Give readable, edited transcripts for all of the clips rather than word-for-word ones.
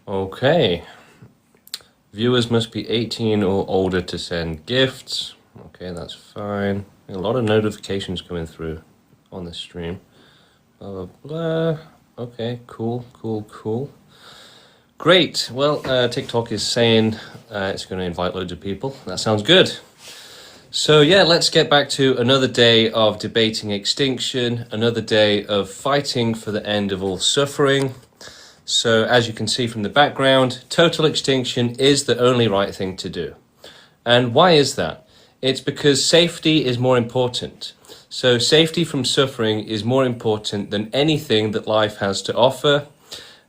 Okay. Viewers must be 18 or older to send gifts. Okay, that's fine. A lot of notifications coming through on this stream. Blah, blah, blah. Okay, cool. Great. Well, TikTok is saying it's going to invite loads of people. That sounds good. So yeah, let's get back to another day of debating extinction, another day of fighting for the end of all suffering. So as you can see from the background, total extinction is the only right thing to do. And why is that? It's because safety is more important. So safety from suffering is more important than anything that life has to offer.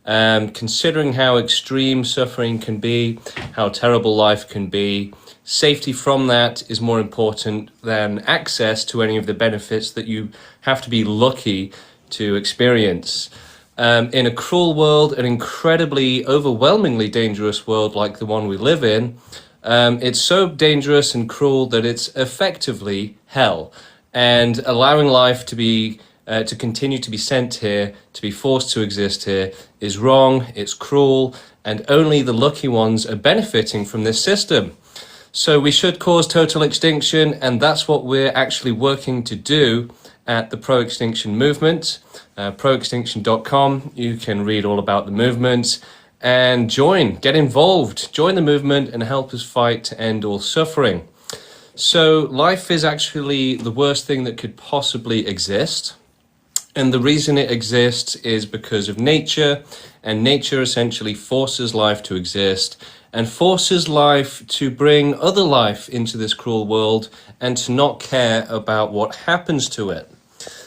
Considering how extreme suffering can be, how terrible life can be, safety from that is more important than access to any of the benefits that you have to be lucky to experience. In a cruel world, an incredibly, overwhelmingly dangerous world like the one we live in, it's so dangerous and cruel that it's effectively hell. And allowing life to continue to be sent here, to be forced to exist here, is wrong, it's cruel, and only the lucky ones are benefiting from this system. So we should cause total extinction, and that's what we're actually working to do at the Pro-Extinction movement. Proextinction.com, you can read all about the movement and get involved, join the movement and help us fight to end all suffering. So life is actually the worst thing that could possibly exist. And the reason it exists is because of nature, and nature essentially forces life to exist and forces life to bring other life into this cruel world and to not care about what happens to it.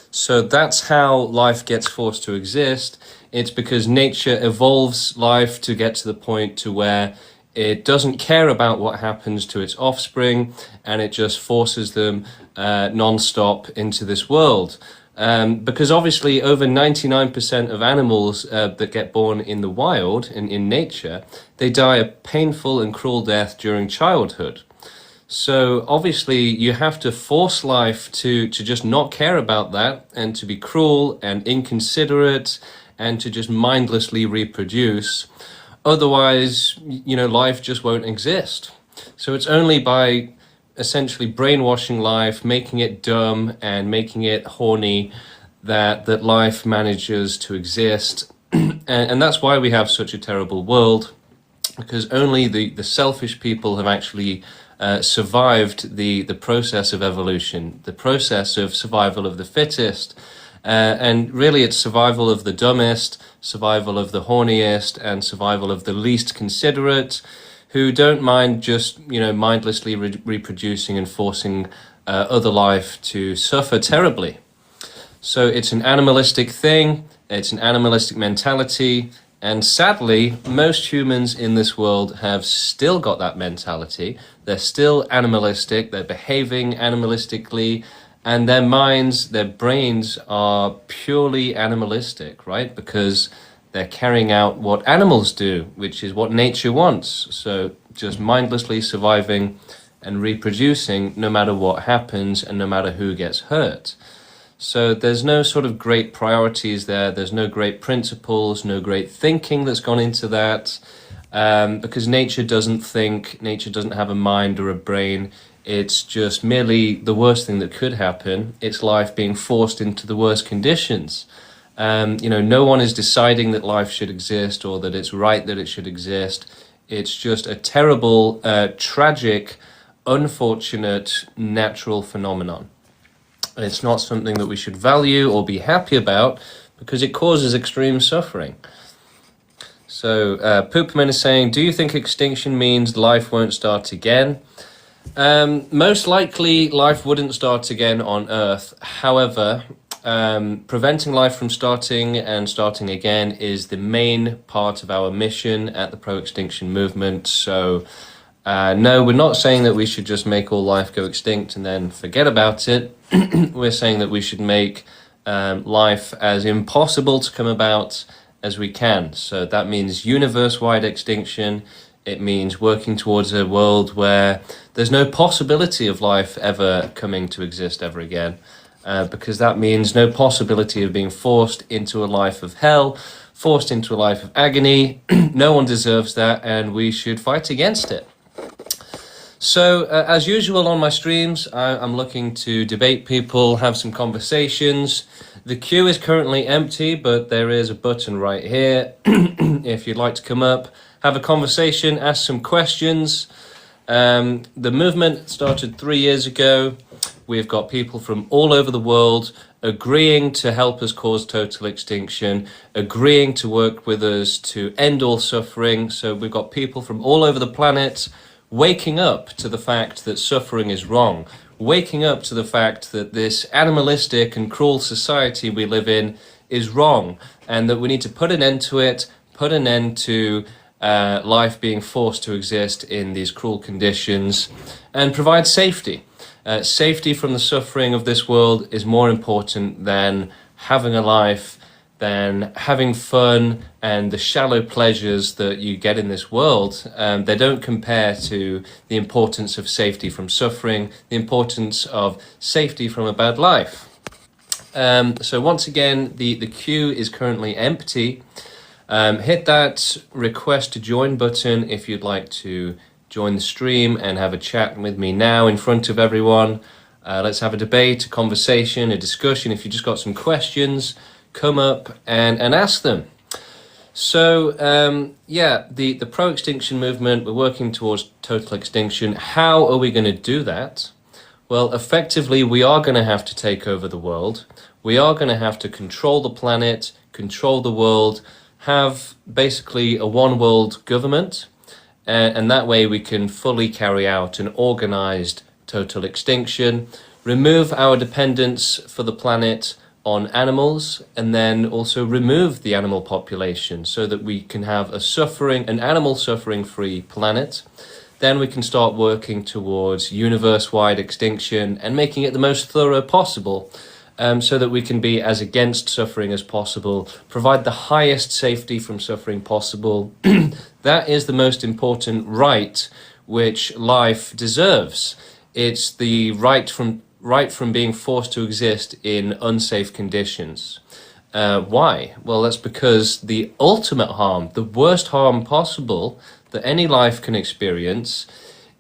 So that's how life gets forced to exist. It's because nature evolves life to get to the point to where it doesn't care about what happens to its offspring, and it just forces them non-stop into this world. Because obviously over 99% of animals that get born in the wild, in nature, they die a painful and cruel death during childhood. So obviously you have to force life to just not care about that, and to be cruel and inconsiderate and to just mindlessly reproduce. Otherwise, life just won't exist. So it's only by essentially brainwashing life, making it dumb and making it horny, that life manages to exist. and that's why we have such a terrible world, because only the selfish people have actually survived the process of evolution, the process of survival of the fittest. And really it's survival of the dumbest, survival of the horniest, and survival of the least considerate, who don't mind just, mindlessly reproducing and forcing other life to suffer terribly. So it's an animalistic thing, it's an animalistic mentality, and sadly, most humans in this world have still got that mentality. They're still animalistic, they're behaving animalistically, and their minds, their brains are purely animalistic, right? Because they're carrying out what animals do, which is what nature wants. So just mindlessly surviving and reproducing no matter what happens and no matter who gets hurt. So there's no sort of great priorities there. There's no great principles, no great thinking that's gone into that. Because nature doesn't think, nature doesn't have a mind or a brain. It's just merely the worst thing that could happen. It's life being forced into the worst conditions. No one is deciding that life should exist or that it's right that it should exist. It's just a terrible, tragic, unfortunate, natural phenomenon. It's not something that we should value or be happy about, because it causes extreme suffering. So, Poopman is saying, do you think extinction means life won't start again? Most likely, life wouldn't start again on Earth. However, preventing life from starting again is the main part of our mission at the Pro-Extinction movement. So no, we're not saying that we should just make all life go extinct and then forget about it. We're saying that we should make life as impossible to come about as we can. So that means universe-wide extinction. It means working towards a world where there's no possibility of life ever coming to exist ever again. because that means no possibility of being forced into a life of hell, forced into a life of agony. No one deserves that, and we should fight against it. So, as usual on my streams, I'm looking to debate people, have some conversations. The queue is currently empty, but there is a button right here if you'd like to come up, have a conversation, ask some questions. The movement started 3 years ago. We've got people from all over the world agreeing to help us cause total extinction, agreeing to work with us to end all suffering. So we've got people from all over the planet waking up to the fact that suffering is wrong, waking up to the fact that this animalistic and cruel society we live in is wrong, and that we need to put an end to it, put an end to life being forced to exist in these cruel conditions, and provide safety. Safety from the suffering of this world is more important than having a life, than having fun and the shallow pleasures that you get in this world. They don't compare to the importance of safety from suffering, the importance of safety from a bad life. So once again, the queue is currently empty. Hit that request to join button if you'd like to join the stream and have a chat with me now in front of everyone. Let's have a debate, a conversation, a discussion. If you just got some questions, come up and ask them. So, the pro-extinction movement, we're working towards total extinction. How are we going to do that? Well, effectively, we are going to have to take over the world. We are going to have to control the planet, control the world, have basically a one world government, and that way we can fully carry out an organized total extinction, remove our dependence for the planet on animals, and then also remove the animal population so that we can have an animal suffering free planet. Then we can start working towards universe-wide extinction and making it the most thorough possible, so that we can be as against suffering as possible, provide the highest safety from suffering possible. That is the most important right which life deserves. It's the right from being forced to exist in unsafe conditions. Why? Well, that's because the ultimate harm, the worst harm possible that any life can experience,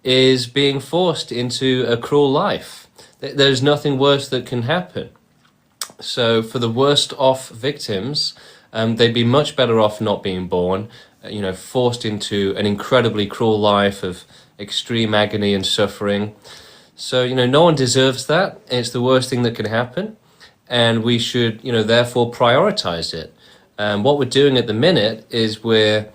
is being forced into a cruel life. There's nothing worse that can happen. So for the worst off victims, they'd be much better off not being born, forced into an incredibly cruel life of extreme agony and suffering. So, no one deserves that. It's the worst thing that can happen. And we should, therefore prioritize it. What we're doing at the minute is we're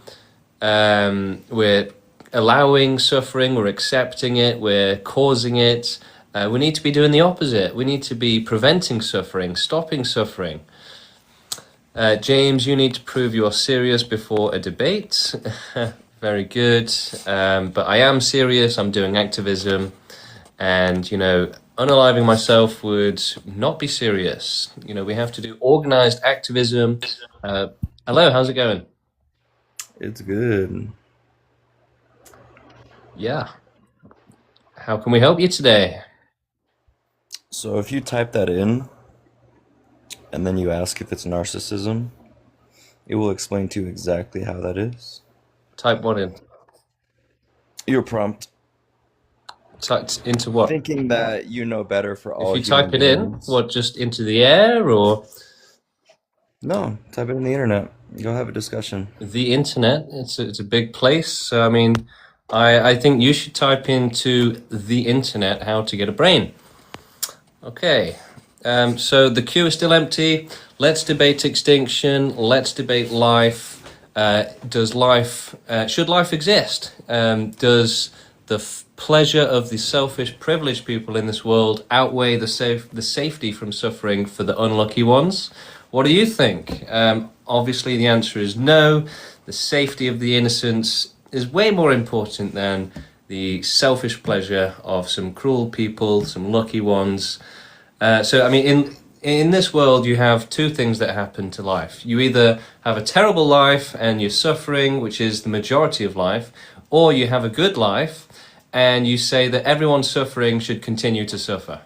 allowing suffering, we're accepting it, we're causing it. We need to be doing the opposite. We need to be preventing suffering, stopping suffering. James, you need to prove you're serious before a debate. Very good. But I am serious. I'm doing activism. And, unaliving myself would not be serious. We have to do organized activism. Hello, how's it going? It's good. Yeah. How can we help you today? So if you type that in and then you ask if it's narcissism, it will explain to you exactly how that is. Type what in? Your prompt, Typed into what? thinking that you know better for If all you human type it in, beings. what, just into the air or No, type it in the internet. Go have a discussion. the internet? It's a big place. So, I think you should type into the internet how to get a brain. Okay, so the queue is still empty. Let's debate extinction. Let's debate life. Should life exist? Does the pleasure of the selfish, privileged people in this world outweigh the safety from suffering for the unlucky ones? What do you think? Obviously, the answer is no. The safety of the innocents is way more important than the selfish pleasure of some cruel people, some lucky ones. In this world, you have two things that happen to life. You either have a terrible life and you're suffering, which is the majority of life, or you have a good life and you say that everyone suffering should continue to suffer.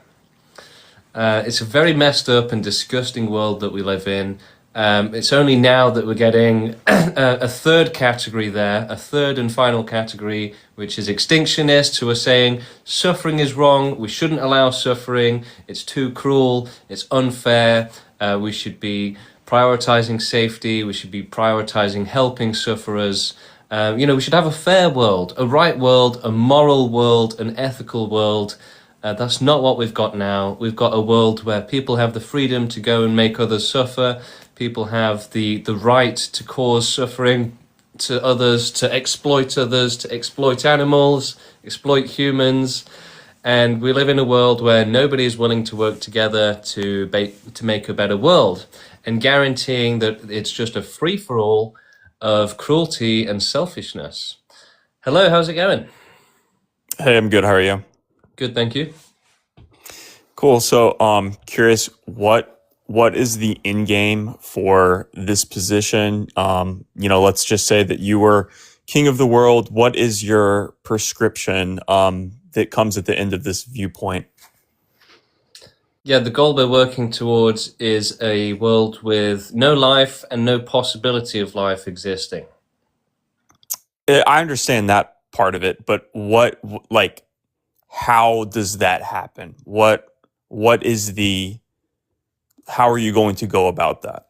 It's a very messed up and disgusting world that we live in. It's only now that we're getting a third category there, a third and final category, which is extinctionists who are saying suffering is wrong, we shouldn't allow suffering, it's too cruel, it's unfair, we should be prioritizing safety, we should be prioritizing helping sufferers. We should have a fair world, a right world, a moral world, an ethical world. That's not what we've got now. We've got a world where people have the freedom to go and make others suffer. People have the right to cause suffering to others, to exploit animals, exploit humans. And we live in a world where nobody is willing to work together to make a better world, and guaranteeing that it's just a free-for-all of cruelty and selfishness. Hello, how's it going? Hey, I'm good. How are you? Good, thank you. Cool. So, curious what is the end game for this position? Let's just say that you were king of the world. What is your prescription that comes at the end of this viewpoint? Yeah, the goal we're working towards is a world with no life and no possibility of life existing. I understand that part of it, but like, how does that happen? What is how are you going to go about that?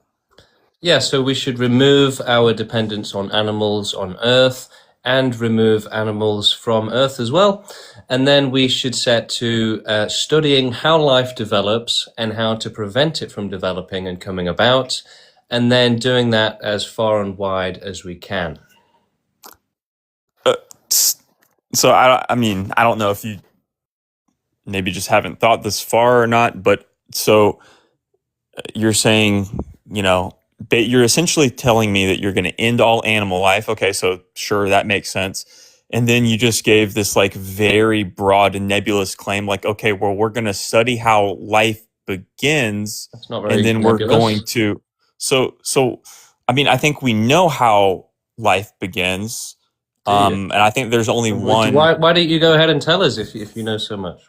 Yeah, so we should remove our dependence on animals on Earth and remove animals from Earth as well. And then we should set to studying how life develops and how to prevent it from developing and coming about, and then doing that as far and wide as we can. Uh, so I mean, I don't know if you maybe just haven't thought this far or not, but so you're saying, you know, you're essentially telling me that you're going to end all animal life. Okay, so sure, that makes sense. And then you just gave this like very broad and nebulous claim, like, okay, well, we're going to study how life begins, That's not and very then we're going nebulous, to. So, I mean, I think we know how life begins, do you? and I think there's only one. Why don't you go ahead and tell us if you know so much?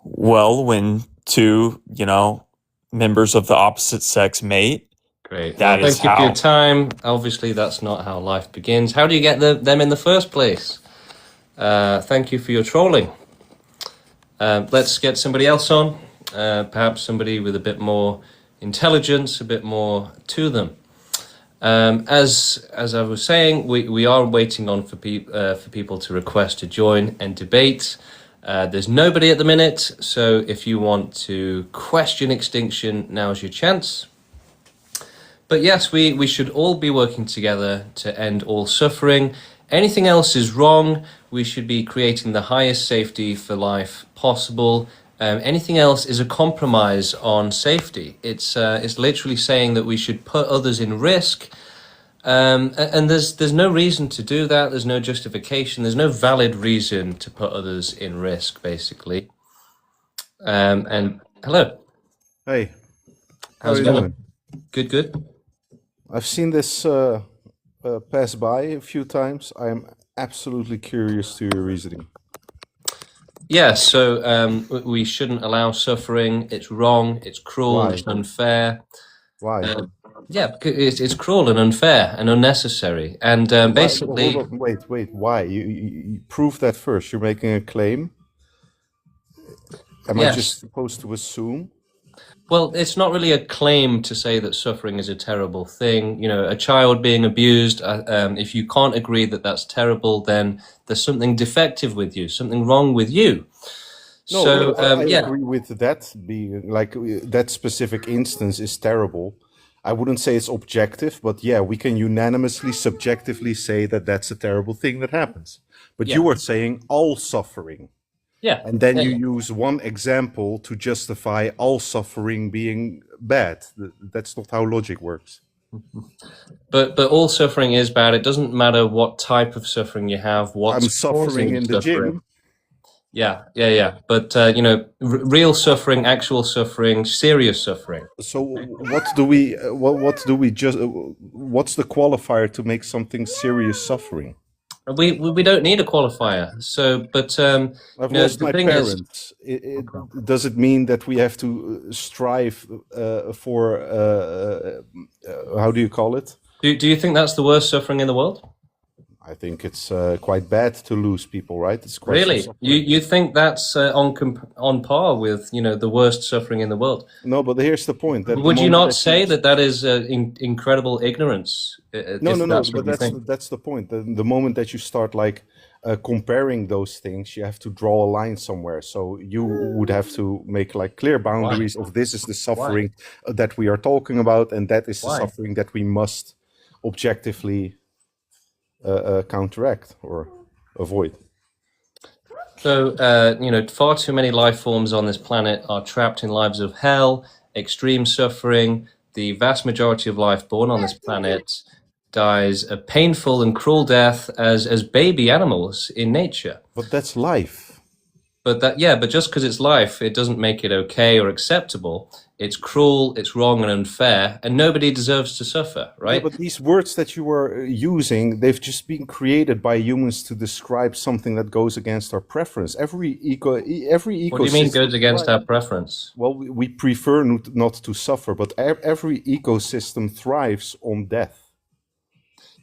Well, when two, members of the opposite sex mate, Great. Well, that is thank you for your how. time. Obviously, that's not how life begins. How do you get them in the first place? Thank you for your trolling. Let's get somebody else on. Perhaps somebody with a bit more intelligence, a bit more to them. As I was saying, we are waiting on for people to request to join and debate. There's nobody at the minute, so if you want to question extinction, now's your chance. But yes, we should all be working together to end all suffering. Anything else is wrong. We should be creating the highest safety for life possible. Anything else is a compromise on safety. It's literally saying that we should put others in risk. And there's no reason to do that. There's no justification. There's no valid reason to put others in risk, basically. And hello, Hey, how are how's it you going? doing? Good, good. I've seen this pass by a few times. I am absolutely curious to your reasoning. Yeah, so we shouldn't allow suffering. It's wrong. It's cruel. It's Why? unfair. Why? Uh, yeah, because it's cruel and unfair and unnecessary. And Why? Hold basically, on, wait. Why? You prove that first. You're making a claim. Am I just yes. supposed to assume? Well, it's not really a claim to say that suffering is a terrible thing. You know, a child being abused, if you can't agree that that's terrible, then there's something defective with you, something wrong with you. No, So, I yeah, agree with that being like that specific instance is terrible. I wouldn't say it's objective, but yeah, we can unanimously, subjectively say that that's a terrible thing that happens. But you yeah, were saying all suffering. yeah, And then yeah, you yeah. use one example to justify all suffering being bad. That's not how logic works. But all suffering is bad. It doesn't matter what type of suffering you have, I'm what's suffering causing the in the suffering. gym. Yeah, yeah, yeah. But real suffering, actual suffering, serious suffering. So what do we just what's the qualifier to make something serious suffering? We don't need a qualifier. So, but I've you know, lost the my thing is, parents. Does it mean that we have to strive for how do you call it? do you think that's the worst suffering in the world? I think it's quite bad to lose people, right? It's quite some Really? suffering. You think that's on par with, you know, the worst suffering in the world? No, but here's the point: that the Would you moment not that you say that that is incredible ignorance, no, if no, no, that's what but you think? that's the point. The moment that you start like comparing those things, you have to draw a line somewhere. So you would have to make like clear boundaries of this is the suffering that we are talking about, and that is the Why? suffering that we must objectively counteract or avoid. So, you know, far too many life forms on this planet are trapped in lives of hell, extreme suffering. The vast majority of life born on this planet dies a painful and cruel death as baby animals in nature. But that's life. But but just because it's life, it doesn't make it okay or acceptable. It's cruel, it's wrong and unfair, and nobody deserves to suffer, Yeah, right? but these words that you were using, they've just been created by humans to describe something that goes against our preference. Every ecosystem. What do you mean goes against thrives. our preference? Well, we prefer not to suffer, but every ecosystem thrives on death.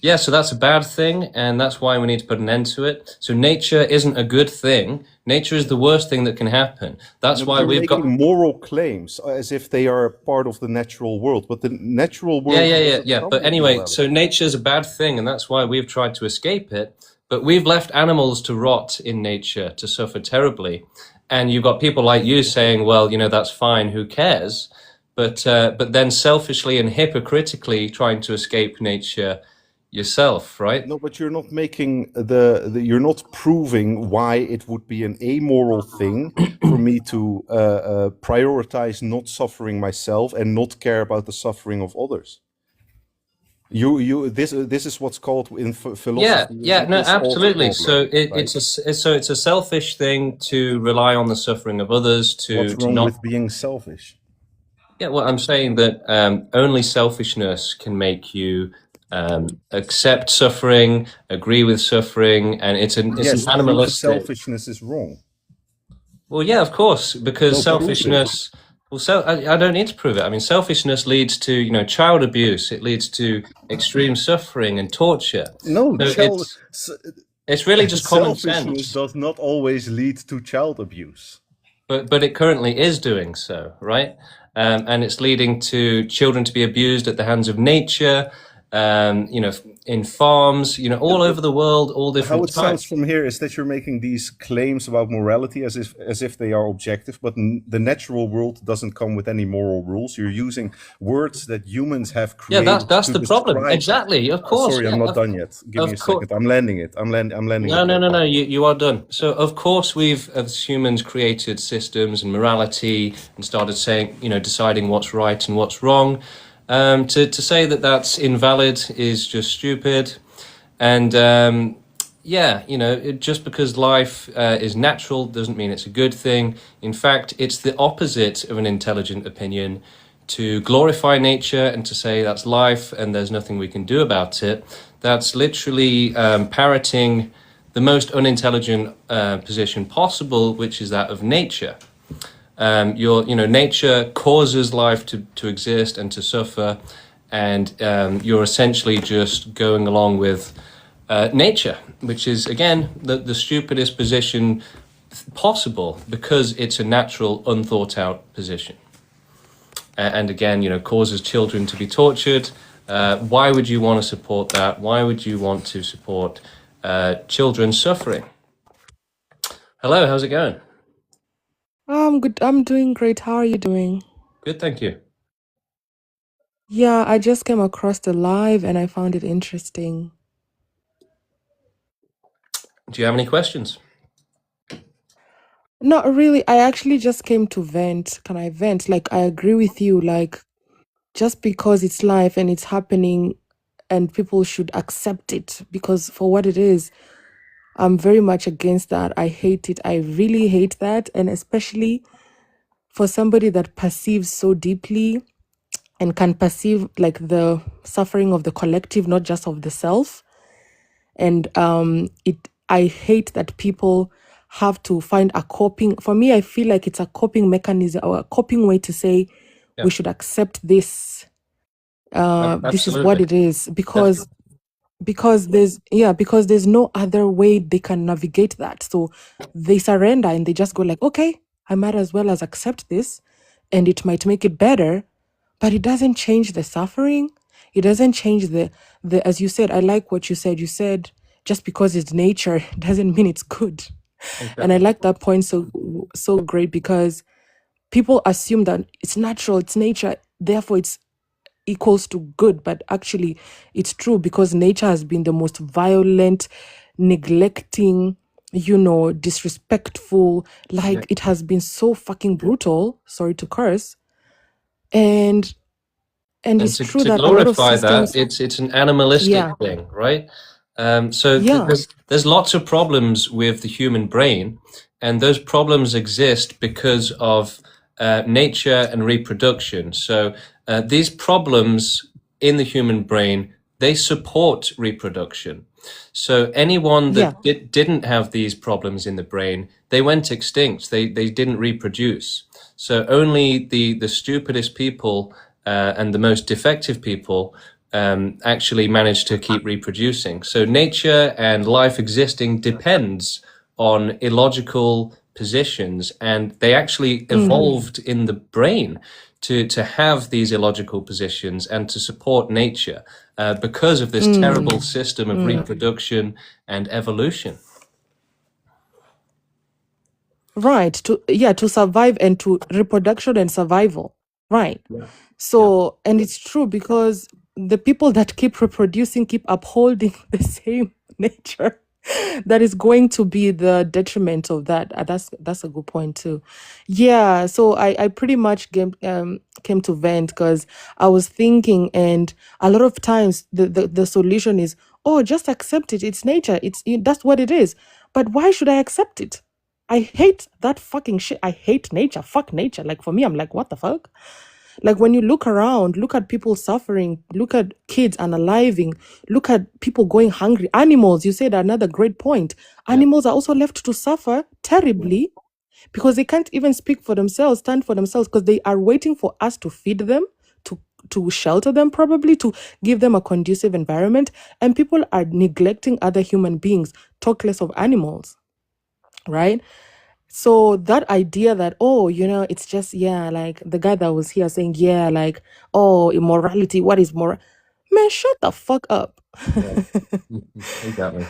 Yeah, so that's a bad thing, and that's why we need to put an end to it. So nature isn't a good thing. Nature is the worst thing that can happen. That's No, why you're we've got. making moral claims as if they are part of the natural world, but the natural world doesn't Yeah. come But with anyway, morality. so nature is a bad thing, and that's why we've tried to escape it. But we've left animals to rot in nature, to suffer terribly. And you've got people like you saying, well, you know, that's fine, who cares? But then selfishly and hypocritically trying to escape nature yourself, right? No, but you're not making you're not proving why it would be an amoral thing for me to prioritize not suffering myself and not care about the suffering of others. This is what's called in philosophy. No, is absolutely. So alt-problem, right? it's a selfish thing to rely on the suffering of others What's to wrong not. with being selfish? Yeah, well, I'm saying that only selfishness can make you accept suffering, agree with suffering, and it's an Yes, prove animalistic. selfishness is wrong. Well, yeah, of course, because No, prove it. selfishness. Well, I don't need to prove it. I mean, selfishness leads to, you know, child abuse. It leads to extreme suffering and torture. No, So it's really just common selfishness sense. does not always lead to child abuse. But it currently is doing so, right? And it's leading to children to be abused at the hands of nature, you know, in farms, you know, all over the world, all How different it sounds types. from here is that you're making these claims about morality as if they are objective, but the natural world doesn't come with any moral rules. You're using words that humans have Yeah, created that's to the problem. describe. Exactly, of course. Sorry, Yeah, I'm not done yet. Give me a of course. second. I'm landing it. I'm landing it. No. You are done. So, of course, we've, as humans, created systems and morality and started saying, you know, deciding what's right and what's wrong. To say that that's invalid is just stupid. And you know, just because life is natural doesn't mean it's a good thing. In fact, it's the opposite of an intelligent opinion to glorify nature and to say that's life and there's nothing we can do about it. That's literally parroting the most unintelligent position possible, which is that of nature. Nature causes life to exist and to suffer, and you're essentially just going along with nature, which is, again, the stupidest position possible because it's a natural, unthought out position. And again, you know, causes children to be tortured. Why would you want to support that? Why would you want to support children suffering? Hello, how's it going? I'm good. I'm doing great. How are you doing? Good, thank you. Yeah, I just came across the live and I found it interesting. Do you have any questions? Not really. I actually just came to vent. Can I vent? Like, I agree with you. Like, just because it's life and it's happening and people should accept it because for what it is, I'm very much against that. I hate it. I really hate that. And especially for somebody that perceives so deeply and can perceive like the suffering of the collective, not just of the self. And I hate that people have to find a coping. For me, I feel like it's a coping mechanism or a coping way to say Yeah. we should accept this. This is what Absolutely. it is, because there's no other way they can navigate that. So they surrender and they just go like, okay, I might as well as accept this, and it might make it better, but it doesn't change the suffering. It doesn't change the as you said. I like what you said. You said just because it's nature doesn't mean it's good. And I Exactly. like that point so great, because people assume that it's natural, it's nature, therefore it's equals to good, but actually it's true, because nature has been the most violent, neglecting, disrespectful, like it has been so fucking brutal, sorry to curse. And And it's to true that a lot of glorify that, systems, it's an animalistic yeah, thing, right? So yeah, there's lots of problems with the human brain, and those problems exist because of nature and reproduction. So these problems in the human brain, they support reproduction. So anyone yeah, that didn't have these problems in the brain, they went extinct. They didn't reproduce. So only the stupidest people and the most defective people actually manage to keep reproducing. So nature and life existing depends on illogical positions, and they actually evolved in the brain to have these illogical positions and to support nature because of this terrible system of reproduction and evolution. right, to survive, and to reproduction and survival, right? Yeah. So, and it's true, because the people that keep reproducing keep upholding the same nature that is going to be the detriment of that. That's a good point too. Yeah, so I pretty much came to vent, because I was thinking, and a lot of times the solution is, oh, just accept it. It's nature. That's what it is. But why should I accept it? I hate that fucking shit. I hate nature. Fuck nature. Like, for me, I'm like, what the fuck? Like, when you look around, look at people suffering, look at kids unaliving, look at people going hungry. Animals, you said another great point. Yeah. Animals are also left to suffer terribly, because they can't even speak for themselves, stand for themselves, because they are waiting for us to feed them, to shelter them, probably to give them a conducive environment. And people are neglecting other human beings, talk less of animals, right? So that idea that, oh, it's just, like the guy that was here saying, like, oh, immorality, what is moral? Man, shut the fuck up. Yeah. Exactly.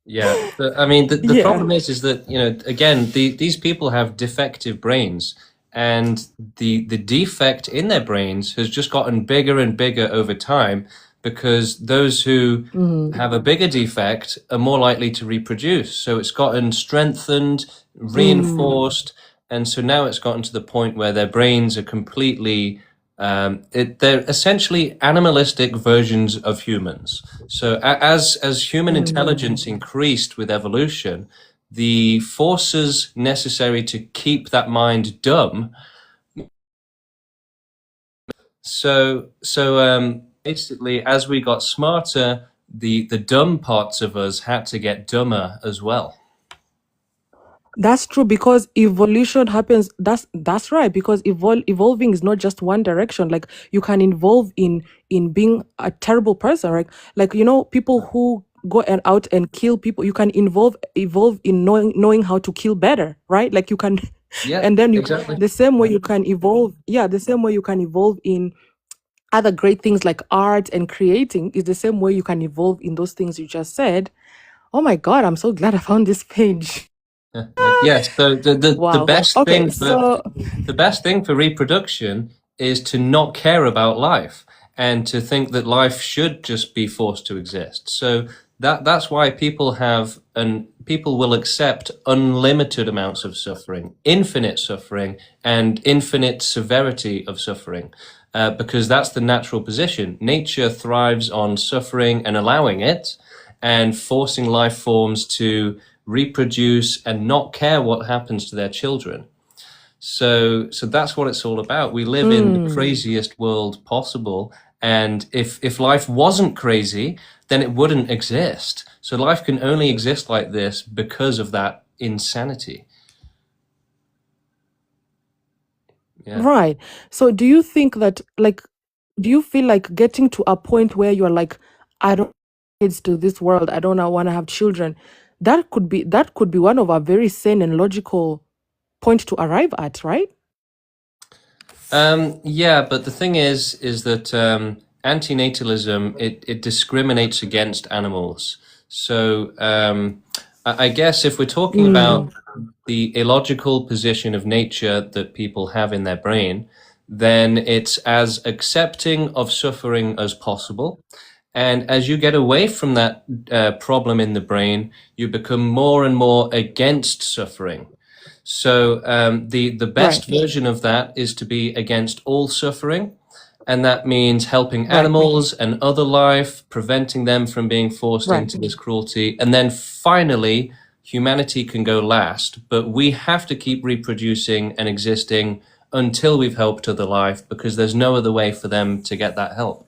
Yeah, but I mean, the Yeah. problem is that, again, these people have defective brains, and the defect in their brains has just gotten bigger and bigger over time, because those who have a bigger defect are more likely to reproduce. So it's gotten strengthened, reinforced, and so now it's gotten to the point where their brains are completely they're essentially animalistic versions of humans. So as human intelligence increased with evolution, the forces necessary to keep that mind dumb. So basically, as we got smarter, the dumb parts of us had to get dumber as well. That's true, because evolution happens. That's right, because evolving is not just one direction. Like, you can evolve in being a terrible person, right? Like, people who go out and kill people, you can evolve in knowing how to kill better, right? Like, you can, Yeah, and then exactly. the same way you can evolve. Yeah, the same way you can evolve in other great things like art and creating is the same way you can evolve in those things you just said. Oh my God, I'm so glad I found this page. Yes, so the Wow. best Okay, thing so for reproduction is to not care about life and to think that life should just be forced to exist. So that's why people will accept unlimited amounts of suffering, infinite suffering, and infinite severity of suffering, because that's the natural position. Nature thrives on suffering and allowing it, and forcing life forms to reproduce and not care what happens to their children. So that's what it's all about. We live in the craziest world possible, And if life wasn't crazy, then it wouldn't exist. So life can only exist like this because of that insanity. Yeah. Right. So do you think that, like, do you feel like getting to a point where you're like, I don't want kids to this world, I don't want to have children, that could be one of a very sane and logical point to arrive at, right? Yeah, but the thing is that antinatalism, it discriminates against animals. So I guess if we're talking about the illogical position of nature that people have in their brain, then it's as accepting of suffering as possible. And as you get away from that problem in the brain, you become more and more against suffering. So the best Right. version of that is to be against all suffering, and that means helping Right. animals and other life, preventing them from being forced Right. into this cruelty, and then finally humanity can go last. But we have to keep reproducing and existing until we've helped other life, because there's no other way for them to get that help.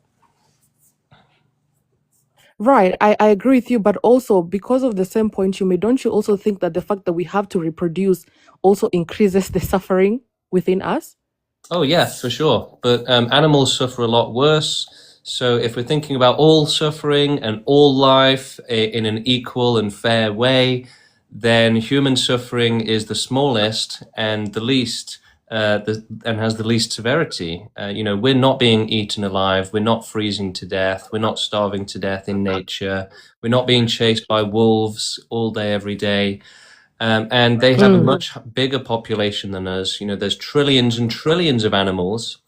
Right, I agree with you, but also because of the same point you made, don't you also think that the fact that we have to reproduce also increases the suffering within us? Oh yeah, for sure. But animals suffer a lot worse. So if we're thinking about all suffering and all life in an equal and fair way, then human suffering is the smallest and the least, and has the least severity. We're not being eaten alive. We're not freezing to death. We're not starving to death in nature. We're not being chased by wolves all day, every day. And they have a much bigger population than us. There's trillions and trillions of animals.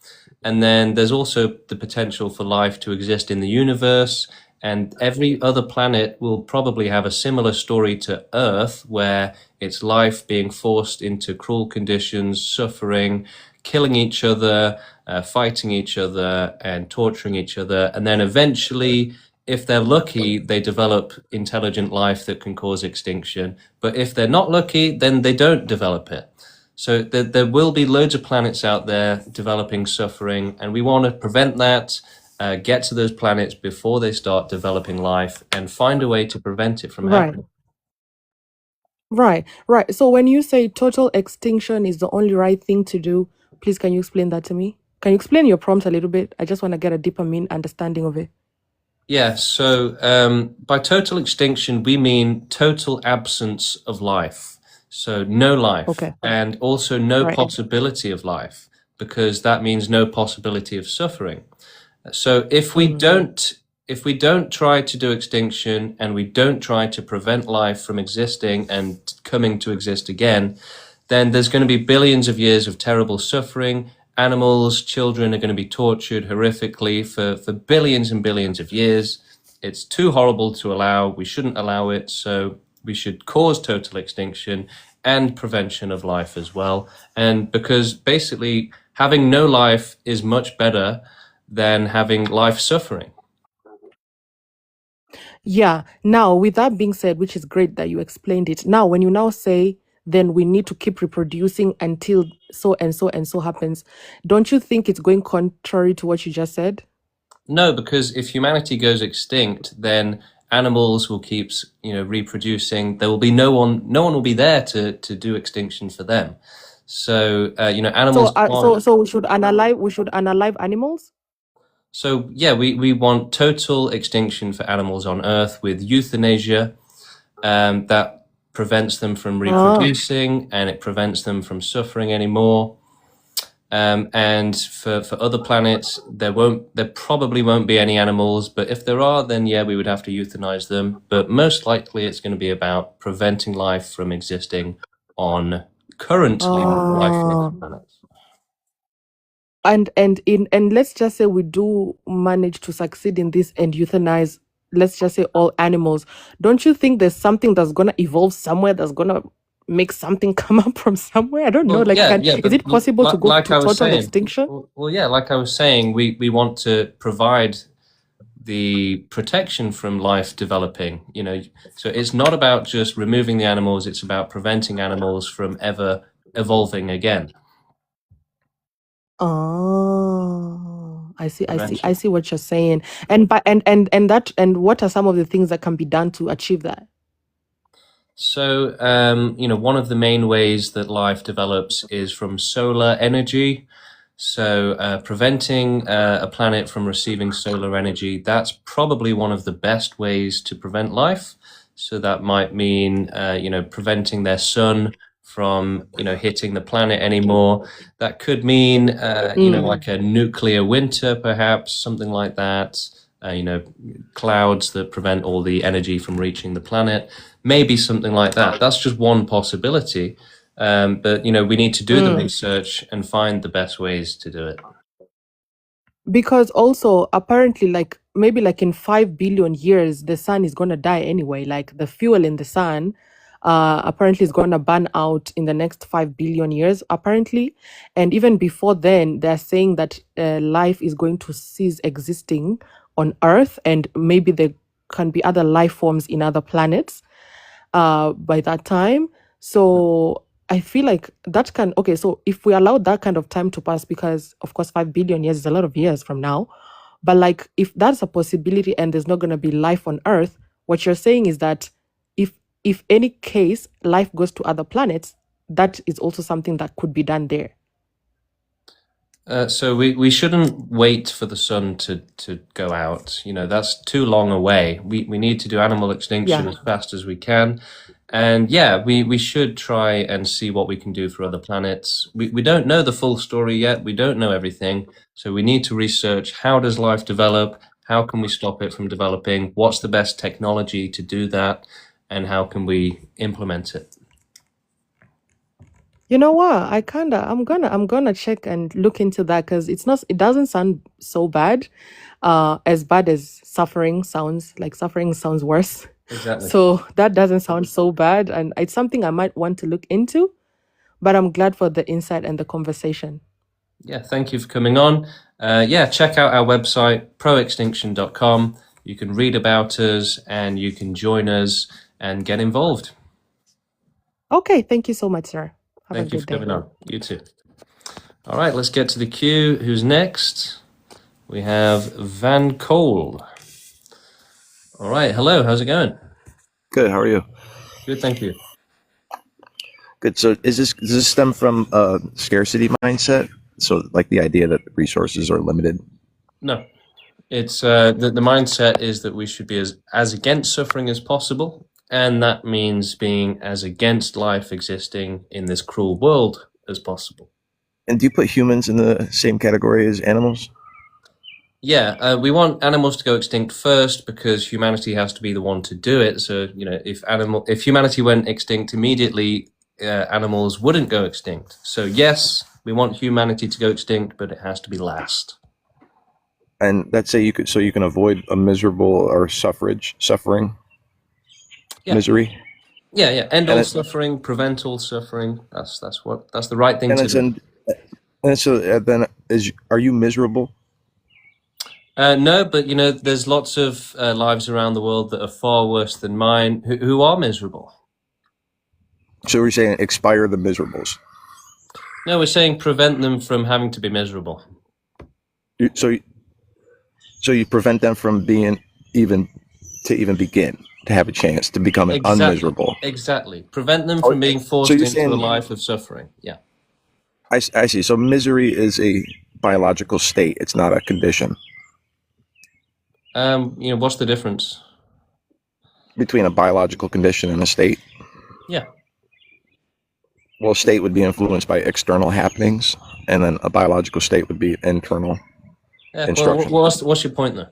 And then there's also the potential for life to exist in the universe. And every other planet will probably have a similar story to Earth, where it's life being forced into cruel conditions, suffering, killing each other, fighting each other, and torturing each other. And then eventually, if they're lucky, they develop intelligent life that can cause extinction. But if they're not lucky, then they don't develop it. So there will be loads of planets out there developing suffering, and we want to prevent that, get to those planets before they start developing life, and find a way to prevent it from Right, happening. right. So when you say total extinction is the only right thing to do, please can you explain that to me? Can you explain your prompt a little bit? I just want to get a deeper understanding of it. Yeah, so by total extinction, we mean total absence of life. So no life, Okay. and also no Right. possibility of life, because that means no possibility of suffering. So if we don't try to do extinction, and we don't try to prevent life from existing and coming to exist again, then there's going to be billions of years of terrible suffering. Animals, children are going to be tortured horrifically for billions and billions of years. It's too horrible to allow. We shouldn't allow it. So we should cause total extinction and prevention of life as well. And because basically having no life is much better than having life suffering. Yeah. Now, with that being said, which is great that you explained it. Now, when you now say, then we need to keep reproducing until so and so and so happens, don't you think it's going contrary to what you just said? No, because if humanity goes extinct, then animals will keep, reproducing. There will be no one will be there to do extinction for them. So, animals can't. So we should unalive animals? So yeah, we want total extinction for animals on Earth with euthanasia, that prevents them from reproducing, and it prevents them from suffering anymore. And for other planets, there probably won't be any animals, but if there are, then yeah, we would have to euthanize them. But most likely it's going to be about preventing life from existing on currently lifeless planets. And let's just say we do manage to succeed in this and euthanize, let's just say, all animals. Don't you think there's something that's gonna evolve somewhere, that's gonna make something come up from somewhere? I don't know. Like, is it possible to go to total extinction? Well, yeah, like I was saying, we want to provide the protection from life developing. So it's not about just removing the animals; it's about preventing animals from ever evolving again. Oh, I I see what you're saying. And and what are some of the things that can be done to achieve that? So, one of the main ways that life develops is from solar energy. So, preventing a planet from receiving solar energy, that's probably one of the best ways to prevent life. So that might mean, preventing their sun from, hitting the planet anymore. That could mean, like a nuclear winter, perhaps, something like that. Clouds that prevent all the energy from reaching the planet. Maybe something like that. That's just one possibility. But we need to do the research and find the best ways to do it. Because also apparently, like maybe like in 5 billion years, the sun is gonna die anyway. Like the fuel in the sun, apparently is gonna burn out in the next 5 billion years, apparently. And even before then, they're saying that life is going to cease existing on Earth, and maybe there can be other life forms in other planets by that time. So I feel like that can, okay, so if we allow that kind of time to pass, because of course 5 billion years is a lot of years from now, but like if that's a possibility and there's not going to be life on Earth, what you're saying is that if any case life goes to other planets, that is also something that could be done there. So we shouldn't wait for the sun to go out. That's too long away. We need to do animal extinction Yeah. as fast as we can. And yeah, we should try and see what we can do for other planets. We don't know the full story yet. We don't know everything. So we need to research, how does life develop? How can we stop it from developing? What's the best technology to do that? And how can we implement it? You know what? I'm gonna check and look into that, because it doesn't sound so bad. As bad as suffering sounds. Like suffering sounds worse. Exactly. So that doesn't sound so bad, and it's something I might want to look into. But I'm glad for the insight and the conversation. Yeah, thank you for coming on. Check out our website, proextinction.com. You can read about us and you can join us and get involved. Okay, thank you so much, sir. Have Thank a you good for coming day. on. You too. All right, let's get to the queue. Who's next? We have Van Cole. All right, hello, how's it going? Good. How are you? Good, thank you. Good. So, does this stem from a scarcity mindset? So, like the idea that resources are limited. No, it's the mindset is that we should be as against suffering as possible, and that means being as against life existing in this cruel world as possible. And do you put humans in the same category as animals? Yeah, we want animals to go extinct first because humanity has to be the one to do it. So, if humanity went extinct immediately, animals wouldn't go extinct. So yes, we want humanity to go extinct, but it has to be last. And let's say you can avoid a miserable or suffering, Yeah. misery. Yeah. End all suffering, prevent all suffering. That's the right thing to do. And so then are you miserable? No, but there's lots of lives around the world that are far worse than mine who are miserable. So we're saying expire the miserables. No, we're saying prevent them from having to be miserable. So you prevent them from being even begin to have a chance to become unmiserable. Exactly. Prevent them from being forced into a life of suffering. Yeah. I see. So misery is a biological state. It's not a condition. What's the difference between a biological condition and a state? Yeah. Well, a state would be influenced by external happenings, and then a biological state would be internal instruction. Well, what's your point there?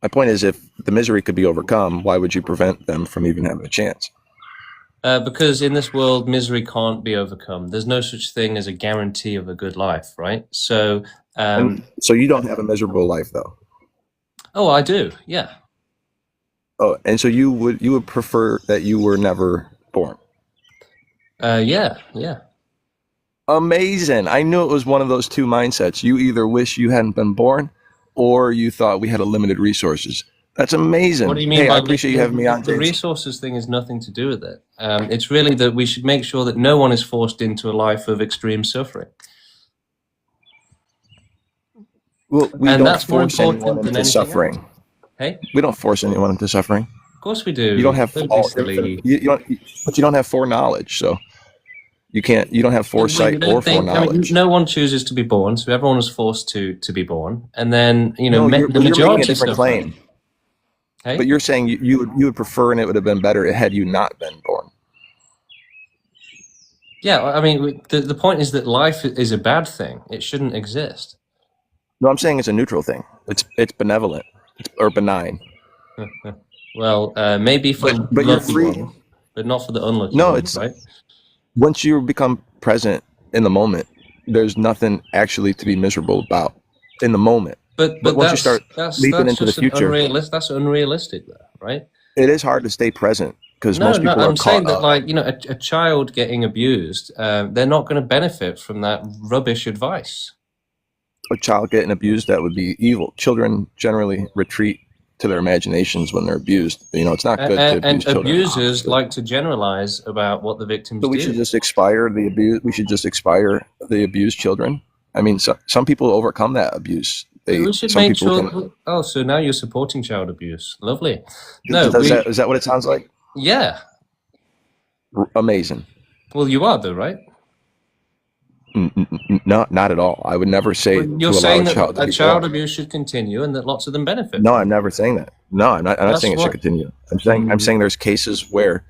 My point is, if the misery could be overcome, why would you prevent them from even having a chance? Because in this world, misery can't be overcome. There's no such thing as a guarantee of a good life, right? So, so you don't have a miserable life, though. Oh, I do. Yeah. Oh, and so you would prefer that you were never born? Yeah. Amazing. I knew it was one of those two mindsets. You either wish you hadn't been born, or you thought we had a limited resources. That's amazing. What do you mean? Hey, by I appreciate you having me on. The resources thing has nothing to do with it. It's really that we should make sure that no one is forced into a life of extreme suffering. Well, we And don't that's more force anyone important than into anything suffering. else. Hey, We don't force anyone into suffering. of course we do. You don't have Don't be silly. but you don't have foreknowledge, so you can't. You don't have You foresight don't or think? I mean, foreknowledge. no one chooses to be born, so everyone was forced to be born, and then No, the you're making a majority different suffer. claim. Hey, But you're saying you would prefer, and it would have been better had you not been born. yeah. I mean, the point is that life is a bad thing. It shouldn't exist. No, I'm saying it's a neutral thing. It's benevolent or benign. Well, maybe for But you're lucky free. ones, but not for the unlucky No, ones, it's right? once you become present in the moment, there's nothing actually to be miserable about in the moment. But once you start leaping into the just an future, that's unrealistic, though, right? it is hard to stay present because No, most no, people are I'm saying caught that, up. like, a child getting abused, they're not going to benefit from that rubbish advice. A child getting abused, that would be evil. Children generally retreat to their imaginations when they're abused. It's not good to And abuse children. abusers like to generalize about what the victims But we do. should just expire the abuse. We should just expire the abused children. I mean, some people overcome that abuse. We should Some make people sure. Oh, so now you're supporting child abuse? Lovely. No, is that what it sounds like? Yeah. Amazing. Well, you are though, right? No, not at all. I would never say Well, you're to allow saying a that child to be child born. abuse should continue, and that lots of them benefit. No, from I'm never saying that. No, I'm not. I'm not That's saying it should what- continue. I'm saying there's cases where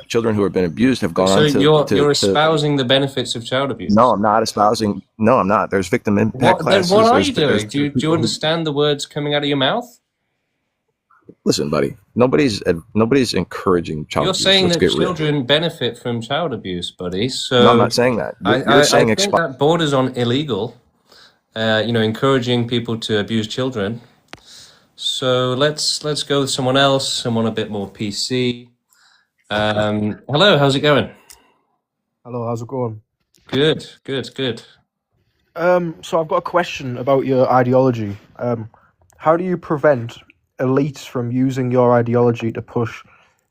children who have been abused have gone So on to. you're espousing the benefits of child abuse. No, I'm not espousing. No, I'm not. There's victim impact Then classes. what are there's- you doing? there's Do you people who- understand the words coming out of your mouth? Listen, buddy. Nobody's encouraging child You're abuse. saying Let's that get real. children benefit from child abuse, buddy. So No, I'm not saying that. You're I saying think that borders on illegal. Encouraging people to abuse children. So let's go with someone else, someone a bit more PC. Hello, how's it going? Hello, how's it going? Good. So I've got a question about your ideology. How do you prevent elites from using your ideology to push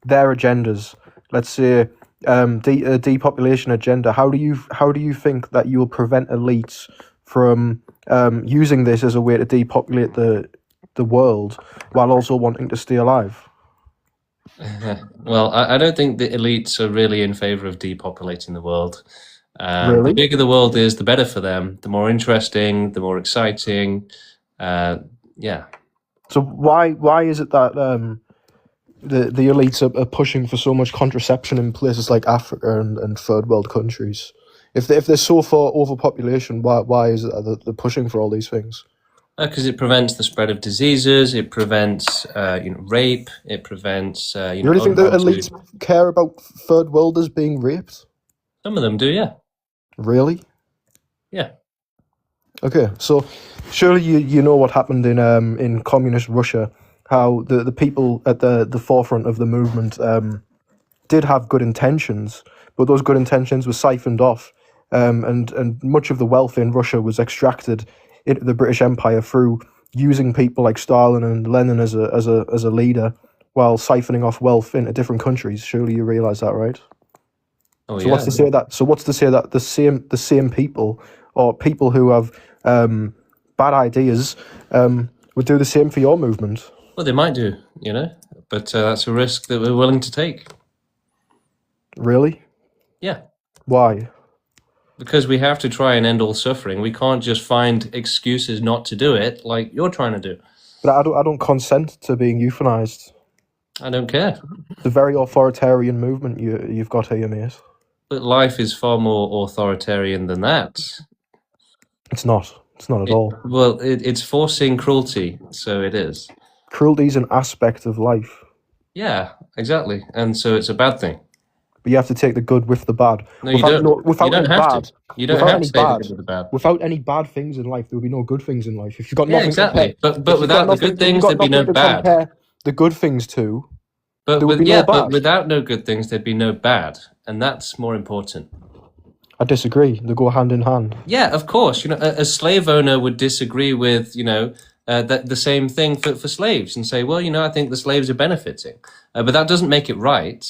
their agendas? Let's say a depopulation agenda. How do you think that you'll prevent elites from using this as a way to depopulate the world while also wanting to stay alive? Well, I don't think the elites are really in favor of depopulating the world. The Really? bigger the world is, the better for them. The more interesting, the more exciting. Yeah. So why is it that the elites are pushing for so much contraception in places like Africa and third world countries? If they're so for overpopulation, why is it that they're pushing for all these things? Because it prevents the spread of diseases. It prevents, rape. It prevents, You really think that elites care about third worlders being raped? Some of them do, yeah. Really? Yeah. Okay, so surely you know what happened in communist Russia, how the people at the forefront of the movement did have good intentions, but those good intentions were siphoned off, and much of the wealth in Russia was extracted into the British Empire through using people like Stalin and Lenin as a leader, while siphoning off wealth into different countries. Surely you realise that, right? Oh, So yeah. what's to say that the same people or people who have bad ideas would do the same for your movement? Well, they might do, but that's a risk that we're willing to take. Really? Yeah. Why? Because we have to try and end all suffering. We can't just find excuses not to do it like you're trying to do. But I don't consent to being euthanized. I don't care. The very authoritarian movement you've got here, mate. But life is far more authoritarian than that. It's not. It's not at all. Well, it's forcing cruelty, so it is. Cruelty is an aspect of life. Yeah, exactly. And so it's a bad thing. But you have to take the good with the bad. No, you don't. Without You don't any have bad. to. You don't without have any to say the bad. good with the bad. Without any bad things in life, there will be no good things in life. If you've got Yeah, nothing exactly. to But without the good things, there'd be no bad. Compare the good things to. But there would be no but bad. without no good things, there'd be no bad, and that's more important. I disagree. They go hand in hand. Yeah, of course. A slave owner would disagree with the same thing for slaves and say, well, I think the slaves are benefiting, but that doesn't make it right.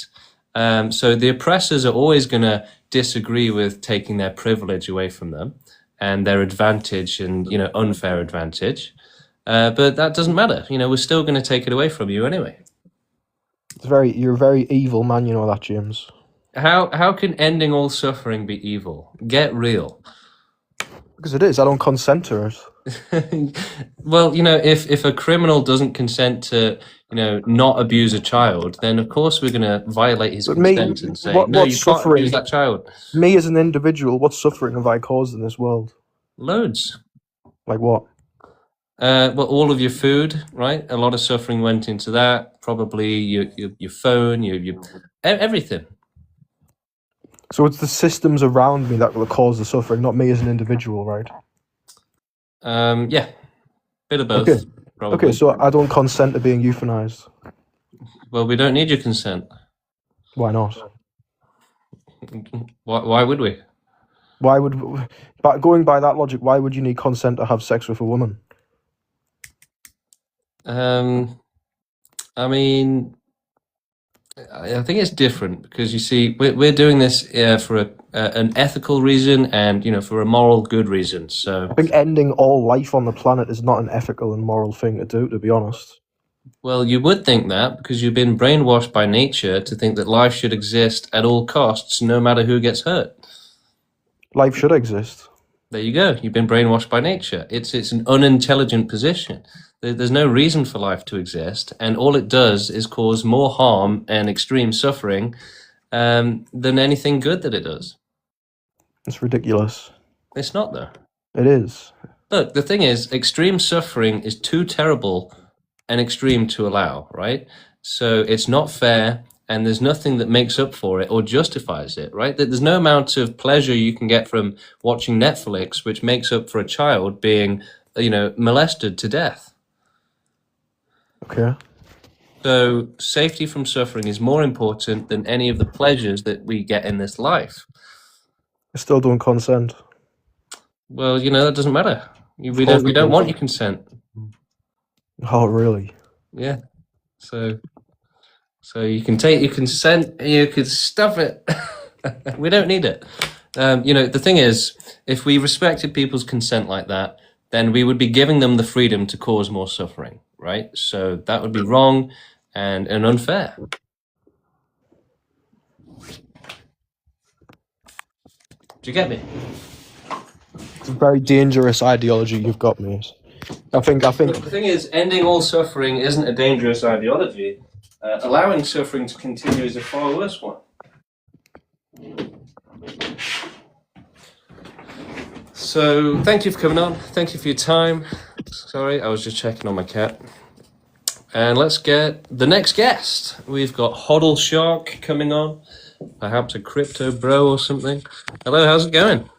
So the oppressors are always going to disagree with taking their privilege away from them, and their advantage and, unfair advantage. But that doesn't matter. We're still going to take it away from you anyway. You're a very evil man, you know that, James. How can ending all suffering be evil? Get real. Because it is. I don't consent to it. Well, if a criminal doesn't consent to, not abuse a child, then of course we're going to violate his consent and say, no, you can't abuse that child. Me as an individual, what suffering have I caused in this world? Loads. Like what? Well, all of your food, right? A lot of suffering went into that. Probably your phone, everything. So it's the systems around me that will cause the suffering, not me as an individual, right? Yeah, bit of both. Okay. Probably. Okay, so I don't consent to being euthanized. Well, we don't need your consent. Why not? Why would we? But going by that logic, why would you need consent to have sex with a woman? I mean, I think it's different because you see, we're doing this for an ethical reason and for a moral good reason. So I think ending all life on the planet is not an ethical and moral thing to do, to be honest. Well, you would think that because you've been brainwashed by nature to think that life should exist at all costs, no matter who gets hurt. Life should exist. There you go. You've been brainwashed by nature. It's an unintelligent position. There's no reason for life to exist, and all it does is cause more harm and extreme suffering than anything good that it does. It's ridiculous. It's not, though. It is. Look, the thing is, extreme suffering is too terrible and extreme to allow, right? So it's not fair, and there's nothing that makes up for it or justifies it, right? There's no amount of pleasure you can get from watching Netflix which makes up for a child being, molested to death. Okay. So safety from suffering is more important than any of the pleasures that we get in this life. I still don't consent. Well, that doesn't matter. We don't want your consent. Oh, really? Yeah. So you can take your consent, you could stuff it. We don't need it. The thing is, if we respected people's consent like that, then we would be giving them the freedom to cause more suffering, right? So that would be wrong and unfair. Do you get me? It's a very dangerous ideology you've got, mate. I think. The thing is, ending all suffering isn't a dangerous ideology. Allowing suffering to continue is a far worse one. So, thank you for coming on. Thank you for your time. Sorry, I was just checking on my cat. And let's get the next guest. We've got Hoddle Shark coming on. Perhaps a crypto bro or something. Hello, how's it going?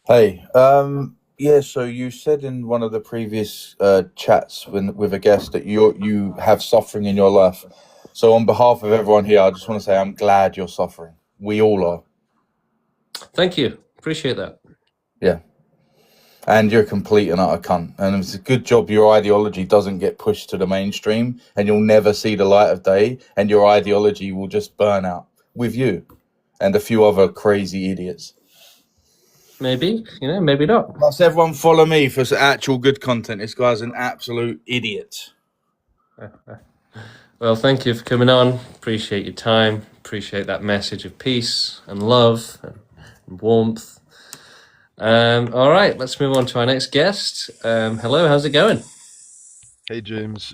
Hey, yeah, so you said in one of the previous chats with a guest that you have suffering in your life. So on behalf of everyone here, I just want to say I'm glad you're suffering. We all are. Thank you. Appreciate that. Yeah. And you're a complete and utter cunt. And it's a good job your ideology doesn't get pushed to the mainstream and you'll never see the light of day and your ideology will just burn out with you and a few other crazy idiots. Maybe, maybe not. Plus, everyone follow me for some actual good content. This guy's an absolute idiot. Well, thank you for coming on. Appreciate your time. Appreciate that message of peace and love and warmth. All right, let's move on to our next guest. Hello, how's it going? Hey, James.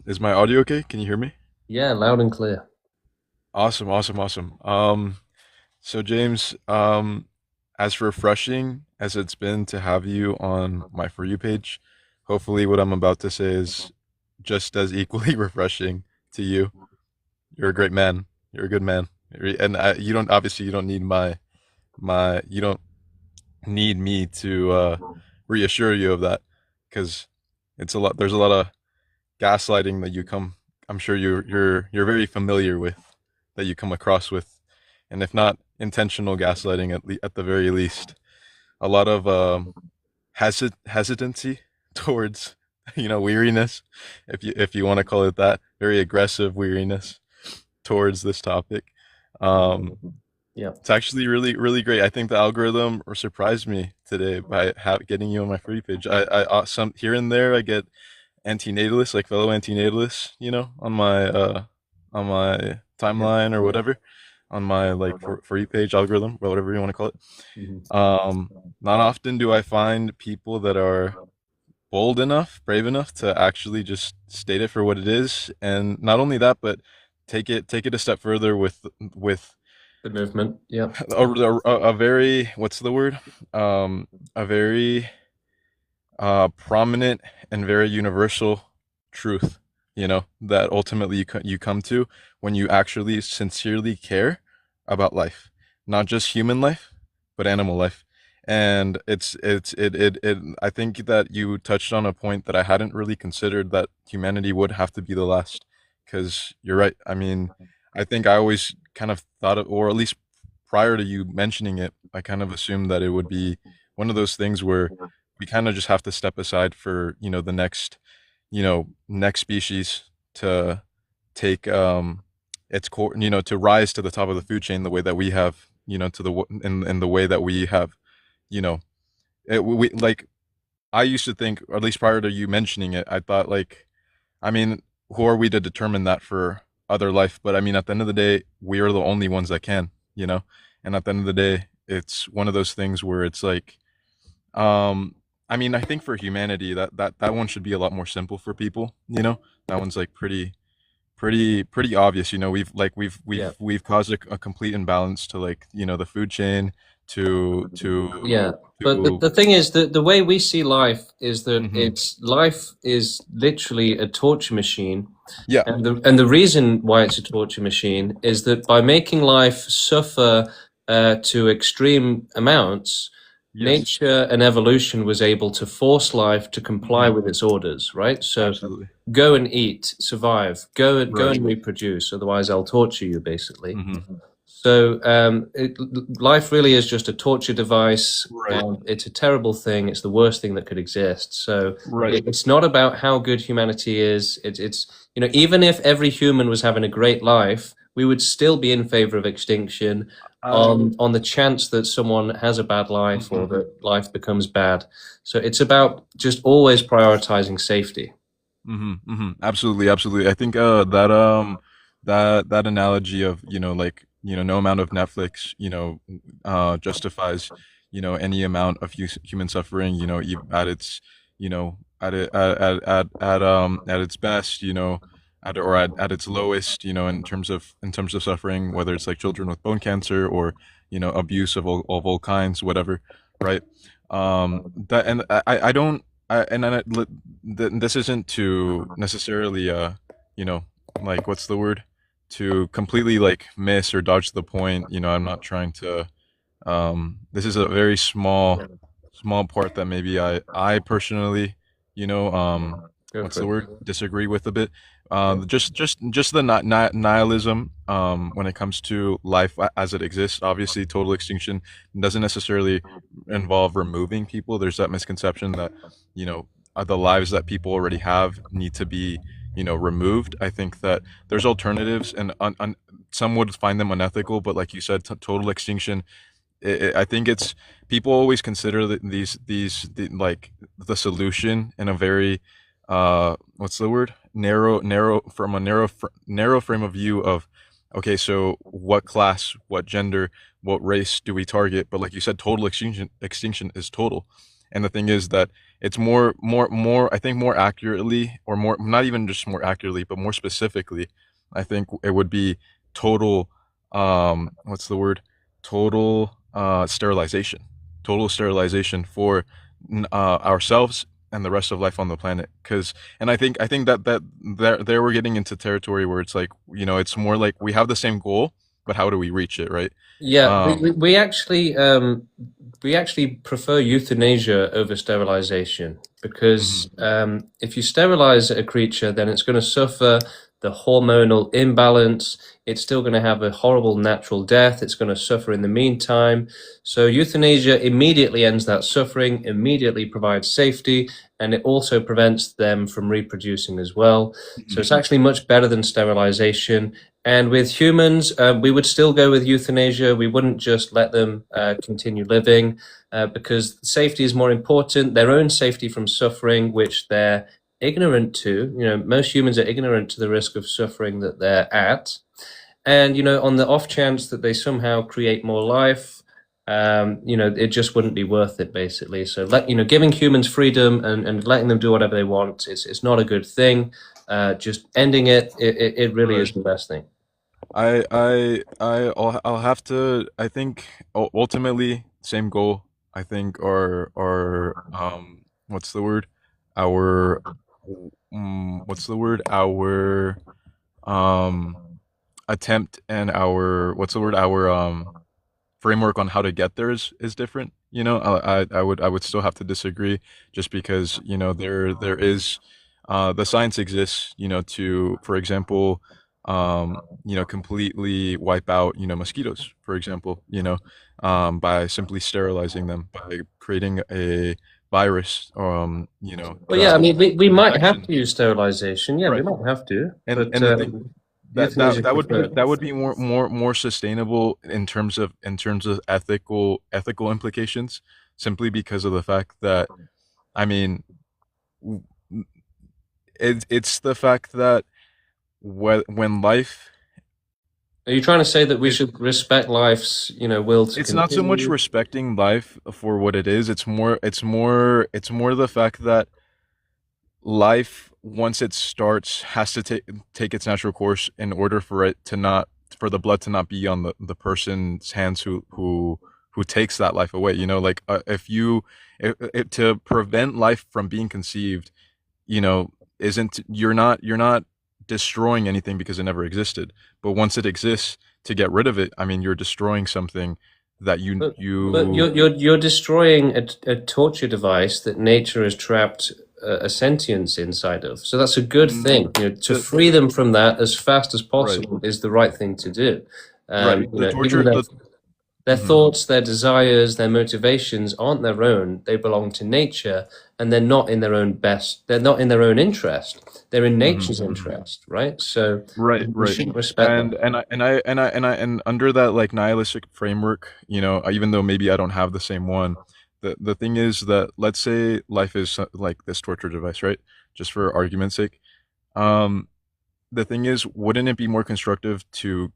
Is my audio okay? Can you hear me? Yeah, loud and clear. Awesome. So James, as refreshing as it's been to have you on my For You page, hopefully what I'm about to say is just as equally refreshing to you. You're a great man. You're a good man. And you don't need you don't need me to reassure you of that, because there's a lot of gaslighting that I'm sure you're very familiar with, that you come across with, and if not intentional gaslighting, at the very least, a lot of hesitancy towards weariness, if you want to call it that, very aggressive weariness towards this topic. Yeah, it's actually really, really great. I think the algorithm surprised me today by getting you on my For You page. I some here and there I get antinatalists, like fellow antinatalists, on my timeline or whatever, on my like For You page algorithm, or whatever you want to call it. Not often do I find people that are bold enough, brave enough to actually just state it for what it is, and not only that, but take it a step further with the movement. Yeah, a very, what's the word? A very prominent and very universal truth, that ultimately you come to when you actually sincerely care about life, not just human life, but animal life. And I think that you touched on a point that I hadn't really considered, that humanity would have to be the last, because you're right. I mean, I think I always kind of thought of, or at least prior to you mentioning it, I kind of assumed that it would be one of those things where we kind of just have to step aside for, the next species to take its core, to rise to the top of the food chain the way that we have, to in the way that we have, you know we like, I used to think, or at least prior to you mentioning it, I thought, like, I mean, who are we to determine that for other life? But I mean, at the end of the day, we are the only ones that can, and at the end of the day, it's one of those things where it's like, I mean, I think for humanity, that one should be a lot more simple for people, that one's like pretty obvious. We've caused a complete imbalance to, like, the food chain, to yeah. But the thing is that the way we see life is that life is literally a torture machine. Yeah. And the reason why it's a torture machine is that by making life suffer to extreme amounts, nature and evolution was able to force life to comply with its orders, right? So Absolutely. go and eat, survive, go and reproduce, otherwise I'll torture you, basically. So life really is just a torture device. It's a terrible thing. It's the worst thing that could exist. So it's not about how good humanity is. It's even if every human was having a great life, we would still be in favor of extinction on the chance that someone has a bad life or that life becomes bad. So it's about just always prioritizing safety. Absolutely. I think that analogy of, no amount of Netflix, justifies, any amount of human suffering, at its, at its best, at its lowest, in terms of suffering, whether it's like children with bone cancer, or abuse of all kinds, whatever, right? That, and I don't, and then this isn't to necessarily like, what's the word, to completely like miss or dodge the point. I'm not trying to, this is a very small part that maybe I personally, what's the word, disagree with a bit. Just the nihilism, when it comes to life as it exists. Obviously, total extinction doesn't necessarily involve removing people. There's that misconception that, the lives that people already have need to be, removed. I think that there's alternatives, and some would find them unethical, but like you said, total extinction, I think it's, people always consider like the solution in a very, what's the word, narrow frame of view of, okay, so what class, what gender, what race do we target? But like you said, total extinction is total. And the thing is that it's more, I think more accurately, or more, not even just more accurately, but more specifically, I think it would be total, what's the word, total sterilization for ourselves and the rest of life on the planet. And I think that there we're getting into territory where it's like, it's more like we have the same goal, but how do we reach it, right? Yeah, we actually prefer euthanasia over sterilization, because if you sterilize a creature, then it's going to suffer the hormonal imbalance. It's still going to have a horrible natural death. It's going to suffer in the meantime. So euthanasia immediately ends that suffering, immediately provides safety, and it also prevents them from reproducing as well. So it's actually much better than sterilization. And with humans, we would still go with euthanasia. We wouldn't just let them continue living because safety is more important. Their own safety from suffering, which they're ignorant to. Most humans are ignorant to the risk of suffering that they're at. And, on the off chance that they somehow create more life, it just wouldn't be worth it, basically. So, giving humans freedom and letting them do whatever they want, it's not a good thing. Just ending it really is the best thing. I'll have to. I think ultimately same goal. I think what's the word? Our what's the word? Our um attempt and our what's the word? Our framework on how to get there is different. I would still have to disagree just because there is the science exists. To for example, completely wipe out mosquitoes, for example. By simply sterilizing them, by creating a virus. Well, yeah, I mean, we might have infection. to use sterilization. Yeah, we Right. might have to, And but the thing euthanasia that would be preferred. more sustainable in terms of ethical implications, simply because of the fact that I mean w- it's the fact that when life Are you trying to say that we it, should respect life's, will to it's not so much continue? respecting life for what it is, it's more the fact that life, once it starts, has to take its natural course in order for the blood to not be on the person's hands who takes that life away. Like if to prevent life from being conceived, you know isn't you're not destroying anything because it never existed, but once it exists, to get rid of it, I mean, you're destroying something that you But you're destroying a torture device that nature has trapped a sentience inside of. So that's a good mm, thing. To the free them from that as fast as right, possible is the right thing to do. right, the Even torture though the their mhm. thoughts, their desires, their motivations aren't their own. They belong to nature, and they're not in their own best. They're not in their own interest. They're in Mhm. nature's interest, right? So Right, we right. shouldn't respect And that. and under that, like, nihilistic framework, even though maybe I don't have the same one, the thing is that, let's say life is like this torture device, right? Just for argument's sake. Um, the thing is, wouldn't it be more constructive to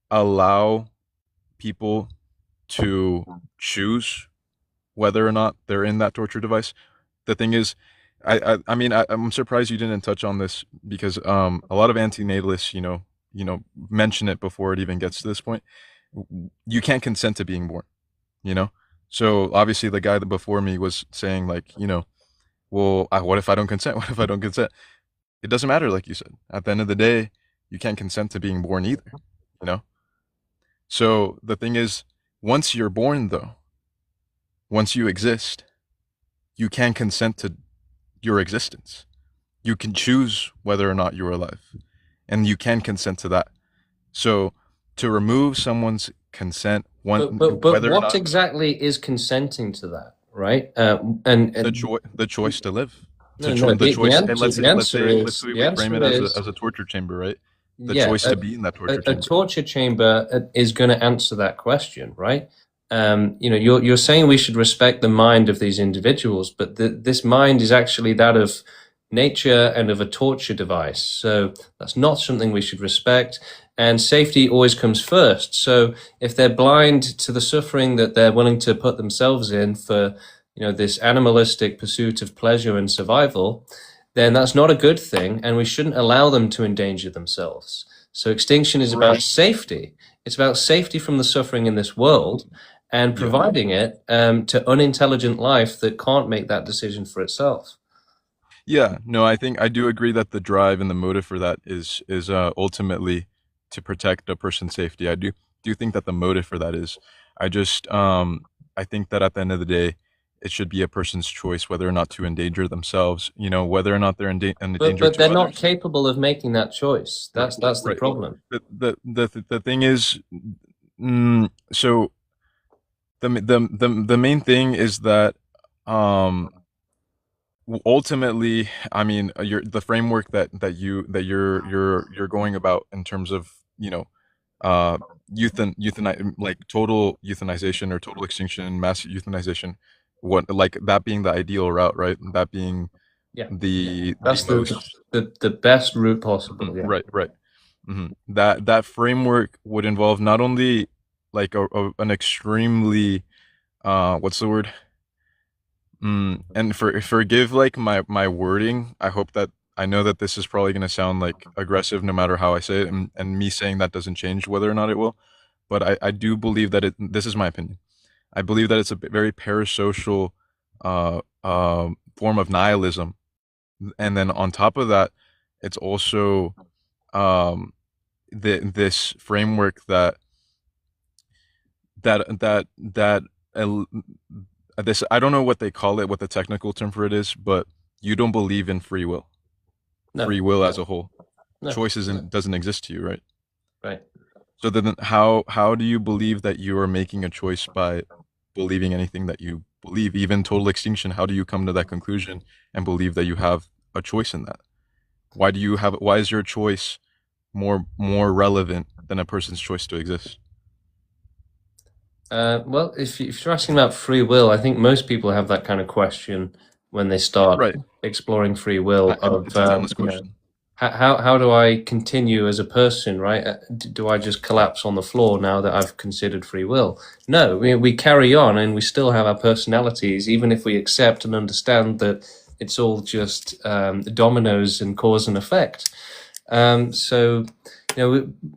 allow people to choose whether or not they're in that torture device? The thing is, I mean, I'm surprised you didn't touch on this, because a lot of antinatalists, mention it before it even gets to this point. You can't consent to being born, you know. So obviously, the guy that before me was saying, like, well, what if I don't consent? What if I don't consent? It doesn't matter, like you said. At the end of the day, you can't consent to being born either, you know. So the thing is, once you're born, though, once you exist, you can consent to your existence. You can choose whether or not you're alive, and you can consent to that. So to remove someone's consent, But whether or what not exactly is consenting to that, right? And the choice to live, no, no. the The choice, and answer let's the say let's answer say let's is say the we frame answer it as a is torture chamber, right? The yeah. choice to be in that torture A chamber. torture chamber is going to answer that question, right? You're saying we should respect the mind of these individuals, but this mind is actually that of nature and of a torture device. So that's not something we should respect. And safety always comes first. So if they're blind to the suffering that they're willing to put themselves in for, this animalistic pursuit of pleasure and survival, then that's not a good thing, and we shouldn't allow them to endanger themselves. So extinction is about safety. It's about safety from the suffering in this world and Yeah. providing it to unintelligent life that can't make that decision for itself. Yeah, no, I think I do agree that the drive and the motive for that is ultimately to protect a person's safety. I do think that the motive for that is. I just I think that at the end of the day, it should be a person's choice whether or not to endanger themselves, whether or not they're in danger But to they're not others. capable of making that choice. That's the Right. problem. The thing is, so the main thing is that, um ultimately, I mean, the framework that you're going about in terms of, uh like total euthanization or total extinction, mass euthanization, what, like, that being the ideal route, right? That being Yeah, the that's most. the best route possible. Yeah. Right, right. That framework would involve not only like an extremely, what's the word? And forgive like my wording. I hope that I know that this is probably going to sound like aggressive no matter how I say it, and me saying that doesn't change whether or not it will. But I do believe that this is my opinion. I believe that it's a very parasocial form of nihilism, and then on top of that, it's also, um, this framework that this, I don't know what they call it, what the technical term for it is, but you don't believe in free will. No. Free will as a whole. No. Choice doesn't exist to you, right? Right. So then how do you believe that you are making a choice by believing anything that you believe, even total extinction? How do you come to that conclusion and believe that you have a choice in that? Why is your choice more relevant than a person's choice to exist? Well, if you're asking about free will, I think most people have that kind of question when they start Right. exploring free will. It's an endless question. How do I continue as a person, right? Do I just collapse on the floor now that I've considered free will? No, we carry on and we still have our personalities, even if we accept and understand that it's all just dominoes and cause and effect. So,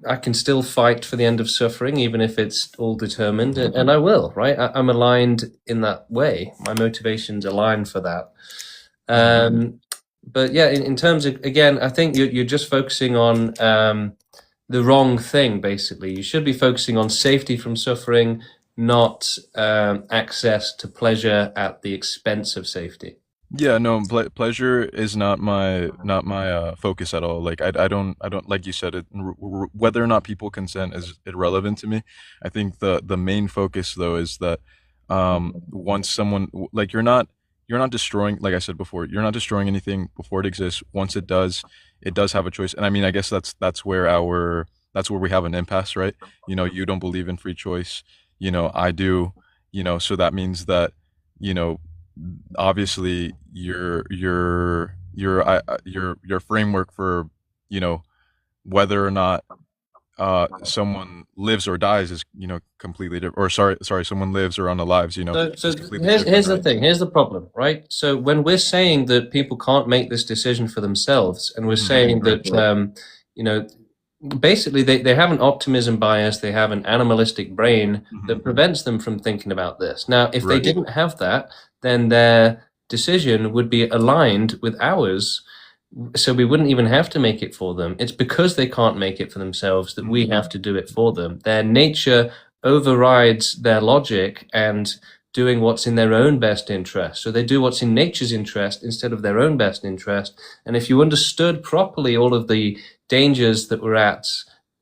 I can still fight for the end of suffering, even if it's all determined, and I will, right? I'm aligned in that way. My motivation's aligned for that. But yeah, in terms of, again, I think you're just focusing on the wrong thing, basically. You should be focusing on safety from suffering, not access to pleasure at the expense of safety. Yeah, no, pleasure is not my focus at all. Like I don't like you said it. Whether or not people consent is irrelevant to me. I think the main focus though is that, once someone, like, you're not destroying, like I said before, you're not destroying anything before it exists. Once it does have a choice. And I mean, I guess that's where we have an impasse, right? You don't believe in free choice. I do. So that means that, you know obviously your framework for, you know whether or not someone lives or dies is, completely different. Or sorry, someone lives or unalives, So is completely here's different, the right? thing. Here's the problem, right? So when we're saying that people can't make this decision for themselves, and we're saying that you know basically they have an optimism bias, they have an animalistic brain that prevents them from thinking about this. Now, if they Right. didn't have that, then their decision would be aligned with ours, so we wouldn't even have to make it for them. It's because they can't make it for themselves that we have to do it for them. Their nature overrides their logic and doing what's in their own best interest. So they do what's in nature's interest instead of their own best interest. And if you understood properly all of the dangers that we're at,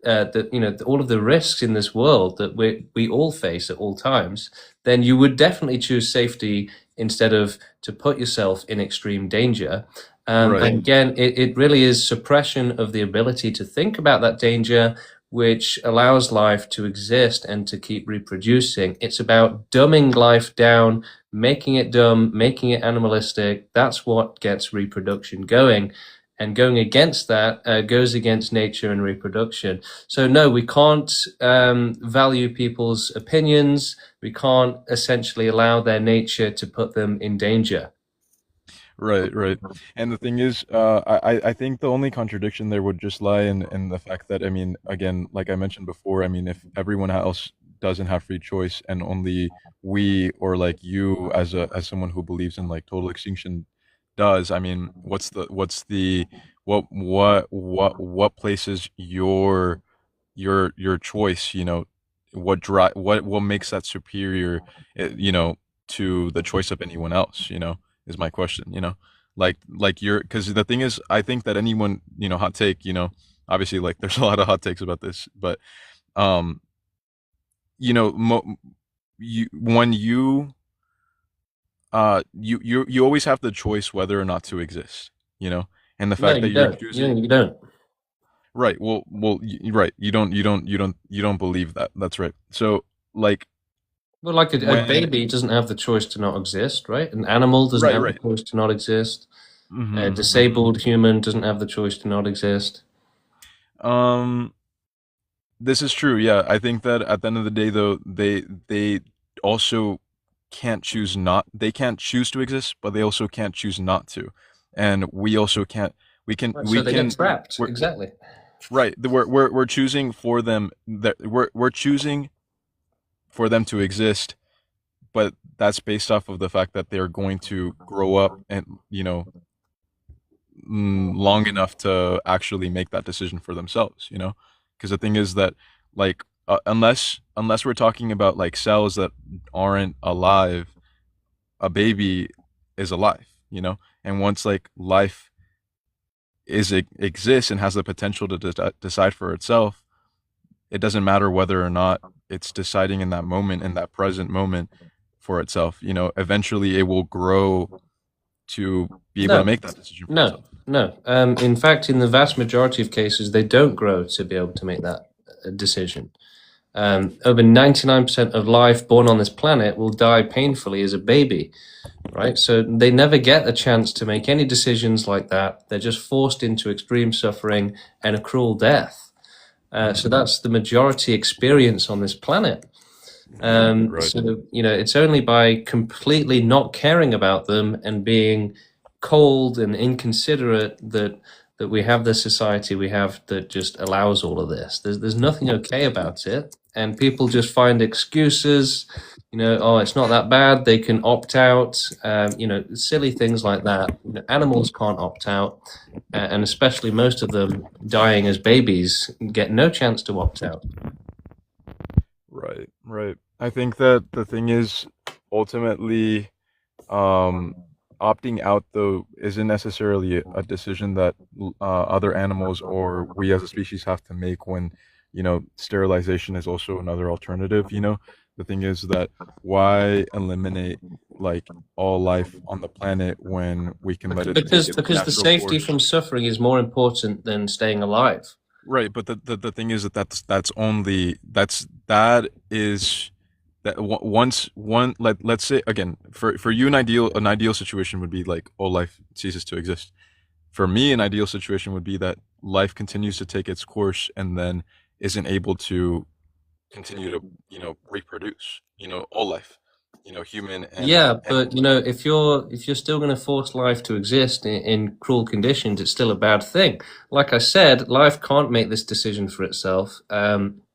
that all of the risks in this world that we all face at all times, then you would definitely choose safety instead of to put yourself in extreme danger. Right. And again, it really is suppression of the ability to think about that danger, which allows life to exist and to keep reproducing. It's about dumbing life down, making it dumb, making it animalistic. That's what gets reproduction going. And going against that goes against nature and reproduction. So no, we can't value people's opinions. We can't essentially allow their nature to put them in danger. Right, right. And the thing is, I think the only contradiction there would just lie in the fact that, I mean, again, like I mentioned before, I mean, if everyone else doesn't have free choice and only we, or like you as someone who believes in like total extinction does, I mean, what places your choice, what makes that superior, you know to the choice of anyone else, is my question, like you're, because the thing is, I think that anyone, hot take, obviously, like, there's a lot of hot takes about this, but um when you always have the choice whether or not to exist, and the No, fact that you you're don't. choosing. You don't. Right. Well, right. You don't believe that. That's right. So, like, Well, like a when. baby doesn't have the choice to not exist, right? An animal doesn't Right, have the right. choice to not exist. A Mm-hmm, disabled human doesn't have the choice to not exist. mm-hmm. This is true. Yeah, I think that at the end of the day, though, they also can't choose not. They can't choose to exist, but they also can't choose not to, and we also can't. We can. Right, so We they get can. trapped. We're, Exactly. right. We're choosing for them. That we're choosing for them to exist, but that's based off of the fact that they're going to grow up and, long enough to actually make that decision for themselves, because the thing is that, like, unless we're talking about like cells that aren't alive, a baby is alive, and once like life exists and has the potential to decide for itself, it doesn't matter whether or not it's deciding in that moment, in that present moment, for itself. Eventually it will grow to be able to No, make that decision for no, itself. no. In fact, in the vast majority of cases, they don't grow to be able to make that decision. Over 99% of life born on this planet will die painfully as a baby, right? So they never get a chance to make any decisions like that. They're just forced into extreme suffering and a cruel death. So that's the majority experience on this planet. Right. So, it's only by completely not caring about them and being cold and inconsiderate that we have the society we have that just allows all of this. There's nothing okay about it, and people just find excuses. Oh, it's not that bad. They can opt out. Silly things like that. Animals can't opt out, and especially most of them dying as babies get no chance to opt out. Right, right. I think that the thing is, ultimately, um, opting out, though, isn't necessarily a decision that other animals or we as a species have to make when, sterilization is also another alternative. The thing is that, why eliminate like all life on the planet when we can let it take its Because the natural safety course? from suffering is more important than staying alive. Right, but the thing is that that is that once one, let's say again, for you, an ideal situation would be like, oh, life ceases to exist. For me, an ideal situation would be that life continues to take its course and then isn't able to continue to, reproduce, all life, human and Yeah, but animal life. if you're still going to force life to exist in cruel conditions, it's still a bad thing. Like I said, life can't make this decision for itself.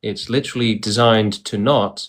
It's literally designed to not.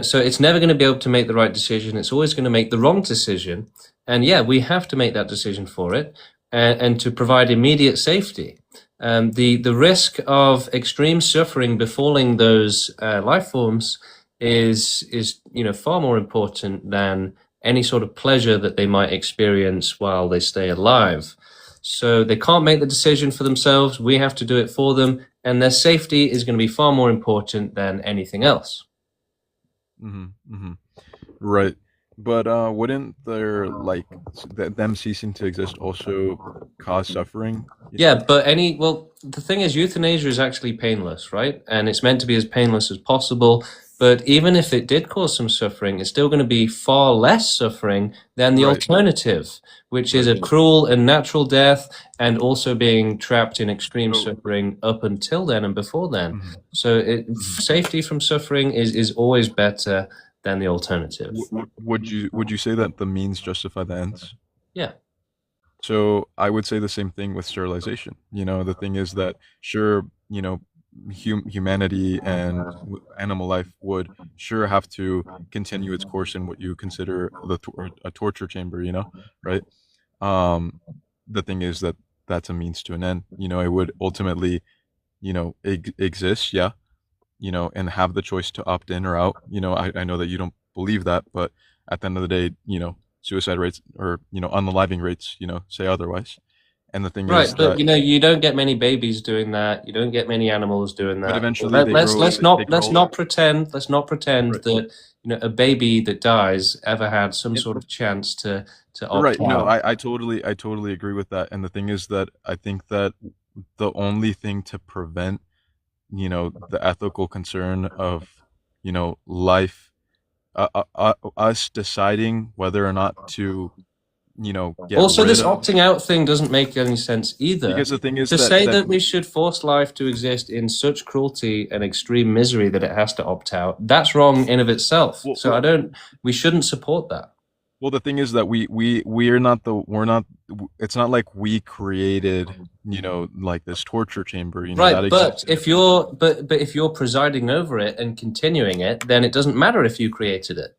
So it's never going to be able to make the right decision. It's always going to make the wrong decision. And yeah, we have to make that decision for it, and to provide immediate safety. The risk of extreme suffering befalling those life forms is far more important than any sort of pleasure that they might experience while they stay alive. So they can't make the decision for themselves. We have to do it for them, and their safety is going to be far more important than anything else. Mm-hmm, mm-hmm. Right. But wouldn't their like them ceasing to exist also cause suffering, you Yeah, think? but the thing is, euthanasia is actually painless, right? And it's meant to be as painless as possible. But even if it did cause some suffering, it's still going to be far less suffering than the Right, alternative, which is right. a cruel and natural death, and also being trapped in extreme So, suffering up until then and before then. mhm, So mhm. safety from suffering is always better than the alternative. Would you say that the means justify the ends? Yeah. So I would say the same thing with sterilization. The thing is that, sure, humanity and animal life would sure have to continue its course in what you consider a torture chamber, right? Um, the thing is that that's a means to an end. It would ultimately, exist, yeah, and have the choice to opt in or out. I know that you don't believe that, but at the end of the day, suicide rates or unaliving rates, say otherwise. And the thing Right, is but that, you don't get many babies doing that. You don't get many animals doing but that. eventually they grow. Let's They not pretend right. that a baby that dies ever had some It, sort of chance to opt right. No, out. I totally agree with that. And the thing is that I think that the only thing to prevent, the ethical concern of, life, us deciding whether or not to, get Also, rid this of. opting out thing doesn't make any sense either. Because the thing is To that say that we should force life to exist in such cruelty and extreme misery that it has to opt out, that's wrong in of itself. well, So we shouldn't support that. well, the thing is that we're not it's not like we created, like this torture chamber, Right, that but exists. if you're presiding over it and continuing it, then it doesn't matter if you created it.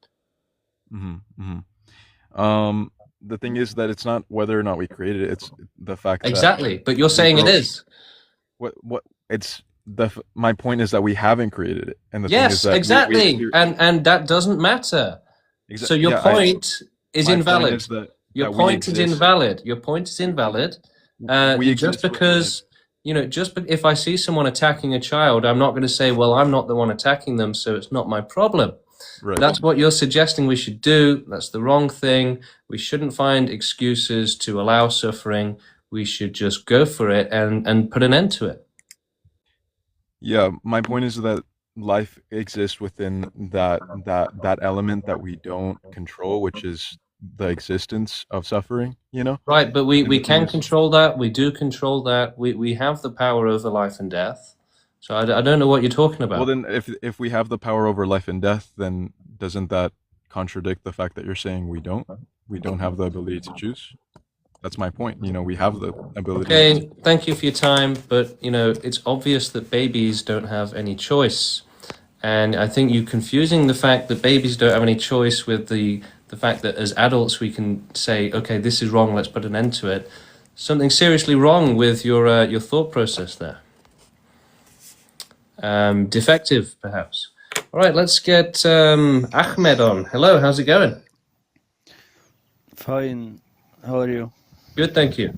The thing is that it's not whether or not we created it, it's the fact that Exactly, but you're saying it is. what it's my point is that we haven't created it, and the thing is Yes, that exactly, and that doesn't matter. So your point is my invalid. point is that Your that we point is exist. invalid. Your point is invalid. We Just exist because if I see someone attacking a child, I'm not going to say, well, I'm not the one attacking them, so it's not my problem. Right. That's what you're suggesting we should do. That's the wrong thing. We shouldn't find excuses to allow suffering. We should just go for it and put an end to it. Yeah, my point is that life exists within that element that we don't control, which is the existence of suffering, Right, but And we the thing can is- control that. We do control that. We have the power over life and death. So I don't know what you're talking about. Well, then, if we have the power over life and death, then doesn't that contradict the fact that you're saying we don't? We don't have the ability to choose. That's my point. We have the ability. Okay, thank you for your time, but it's obvious that babies don't have any choice. And I think you're confusing the fact that babies don't have any choice with the fact that as adults we can say, okay, this is wrong, let's put an end to it. Something seriously wrong with your thought process there. Defective, perhaps. All right, let's get Ahmed on. Hello, how's it going? Fine. How are you? Good, thank you.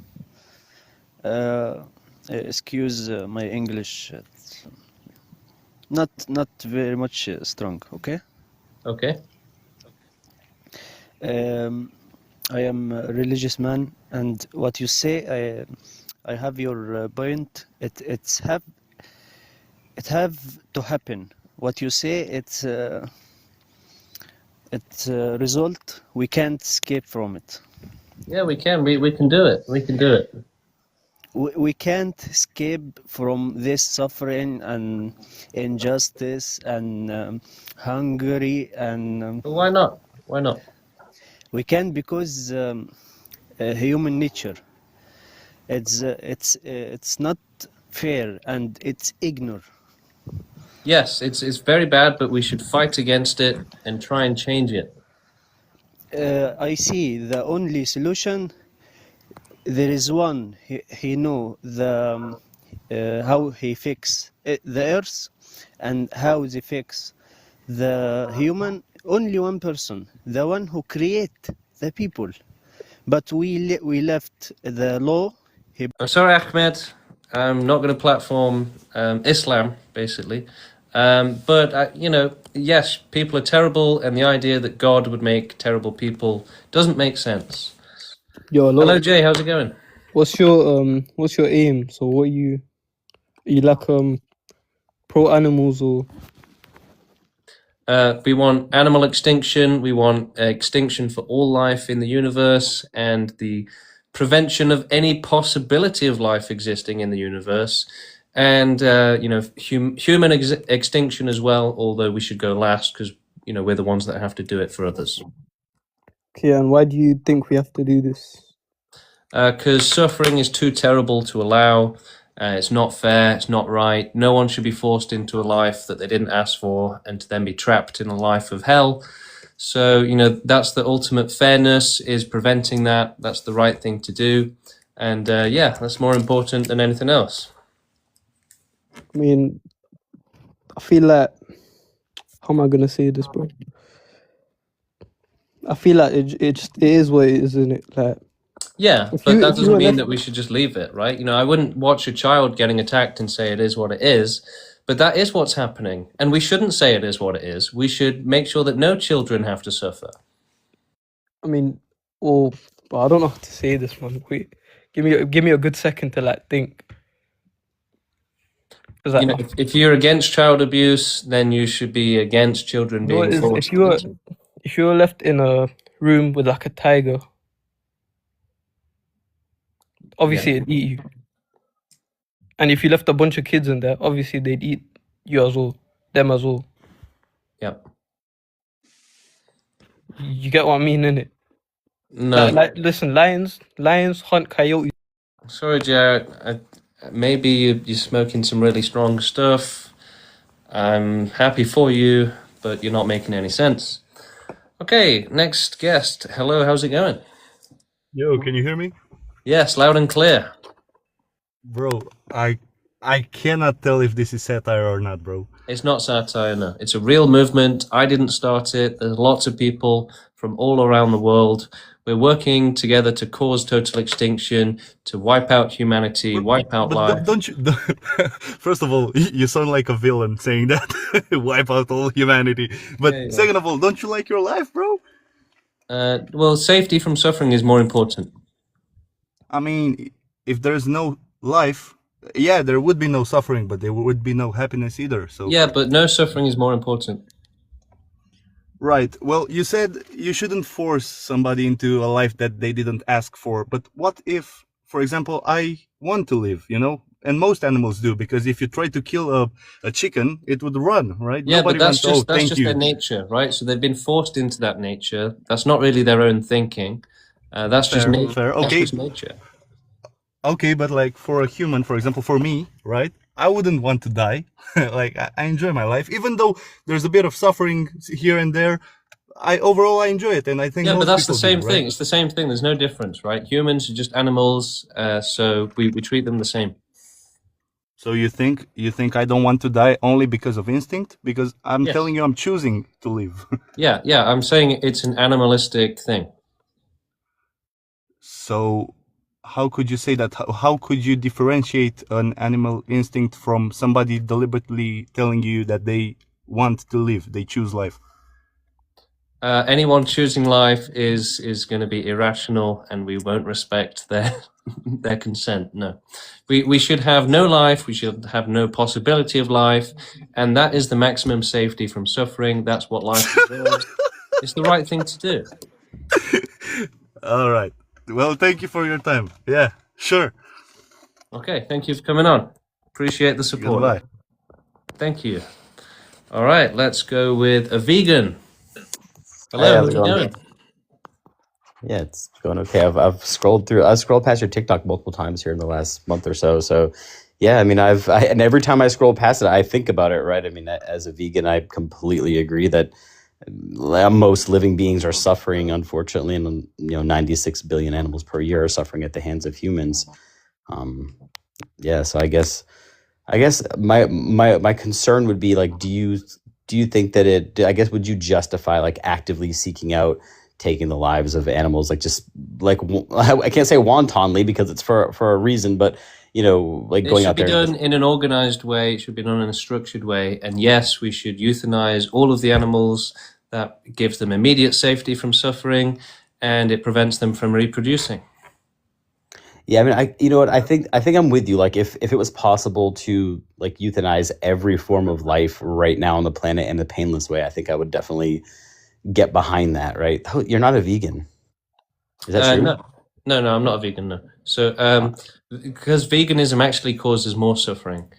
Excuse my English. It's not very much strong. Okay. Okay. I am a religious man, and what you say, I have your point. It have to happen. What you say, it's a result. We can't escape from it. Yeah, we can. We can do it. We can do it. We can't escape from this suffering and injustice and hunger and But why not? Why not? we can because human nature. It's not fair and it's ignorant. Yes, it's very bad, but we should fight against it and try and change it. I see the only solution. There is one. He know the how he fix the earth and how they fix the human. Only one person, the one who create the people. But we left the law. I'm sorry, Ahmed. I'm not going to platform Islam, basically. But, yes, people are terrible, and the idea that God would make terrible people doesn't make sense. Yo, Hello, Jay. How's it going? What's your aim? So what are you like pro animals or? We want animal extinction. We want extinction for all life in the universe and the prevention of any possibility of life existing in the universe. And, human extinction as well, although we should go last because, we're the ones that have to do it for others. Okay, and why do you think we have to do this? Because suffering is too terrible to allow. It's not fair. It's not right. No one should be forced into a life that they didn't ask for and to then be trapped in a life of hell. So, that's the ultimate fairness, is preventing that. That's the right thing to do. And, that's more important than anything else. I mean, I feel like, how am I gonna say this, bro? I feel like it is what it is, isn't it? Like, Yeah, if but you that if you doesn't were mean left, that we should just leave it, right? You know, I wouldn't watch a child getting attacked and say it is what it is, but that is what's happening. And we shouldn't say it is what it is. We should make sure that no children have to suffer. I mean, or but I don't know how to say this, man. Wait, give me a good second to like think. Cause You know, if you're against child abuse, then you should be against children you know what being it is? forced. If you were left in a room with like a tiger, obviously it'd eat you. And if you left a bunch of kids in there, obviously they'd eat you as well, them as well. Yep. You get what I mean, innit? No. Listen, lions hunt coyotes. Sorry, Jared. Maybe you're smoking some really strong stuff. I'm happy for you, but you're not making any sense. Okay, next guest. Hello, how's it going? Yo, can you hear me? Yes, loud and clear. Bro, I cannot tell if this is satire or not, bro. It's not satire, no. It's a real movement. I didn't start it. There's lots of people from all around the world. We're working together to cause total extinction, to wipe out humanity, wipe out life. Don't you? First of all, you sound like a villain saying that. Wipe out all humanity. But Yeah. second of all, don't you like your life, bro? Well, safety from suffering is more important. I mean, if there's no life, yeah, there would be no suffering, but there would be no happiness either. So yeah, but no suffering is more important. right. Well, you said you shouldn't force somebody into a life that they didn't ask for. But what if, for example, I want to live, you know? And most animals do, because if you try to kill a chicken, it would run, right? Yeah, Nobody but that's runs, just thank you. their nature, right? So they've been forced into that nature. That's not really their own thinking. That's just Fair, nature. fair. That's Okay. just nature. Okay, but like for a human, for example, for me, right? I wouldn't want to die. Like I enjoy my life, even though there's a bit of suffering here and there. Overall I enjoy it, and I think Yeah, most but that's the people same do, thing. right? It's the same thing. There's no difference, right? Humans are just animals, so we treat them the same. So you think I don't want to die only because of instinct? Because I'm Yes. telling you, I'm choosing to live. Yeah, I'm saying it's an animalistic thing. So how could you say that? How could you differentiate an animal instinct from somebody deliberately telling you that they want to live, they choose life? Anyone choosing life is going to be irrational, and we won't respect their consent. No, we should have no life. We should have no possibility of life, and that is the maximum safety from suffering. That's what life deserves. It's the right thing to do. All right. Well, thank you for your time. Yeah, sure. Okay, thank you for coming on. Appreciate the support. Goodbye. Thank you. All right, let's go with a vegan. Hello, Hey, how's how's it it going? going? Yeah, it's going okay. I've scrolled past your TikTok multiple times here in the last month or so. So, yeah, I mean, and every time I scroll past it, I think about it, right? I mean, as a vegan, I completely agree that most living beings are suffering, unfortunately, and 96 billion animals per year are suffering at the hands of humans. Yeah, so I guess my concern would be like, do you think that I guess, would you justify like actively seeking out taking the lives of animals, like just like, I can't say wantonly because it's for a reason, but like going out there. It should be done in an organized way. It should be done in a structured way. And yes, we should euthanize all of the animals. That gives them immediate safety from suffering, and it prevents them from reproducing. Yeah, I mean, you know what? I think I'm with you. Like, if it was possible to like euthanize every form of life right now on the planet in a painless way, I think I would definitely get behind that. Right? Oh, you're not a vegan, is that true? No, I'm not a vegan. No. So, because veganism actually causes more suffering.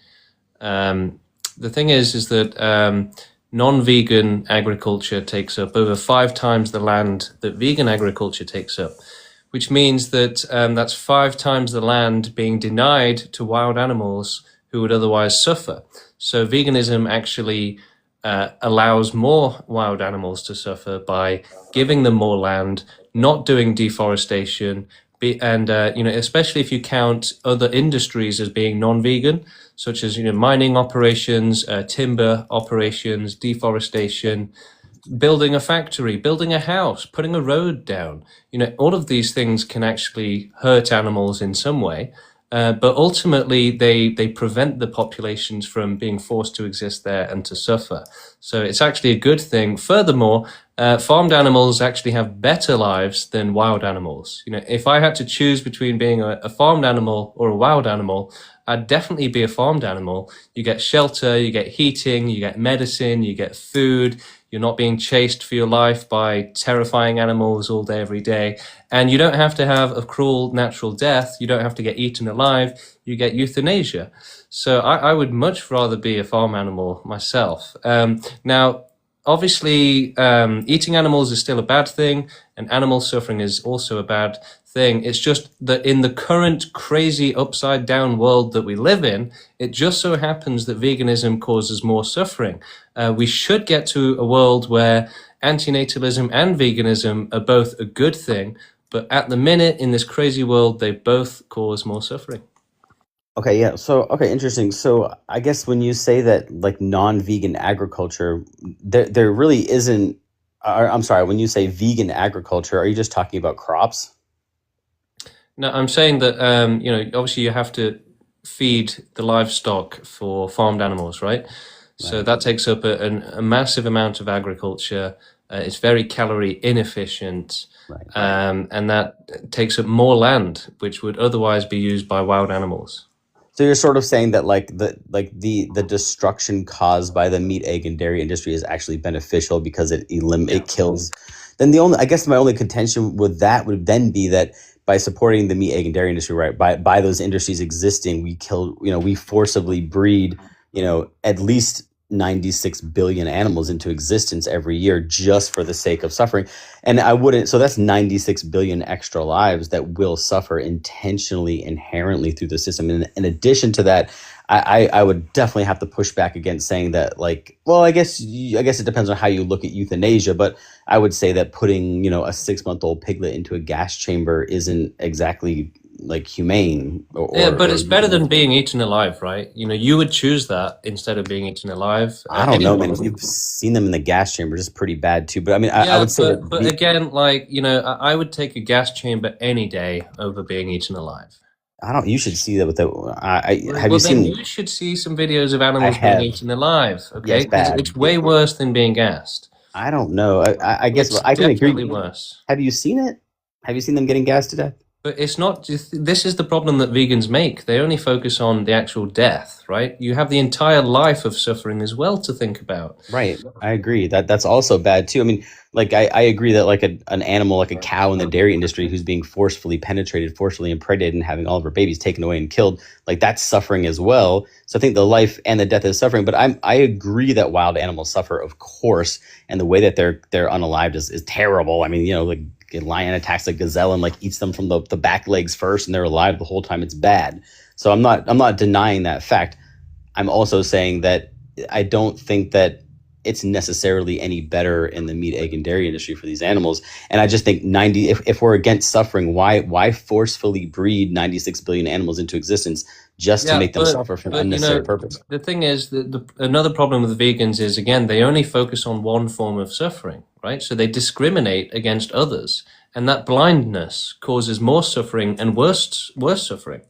The thing is that non-vegan agriculture takes up over 5 times the land that vegan agriculture takes up, which means that that's 5 times the land being denied to wild animals who would otherwise suffer. So veganism actually allows more wild animals to suffer by giving them more land, not doing deforestation, and especially if you count other industries as being non-vegan, such as mining operations, timber operations, deforestation. building a factory, building a house, putting a road down. All of these things can actually hurt animals in some way. But ultimately, they prevent the populations from being forced to exist there and to suffer. So it's actually a good thing. Furthermore, farmed animals actually have better lives than wild animals. If I had to choose between being a farmed animal or a wild animal, I'd definitely be a farmed animal. You get shelter, you get heating, you get medicine, you get food. You're not being chased for your life by terrifying animals all day, every day. And you don't have to have a cruel natural death. You don't have to get eaten alive. You get euthanasia. So I would much rather be a farm animal myself. Now, obviously, eating animals is still a bad thing, and animal suffering is also a bad thing. It's just that in the current crazy upside down world that we live in, it just so happens that veganism causes more suffering. We should get to a world where antinatalism and veganism are both a good thing, but at the minute in this crazy world, they both cause more suffering. Okay, yeah. So, okay, interesting. So, I guess when you say that like non-vegan agriculture, there really isn't. I'm sorry. When you say vegan agriculture, are you just talking about crops? No, I'm saying that obviously you have to feed the livestock for farmed animals, right? So Right. that takes up a massive amount of agriculture. It's very calorie inefficient, Right. and that takes up more land, which would otherwise be used by wild animals. So you're sort of saying that the destruction caused by the meat, egg, and dairy industry is actually beneficial because it kills. Then I guess my only contention with that would then be that by supporting the meat, egg, and dairy industry, right, by those industries existing, we forcibly breed, at least 96 billion animals into existence every year just for the sake of suffering. And so that's 96 billion extra lives that will suffer intentionally, inherently through the system. And in addition to that, I would definitely have to push back against saying that, I guess it depends on how you look at euthanasia, but I would say that putting, a 6-month-old piglet into a gas chamber isn't exactly humane. But it's better than being eaten alive, right? You would choose that instead of being eaten alive. I don't know, man. If you've seen them in the gas chamber, it's pretty bad too. But I mean, I would say but again, I would take a gas chamber any day over being eaten alive. You should see that with Have you seen? You should see some videos of animals being eaten alive. Okay, it's way worse than being gassed. I don't know. I guess I can agree. Definitely worse. Have you seen it? Have you seen them getting gassed to death? But it's not just, this is the problem that vegans make. They only focus on the actual death, right? You have the entire life of suffering as well to think about. Right. I agree. That's also bad too. I mean, I agree that an animal like a cow in the dairy industry who's being forcefully penetrated, forcefully impregnated, and having all of her babies taken away and killed, that's suffering as well. So I think the life and the death is suffering. But I agree that wild animals suffer, of course, and the way that they're unalived is terrible. I mean, a lion attacks a gazelle and eats them from the back legs first, and they're alive the whole time. It's bad. So I'm not denying that fact. I'm also saying that I don't think that it's necessarily any better in the meat, egg, and dairy industry for these animals. And I just think if we're against suffering, why forcefully breed 96 billion animals into existence just to make them suffer for an unnecessary purpose? The thing is that another problem with vegans is, again, they only focus on one form of suffering, right? So they discriminate against others, and that blindness causes more suffering and worse suffering.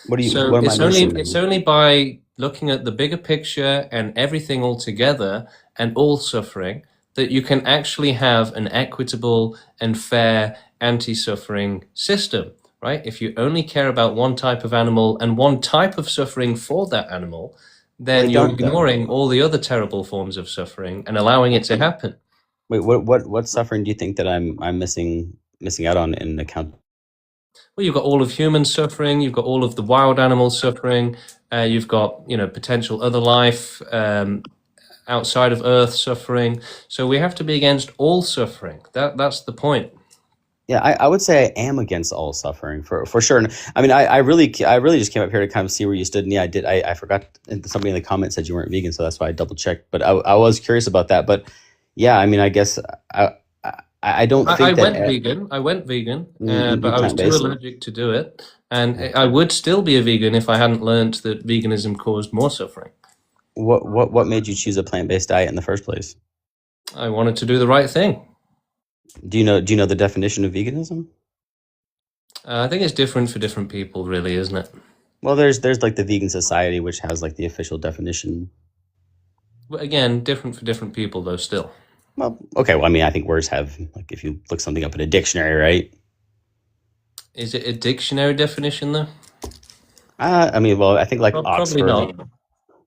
It's only by looking at the bigger picture and everything all together and all suffering that you can actually have an equitable and fair anti-suffering system, right? If you only care about one type of animal and one type of suffering for that animal, then you're ignoring all the other terrible forms of suffering and allowing it to happen. Wait, what suffering do you think that I'm missing out on in account? Well, you've got all of human suffering, you've got all of the wild animal suffering, you've got potential other life outside of Earth suffering. So we have to be against all suffering. That's the point. Yeah, I would say I am against all suffering for sure. And I mean, I really just came up here to kind of see where you stood. And yeah, I forgot, somebody in the comments said you weren't vegan, so that's why I double checked. But I was curious about that. But yeah, I mean, I guess I don't think I went vegan, but I was too allergic to do it. And I would still be a vegan if I hadn't learned that veganism caused more suffering. What made you choose a plant-based diet in the first place? I wanted to do the right thing. Do you know the definition of veganism? I think it's different for different people, really, isn't it? Well, there's like the Vegan Society, which has like the official definition. But again, different for different people, though. Still. Well, okay. Well, I mean, I think words have, like, if you look something up in a dictionary, right? Is it a dictionary definition, though? I mean, well, I think like Probably Oxford. not.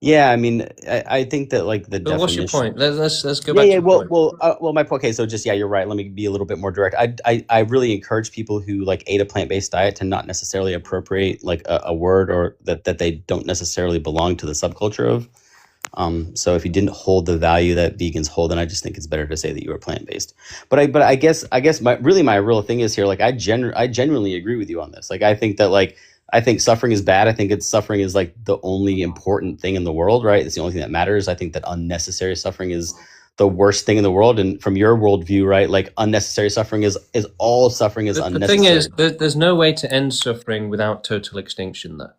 Yeah, I mean, I think that like the But what's your definition. point? Let's go Yeah, back yeah. to the point. Well, my point. Okay, so just, yeah, you're right. Let me be a little bit more direct. I really encourage people who like ate a plant-based diet to not necessarily appropriate like a word or that they don't necessarily belong to the subculture of. So if you didn't hold the value that vegans hold, then I just think it's better to say that you were plant-based. But I guess my real thing is here, like I genuinely agree with you on this. Like I think that I think suffering is bad. I think suffering is like the only important thing in the world, right? It's the only thing that matters. I think that unnecessary suffering is the worst thing in the world. And from your worldview, right, like unnecessary suffering is all suffering is unnecessary. The thing is, there's no way to end suffering without total extinction, though.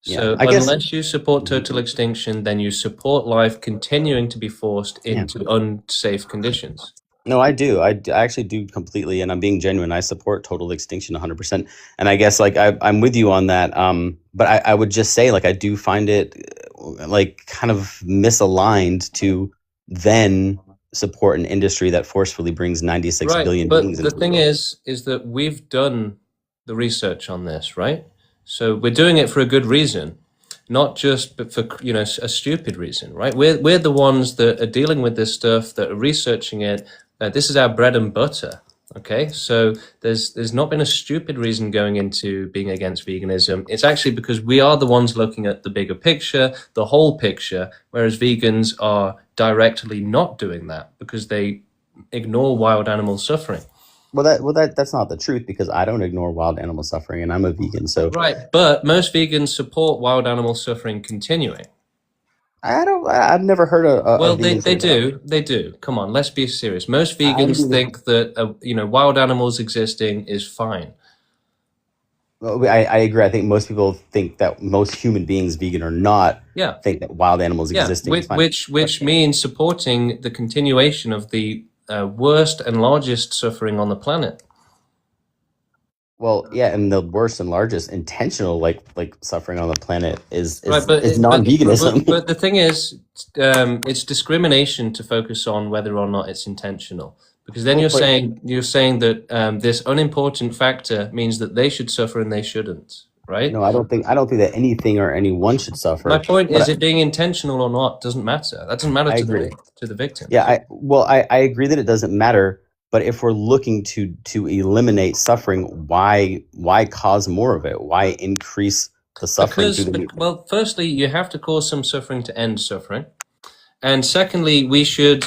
So I guess, unless you support total extinction, then you support life continuing to be forced into unsafe conditions. No, I do. I actually do completely, and I'm being genuine. I support total extinction 100%. And I guess like I'm with you on that. But I would just say like I do find it like kind of misaligned to then support an industry that forcefully brings 96 billion beings into the thing world. is that we've done the research on this, right? So we're doing it for a good reason, not just but for a stupid reason, right? We're the ones that are dealing with this stuff, that are researching it. This is our bread and butter. Okay, so there's not been a stupid reason going into being against veganism. It's actually because we are the ones looking at the bigger picture, the whole picture, whereas vegans are directly not doing that because they ignore wild animal suffering. Well, that's not the truth, because I don't ignore wild animal suffering, and I'm a vegan. So right, but most vegans support wild animal suffering continuing. I've never heard Well, they do. Come on, let's be serious. Most vegans think that wild animals existing is fine. Well, I agree. I think most people think that most human beings, vegan or not, think that wild animals existing is fine. Which means supporting the continuation of the worst and largest suffering on the planet. Well, yeah, and the worst and largest intentional like suffering on the planet is non-veganism. But the thing is, it's discrimination to focus on whether or not it's intentional, because then you're saying that this unimportant factor means that they should suffer and they shouldn't, right? No, I don't think that anything or anyone should suffer. My point is, it being intentional or not doesn't matter. That doesn't matter to the victim. Yeah, I agree that it doesn't matter. But if we're looking to eliminate suffering, why cause more of it? Why increase the suffering? Well, firstly, you have to cause some suffering to end suffering. And secondly, we should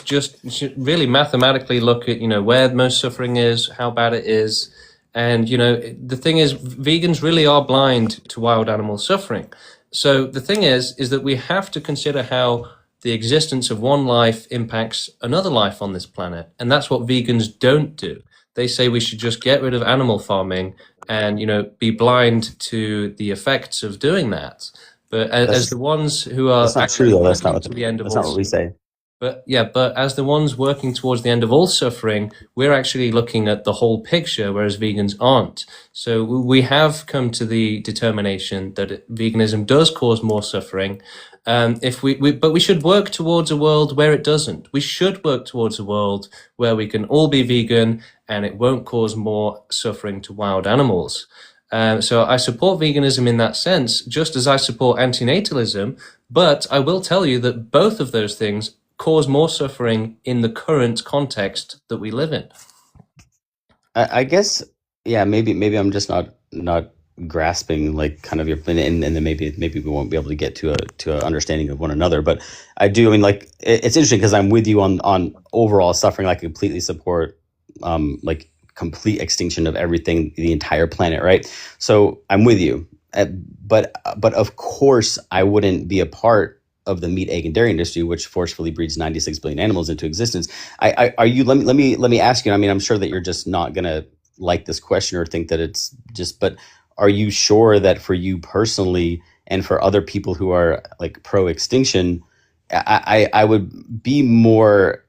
really mathematically look at, where most suffering is, how bad it is. And, the thing is, vegans really are blind to wild animal suffering. So the thing is that we have to consider how the existence of one life impacts another life on this planet. And that's what vegans don't do. They say we should just get rid of animal farming and, be blind to the effects of doing that. But as the ones who are that's not true, though. That's not what we say. But as the ones working towards the end of all suffering, we're actually looking at the whole picture, whereas vegans aren't. So we have come to the determination that veganism does cause more suffering. But we should work towards a world where it doesn't. We should work towards a world where we can all be vegan and it won't cause more suffering to wild animals. So I support veganism in that sense, just as I support antinatalism. But I will tell you that both of those things cause more suffering in the current context that we live in. I guess, yeah, maybe I'm just not grasping like kind of your plan, and then maybe we won't be able to get to an understanding of one another. But I do. I mean, like it's interesting because I'm with you on overall suffering. I completely support like complete extinction of everything, the entire planet, right? So I'm with you, but of course I wouldn't be a part of the meat, egg, and dairy industry, which forcefully breeds 96 billion animals into existence. Are you? Let me ask you. I mean, I'm sure that you're just not gonna like this question or think that it's just. But are you sure that for you personally and for other people who are like pro extinction, I would be more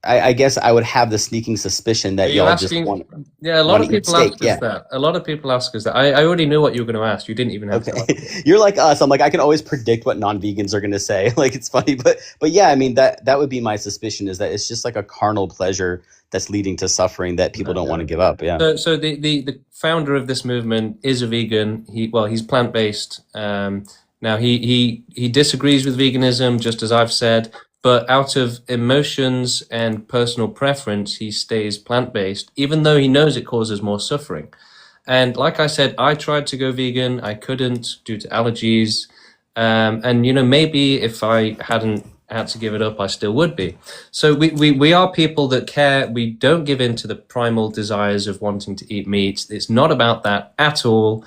I guess I would have the sneaking suspicion Are that you y'all just asking? want Yeah, a lot want of to eat people steak. ask us Yeah. that. A lot of people ask us that. I already knew what you were going to ask. You didn't even have to Okay. ask it. You're like us. I'm like, I can always predict what non-vegans are going to say. Like, it's funny, but yeah, I mean, that would be my suspicion, is that it's just like a carnal pleasure that's leading to suffering that people don't want to give up. Yeah. So the founder of this movement is a vegan. He's plant based. Now he disagrees with veganism, just as I've said, but out of emotions and personal preference, he stays plant based, even though he knows it causes more suffering. And like I said, I tried to go vegan. I couldn't due to allergies. And maybe if I hadn't had to give it up, I still would be. So we are people that care. We don't give in to the primal desires of wanting to eat meat. It's not about that at all.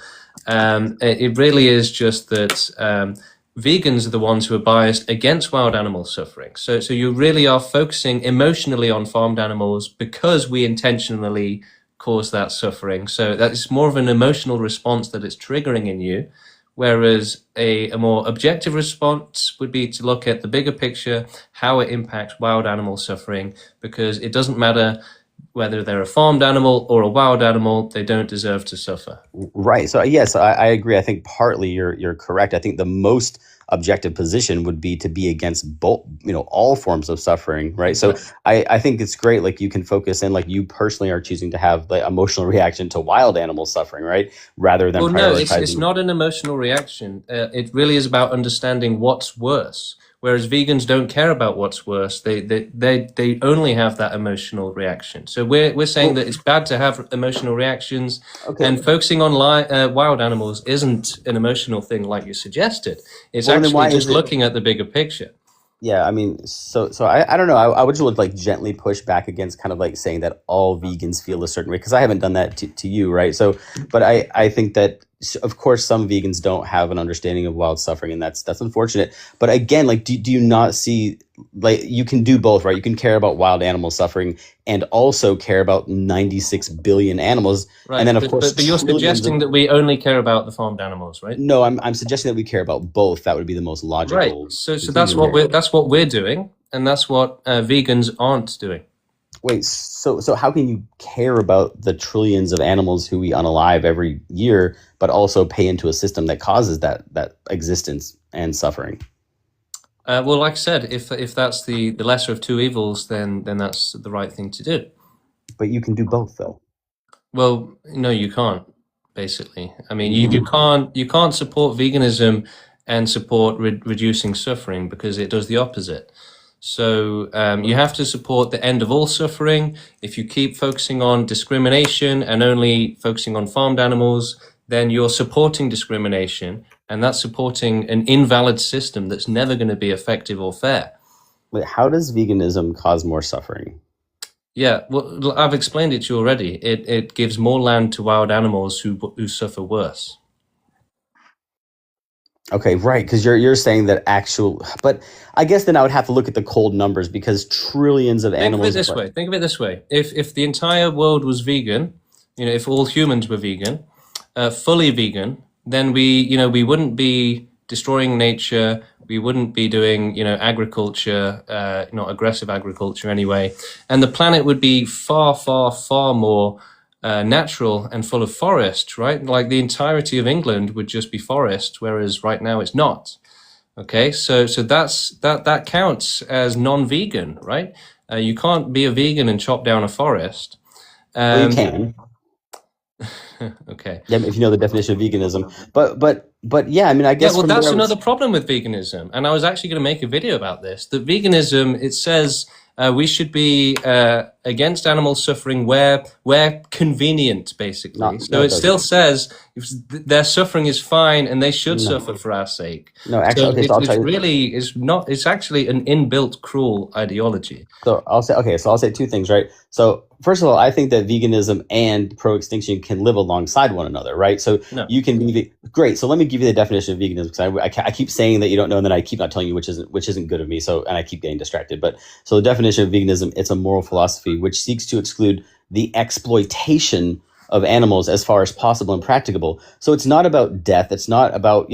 It really is just that vegans are the ones who are biased against wild animal suffering. So you really are focusing emotionally on farmed animals because we intentionally cause that suffering. So that's more of an emotional response that it's triggering in you. Whereas a more objective response would be to look at the bigger picture, how it impacts wild animal suffering, because it doesn't matter whether they're a farmed animal or a wild animal, they don't deserve to suffer. Right. So yes, I agree. I think partly you're correct. I think the most objective position would be to be against both, all forms of suffering, right? So I think it's great, like you can focus in, like you personally are choosing to have the emotional reaction to wild animal suffering, right? Rather than prioritizing. It's not an emotional reaction. It really is about understanding what's worse. Whereas vegans don't care about what's worse. They only have that emotional reaction. So we're saying that it's bad to have emotional reactions, and focusing on wild animals isn't an emotional thing like you suggested. It's actually just looking at the bigger picture. Yeah, I mean, so I don't know. I would just like gently push back against kind of like saying that all vegans feel a certain way, because I haven't done that to you, right? So, but I think that of course some vegans don't have an understanding of wild suffering, and that's unfortunate. But again, like, do you not see, like, you can do both, right? You can care about wild animal suffering and also care about 96 billion animals, right? And then of course, but you're suggesting that we only care about the farmed animals, right? No, I'm suggesting that we care about both. That would be the most logical. Right. So that's what we're doing, and that's what vegans aren't doing. Wait, so how can you care about the trillions of animals who we unalive every year, but also pay into a system that causes that existence and suffering? Well, like I said, if that's the lesser of two evils, then that's the right thing to do. But you can do both, though. Well, no, you can't. Basically, I mean, you can't support veganism and support reducing suffering, because it does the opposite. So you have to support the end of all suffering. If you keep focusing on discrimination and only focusing on farmed animals, then you're supporting discrimination, and that's supporting an invalid system that's never going to be effective or fair. Wait, how does veganism cause more suffering? Yeah, well, I've explained it to you already. It gives more land to wild animals who suffer worse. Okay, right, because you're saying that but I guess then I would have to look at the cold numbers, because trillions of animals. Think of it this way: if the entire world was vegan, if all humans were vegan, fully vegan, then we wouldn't be destroying nature. We wouldn't be doing agriculture, not aggressive agriculture anyway, and the planet would be far, far, far more natural and full of forest, right? Like the entirety of England would just be forest, whereas right now it's not. Okay, so that counts as non-vegan, right? You can't be a vegan and chop down a forest. Well, you can. Okay. Yeah, if you know the definition of veganism, but yeah, I mean, I guess. Yeah, well, that's another problem with veganism, and I was actually going to make a video about this. That veganism, it says we should be against animal suffering where convenient, basically. So it still says their suffering is fine and they should suffer for our sake. No, actually, so it really is not. It's actually an inbuilt cruel ideology. So I'll say two things, right? So first of all, I think that veganism and pro-extinction can live alongside one another, right? So you can be great. So let me give you the definition of veganism, because I keep saying that you don't know, and then I keep not telling you, which isn't good of me. So, and I keep getting distracted. But so the definition of veganism, it's a moral philosophy which seeks to exclude the exploitation of animals as far as possible and practicable. So it's not about death. It's not about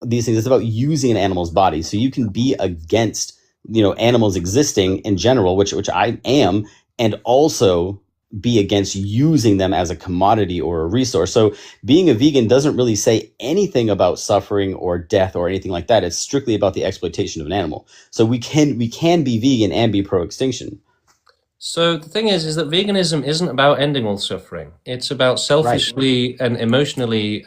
these things. It's about using an animal's body. So you can be against animals existing in general, which I am, and also be against using them as a commodity or a resource. So being a vegan doesn't really say anything about suffering or death or anything like that. It's strictly about the exploitation of an animal. So we can be vegan and be pro-extinction. So the thing is that veganism isn't about ending all suffering. It's about selfishly and emotionally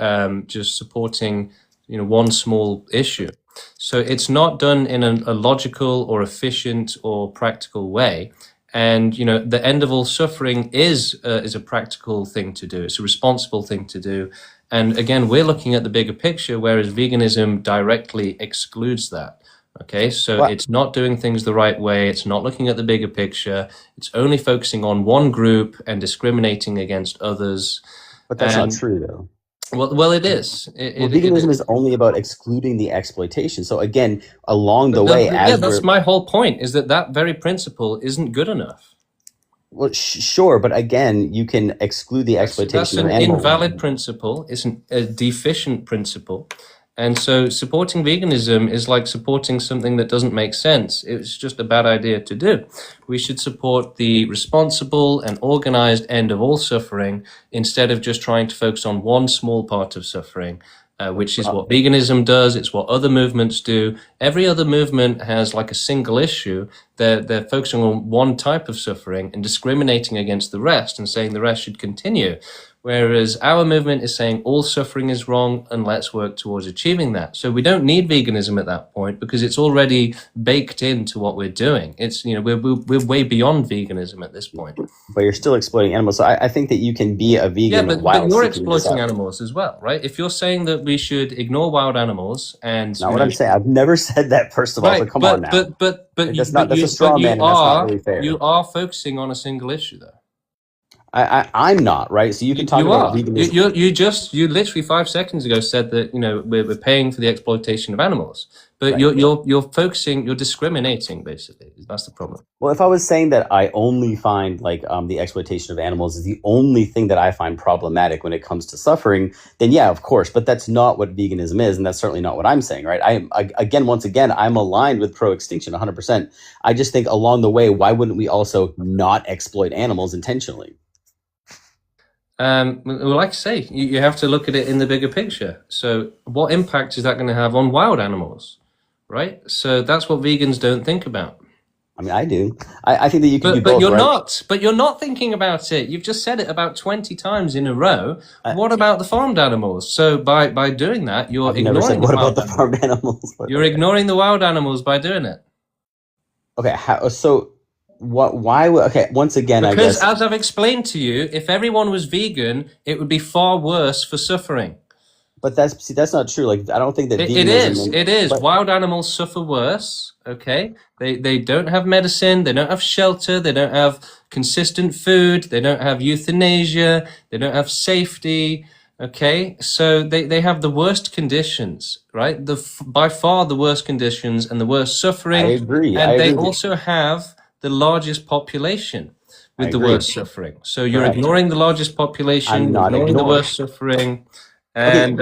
just supporting, one small issue. So it's not done in a logical or efficient or practical way. And the end of all suffering is a practical thing to do. It's a responsible thing to do. And again, we're looking at the bigger picture, whereas veganism directly excludes that. Okay, so it's not doing things the right way. It's not looking at the bigger picture. It's only focusing on one group and discriminating against others. But that's not true, though. Well, it is. Veganism is only about excluding the exploitation. So again, along the way, that's my whole point, is that very principle isn't good enough. Well, sure, but again, you can exclude the exploitation of animals. That's an invalid principle. It's a deficient principle. And so supporting veganism is like supporting something that doesn't make sense. It's just a bad idea to do. We should support the responsible and organized end of all suffering instead of just trying to focus on one small part of suffering, which is what veganism does. It's what other movements do. Every other movement has like a single issue. They're focusing on one type of suffering and discriminating against the rest and saying the rest should continue. Whereas our movement is saying all suffering is wrong and let's work towards achieving that. So we don't need veganism at that point because it's already baked into what we're doing. It's, we're way beyond veganism at this point. But you're still exploiting animals. So I think that you can be a vegan. Yeah, but you're exploiting animals as well, right? If you're saying that we should ignore wild animals and... Not what I'm saying. I've never said that, first of all, so come on now. But that's a straw man, and that's not really fair. You are focusing on a single issue, though. I'm not, right? So you can talk about veganism. You literally 5 seconds ago said that we're paying for the exploitation of animals, but you're focusing, you're discriminating basically. That's the problem. Well, if I was saying that I only find the exploitation of animals is the only thing that I find problematic when it comes to suffering, then yeah, of course. But that's not what veganism is, and that's certainly not what I'm saying, right? Once again, I'm aligned with pro-extinction 100%. I just think along the way, why wouldn't we also not exploit animals intentionally? Well, like I say, you have to look at it in the bigger picture. So what impact is that going to have on wild animals, right? So that's what vegans don't think about. I mean, I do. I think that you can do both, but you're right? not. But you're not thinking about it. You've just said it about 20 times in a row. What about the farmed animals? So by doing that, you're ignoring never said, the what wild about the farmed animals? You're ignoring the wild animals by doing it. Okay, why? Okay, once again, because I guess, as I've explained to you, if everyone was vegan, it would be far worse for suffering. But that's not true. Like, I don't think that veganism... It is. Wild animals suffer worse, okay? They don't have medicine, they don't have shelter, they don't have consistent food, they don't have euthanasia, they don't have safety, okay? So they have the worst conditions, right? By far the worst conditions and the worst suffering. I agree. And they also have the largest population with the worst suffering. So you're ignoring the largest population, I'm not ignoring the worst suffering, and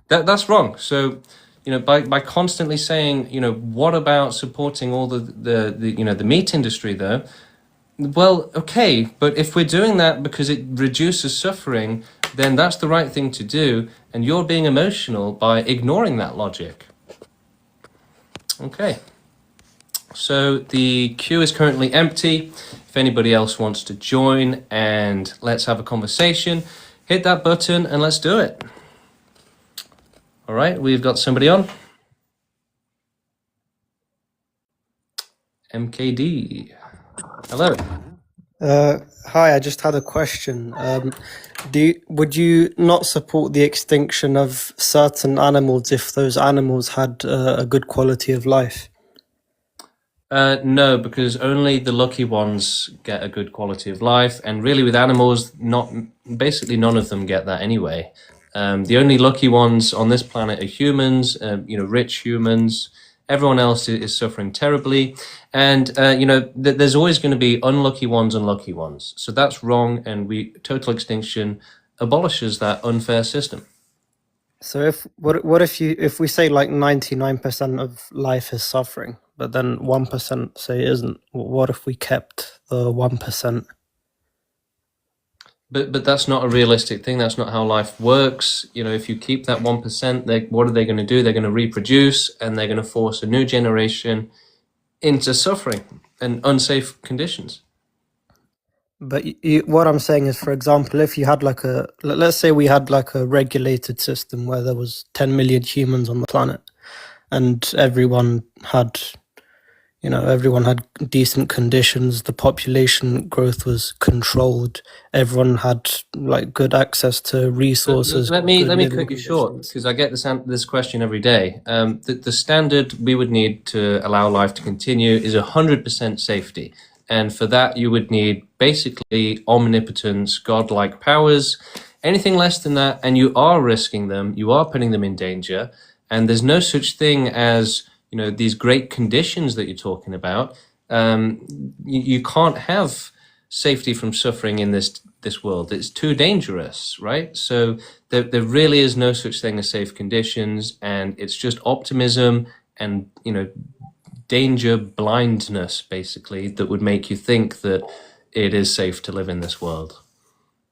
that's wrong. So by constantly saying, what about supporting all the meat industry though? Well, okay, but if we're doing that because it reduces suffering, then that's the right thing to do, and you're being emotional by ignoring that logic. Okay. So the queue is currently empty. If anybody else wants to join and let's have a conversation, hit that button and let's do it. All right, we've got somebody on. MKD. Hello. Hi, I just had a question. Would you not support the extinction of certain animals if those animals had a good quality of life? No, because only the lucky ones get a good quality of life, and really with animals, basically none of them get that anyway. The only lucky ones on this planet are humans, rich humans. Everyone else is suffering terribly, and there's always going to be unlucky ones and lucky ones. So that's wrong, and total extinction abolishes that unfair system. So if we say like 99% of life is suffering, but then 1% say isn't. What if we kept the 1%? But that's not a realistic thing. That's not how life works. If you keep that 1%, what are they going to do? They're going to reproduce, and they're going to force a new generation into suffering and unsafe conditions. But what I'm saying is, for example, if you had let's say we had like a regulated system where there was 10 million humans on the planet, and everyone had decent conditions, the population growth was controlled, everyone had like good access to resources. Let me cut you short, because I get this question every day. The standard we would need to allow life to continue is 100% safety. And for that, you would need basically omnipotence, godlike powers. Anything less than that, and you are risking them, you are putting them in danger. And there's no such thing as, these great conditions that you're talking about. You can't have safety from suffering in this world. It's too dangerous, right? So there really is no such thing as safe conditions, and it's just optimism and, danger blindness, basically, that would make you think that it is safe to live in this world.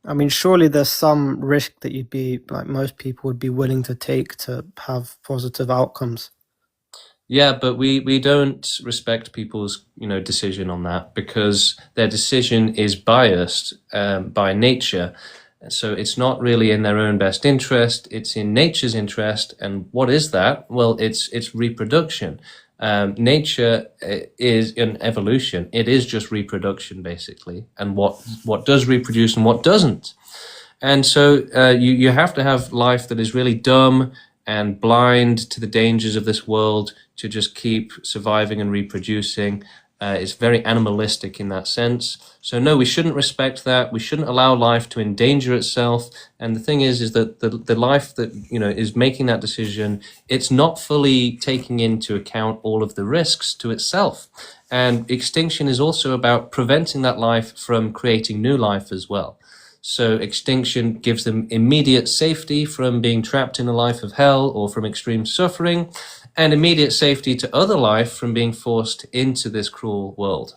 I mean, surely there's some risk that most people would be willing to take to have positive outcomes. Yeah, but we don't respect people's decision on that, because their decision is biased by nature. So it's not really in their own best interest. It's in nature's interest. And what is that? Well, it's reproduction. Nature is an evolution. It is just reproduction, basically, and what does reproduce and what doesn't. And so you have to have life that is really dumb and blind to the dangers of this world to just keep surviving and reproducing. It's very animalistic in that sense. So no, we shouldn't respect that. We shouldn't allow life to endanger itself. And the thing is that the life that is making that decision, it's not fully taking into account all of the risks to itself. And extinction is also about preventing that life from creating new life as well. So extinction gives them immediate safety from being trapped in a life of hell or from extreme suffering, and immediate safety to other life from being forced into this cruel world.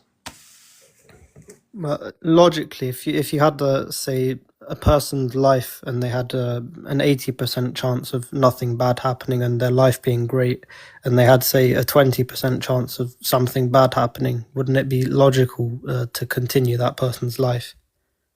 Well, logically, if you had say a person's life and they had an 80% chance of nothing bad happening and their life being great, and they had say a 20% chance of something bad happening, wouldn't it be logical to continue that person's life?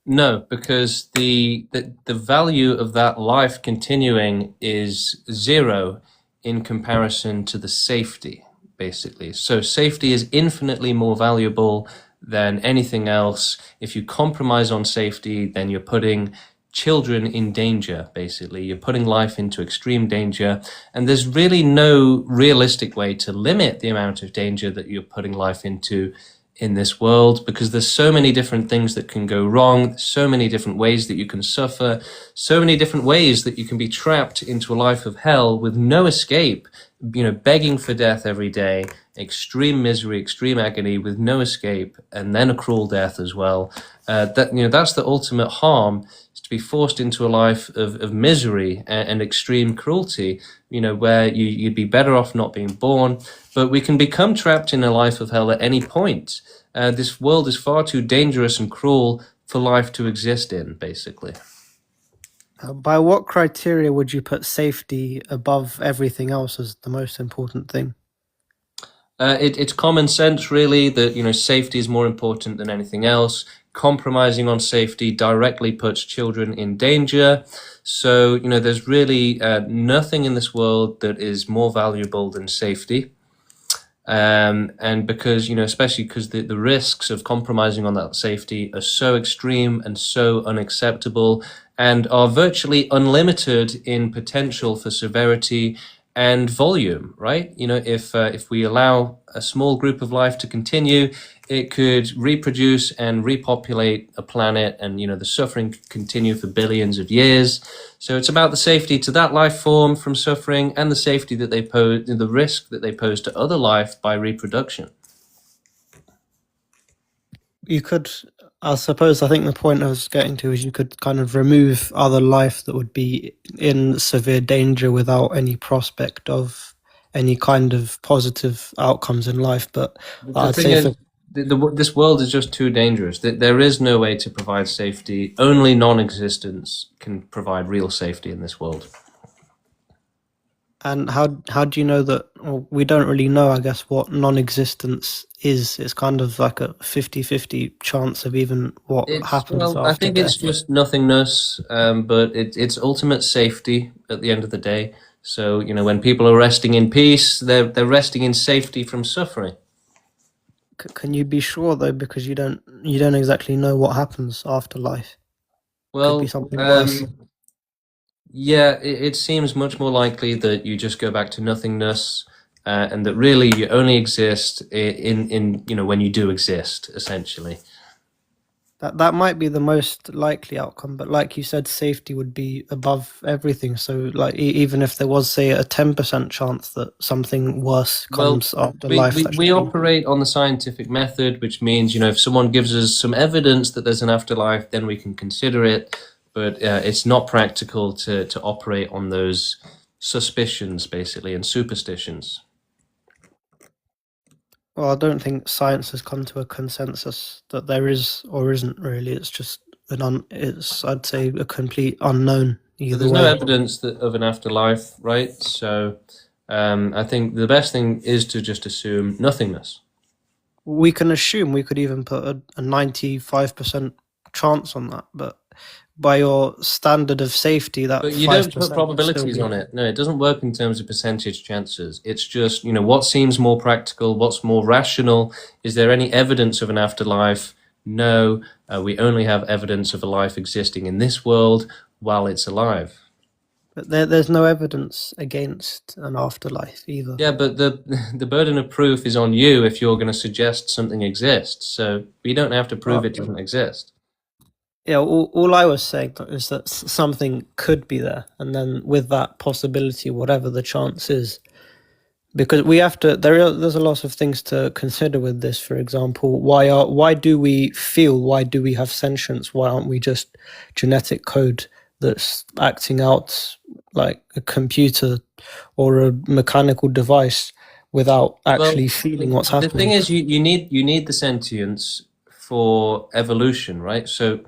No, because the value of that life continuing is zero in comparison to the safety, basically. So safety is infinitely more valuable than anything else. If you compromise on safety, then you're putting children in danger, basically. You're putting life into extreme danger. And there's really no realistic way to limit the amount of danger that you're putting life into in this world, because there's so many different things that can go wrong, so many different ways that you can suffer, so many different ways that you can be trapped into a life of hell with no escape, begging for death every day, extreme misery, extreme agony with no escape, and then a cruel death as well. That's the ultimate harm, is to be forced into a life of misery and extreme cruelty, where you'd be better off not being born. But we can become trapped in a life of hell at any point. This world is far too dangerous and cruel for life to exist in, basically. By what criteria would you put safety above everything else as the most important thing? It's common sense, really, that safety is more important than anything else. Compromising on safety directly puts children in danger. So there's really nothing in this world that is more valuable than safety. And because especially because the risks of compromising on that safety are so extreme and so unacceptable, and are virtually unlimited in potential for severity and volume, right? If we allow a small group of life to continue, it could reproduce and repopulate a planet, and the suffering could continue for billions of years. So it's about the safety to that life form from suffering, and the safety that they pose, the risk that they pose to other life by reproduction. You could, I think the point I was getting to is you could kind of remove other life that would be in severe danger without any prospect of any kind of positive outcomes in life. But The I'd thing say is, this world is just too dangerous. There is no way to provide safety. Only non-existence can provide real safety in this world. And how do you know that? Well, we don't really know, I guess, what non-existence is. It's kind of like a 50-50 chance of even what happens I after think it's death. just nothingness, but it's ultimate safety at the end of the day. So, when people are resting in peace, they're resting in safety from suffering. Can you be sure though, because you don't exactly know what happens after life? Could be Well, something worse. yeah, it seems much more likely that you just go back to nothingness, and that really you only exist in when you do exist, essentially. That might be the most likely outcome, but like you said, safety would be above everything. So, like, even if there was, say, a 10% chance that something worse comes after life, that We should be. operate on the scientific method, which means, if someone gives us some evidence that there's an afterlife, then we can consider it. But it's not practical to operate on those suspicions, basically, and superstitions. Well, I don't think science has come to a consensus that there is or isn't really. It's just it's, I'd say, a complete unknown So either there's way. no evidence of an afterlife, right? So I think the best thing is to just assume nothingness. We can assume, we could even put a 95% chance on that, but by your standard of safety, that But you 5% don't put would still probabilities be. on it. No, it doesn't work in terms of percentage chances. It's just, what seems more practical, what's more rational. Is there any evidence of an afterlife? No, we only have evidence of a life existing in this world while it's alive. But there's no evidence against an afterlife either. Yeah, but the burden of proof is on you if you're going to suggest something exists. So we don't have to prove it doesn't exist. Yeah, all I was saying is that something could be there, and then with that possibility, whatever the chance is, because we have to. There's a lot of things to consider with this. For example, why do we feel? Why do we have sentience? Why aren't we just genetic code that's acting out like a computer or a mechanical device without actually feeling what's happening? The thing is, you need the sentience for evolution, right? So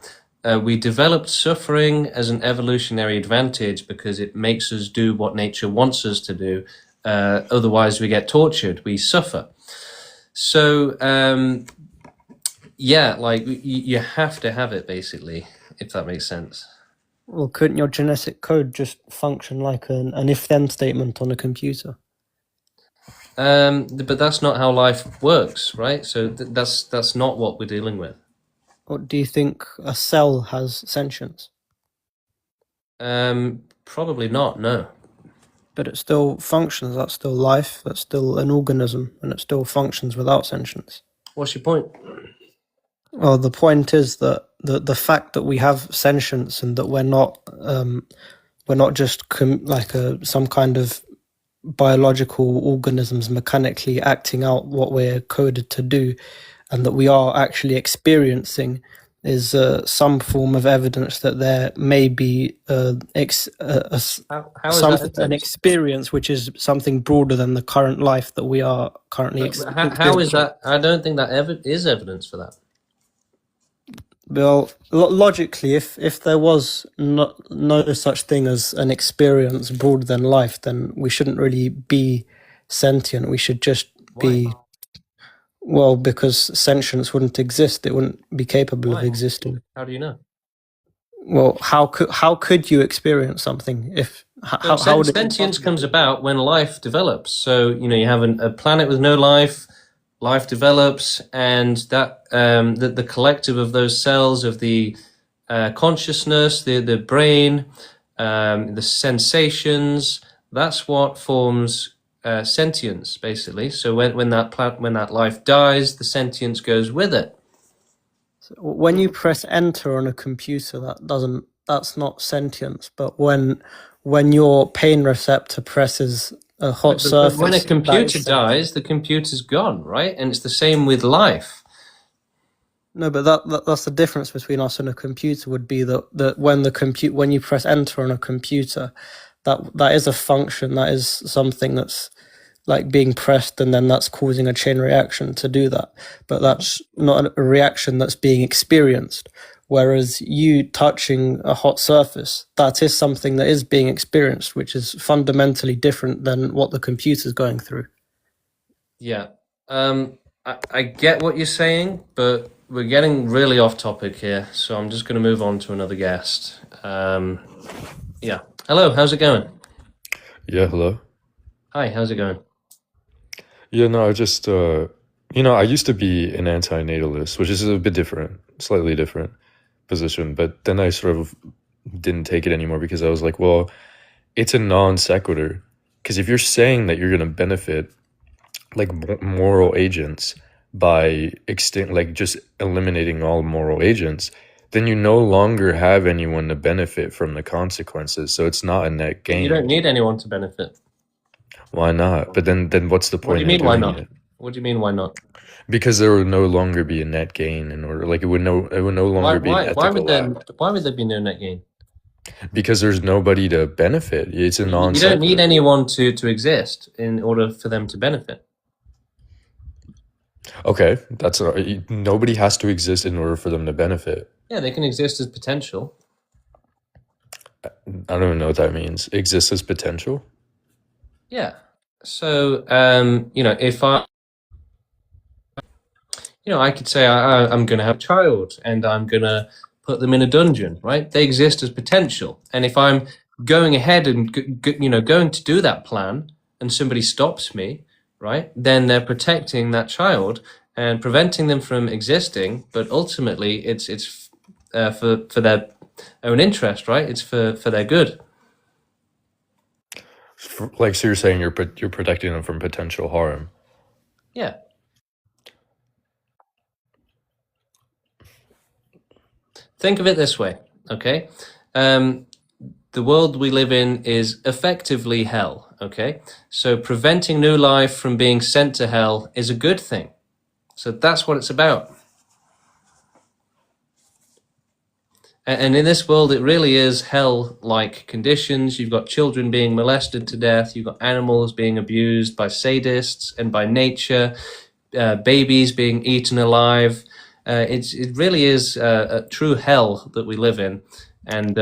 we developed suffering as an evolutionary advantage because it makes us do what nature wants us to do. Otherwise, we get tortured. We suffer. So yeah, like you have to have it, basically, if that makes sense. Well, couldn't your genetic code just function like an if-then statement on a computer? But that's not how life works, right? So that's not what we're dealing with. Or do you think a cell has sentience? Probably not, no. But it still functions. That's still life. That's still an organism, and it still functions without sentience. What's your point? Well, the point is that the fact that we have sentience and that we're not just some kind of biological organisms mechanically acting out what we're coded to do, and that we are actually experiencing is some form of evidence that there may be an experience which is something broader than the current life that we are currently experiencing. How is that? I don't think that is evidence for that. Well, logically, if there was no such thing as an experience broader than life, then we shouldn't really be sentient. We should just be... Well, because sentience wouldn't exist. It wouldn't be capable of existing. How do you know? Well, how could you experience something if how would it... Sentience comes about when life develops. So you have a planet with no life. Life develops, and that the collective of those cells of the consciousness, the brain, the sensations. That's what forms sentience, basically. So when that life dies, the sentience goes with it. So when you press enter on a computer, that's not sentience. But when your pain receptor presses a hot surface, when a computer dies, the computer's gone, right? And it's the same with life. No, but that's the difference between us and a computer. Would be that when you press enter on a computer, that is a function. That is something that's like being pressed, and then that's causing a chain reaction to do that. But that's not a reaction that's being experienced. Whereas you touching a hot surface, that is something that is being experienced, which is fundamentally different than what the computer's going through. Yeah. I get what you're saying, but we're getting really off topic here, so I'm just going to move on to another guest. Yeah. Hello, how's it going? Yeah, hello. Hi, how's it going? Yeah, no, I just, I used to be an anti-natalist, which is a bit different, slightly different position, but then I sort of didn't take it anymore because I was like, well, it's a non sequitur. Because if you're saying that you're going to benefit like moral agents by just eliminating all moral agents, then you no longer have anyone to benefit from the consequences. So it's not a net gain. You don't need anyone to benefit. Why not? But then what's the point? What do you mean, of why doing not? it? What do you mean, why not? Because there would no longer be a net gain in order, like it would no longer be an ethical act. Why would there be no net gain? Because there's nobody to benefit. It's a non You don't need anyone to exist in order for them to benefit. Okay, nobody has to exist in order for them to benefit. Yeah, they can exist as potential. I don't even know what that means. Exist as potential? Yeah. So, if I could say I'm going to have a child and I'm going to put them in a dungeon, right? They exist as potential. And if I'm going ahead and, going to do that plan and somebody stops me, right, then they're protecting that child and preventing them from existing. But ultimately, it's for their own interest, right? It's for their good. So you're saying you're protecting them from potential harm. Yeah. Think of it this way, okay? The world we live in is effectively hell, okay? So preventing new life from being sent to hell is a good thing. So that's what it's about. And in this world, it really is hell-like conditions. You've got children being molested to death. You've got animals being abused by sadists and by nature, babies being eaten alive. It really is a true hell that we live in. And,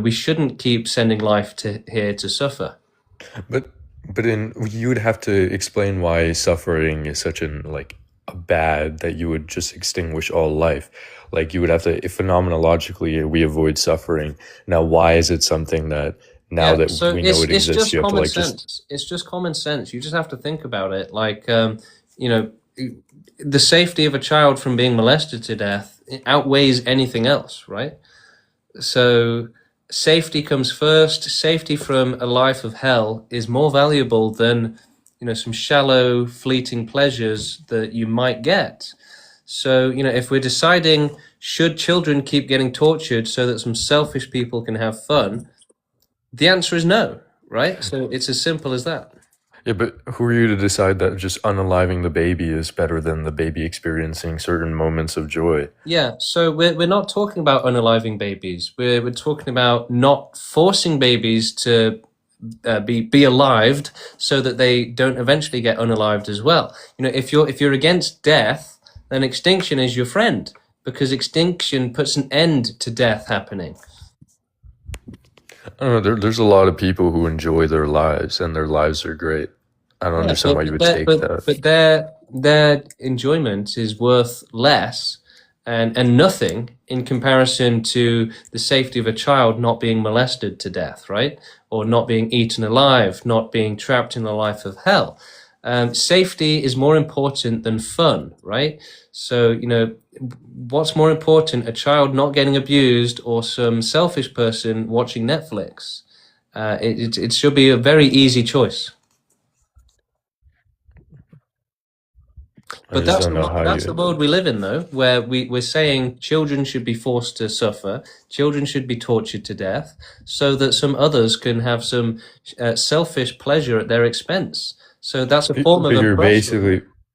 we shouldn't keep sending life here to suffer. But you would have to explain why suffering is such a bad that you would just extinguish all life. Like you would have to, phenomenologically, we avoid suffering. Now, why is it something that we know it exists, you have to sense. It's just common sense. You just have to think about it. The safety of a child from being molested to death outweighs anything else, right? So safety comes first. Safety from a life of hell is more valuable than, some shallow, fleeting pleasures that you might get. So, if we're deciding, should children keep getting tortured so that some selfish people can have fun, the answer is no, right? So it's as simple as that. Yeah, but who are you to decide that just unaliving the baby is better than the baby experiencing certain moments of joy? Yeah, so we're not talking about unaliving babies. We're talking about not forcing babies to be alived so that they don't eventually get unalived as well. If you're against death, then extinction is your friend, because extinction puts an end to death happening. I don't know. There's a lot of people who enjoy their lives, and their lives are great. I don't understand why you would take that. But their enjoyment is worth less and nothing in comparison to the safety of a child not being molested to death, right? Or not being eaten alive, not being trapped in the life of hell. Safety is more important than fun, right? So, what's more important, a child not getting abused or some selfish person watching Netflix? It should be a very easy choice. But that's the world we live in, though, where we're saying children should be forced to suffer, children should be tortured to death, so that some others can have some selfish pleasure at their expense. So that's a form of oppression.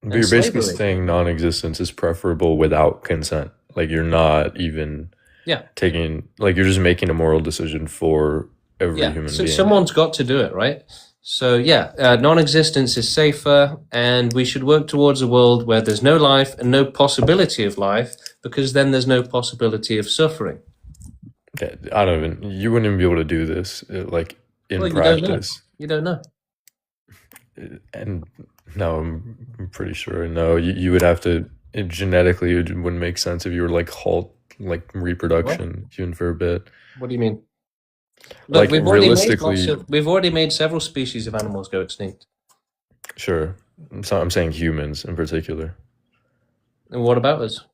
But you're basically saying non-existence is preferable without consent. Like you're not even taking, you're just making a moral decision for every human being. Someone's got to do it, right? So yeah, non-existence is safer, and we should work towards a world where there's no life and no possibility of life, because then there's no possibility of suffering. Yeah, I don't even. You wouldn't even be able to do this, like in Well, you don't know. practice. You don't know. And no, I'm pretty sure. No, you would have to. Genetically, it wouldn't make sense if you were like halt like reproduction even for a bit. What do you mean? Look, Like we've realistically, already made several species of animals go extinct. sure. So I'm saying humans in particular. And what about us?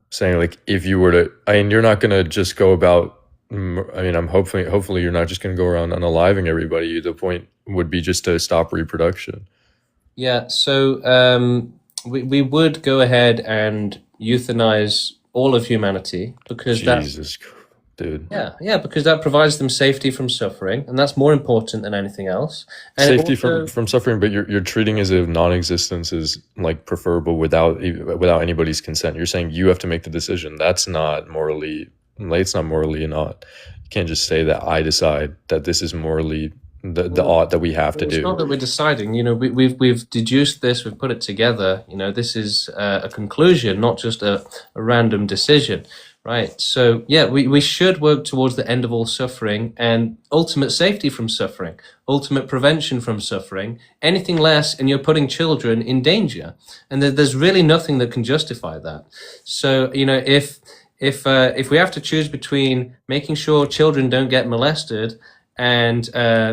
Saying like if you were to, I mean, you're not gonna just go about. I mean, I'm hopefully you're not just gonna go around unaliving everybody. The point would be just to stop reproduction. Yeah, so we would go ahead and euthanize all of humanity, because Jesus, dude. yeah, because that provides them safety from suffering, and that's more important than anything else. And Safety also, from suffering, but you're treating as if non-existence is like preferable without anybody's consent. You're saying you have to make the decision. That's not morally, like, it's not morally not. You can't just say that I decide that this is morally the ought that we have to it's do. not that we're deciding. You know, we've deduced this, we've put it together. You know, this is a conclusion, not just a random decision. Right. So, yeah, we should work towards the end of all suffering and ultimate safety from suffering, ultimate prevention from suffering. Anything less, and you're putting children in danger. And there's really nothing that can justify that. So, you know, if we have to choose between making sure children don't get molested and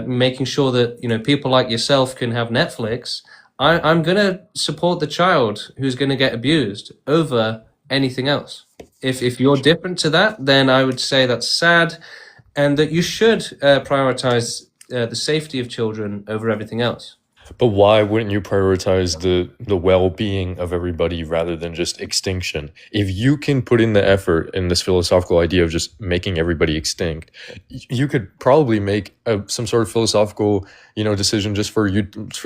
making sure that, you know, people like yourself can have Netflix, I'm going to support the child who's going to get abused over anything else. If you're different to that, then I would say that's sad, and that you should prioritize the safety of children over everything else. But why wouldn't you prioritize the well-being of everybody rather than just extinction? If you can put in the effort in this philosophical idea of just making everybody extinct, you could probably make some sort of philosophical, you know, decision just for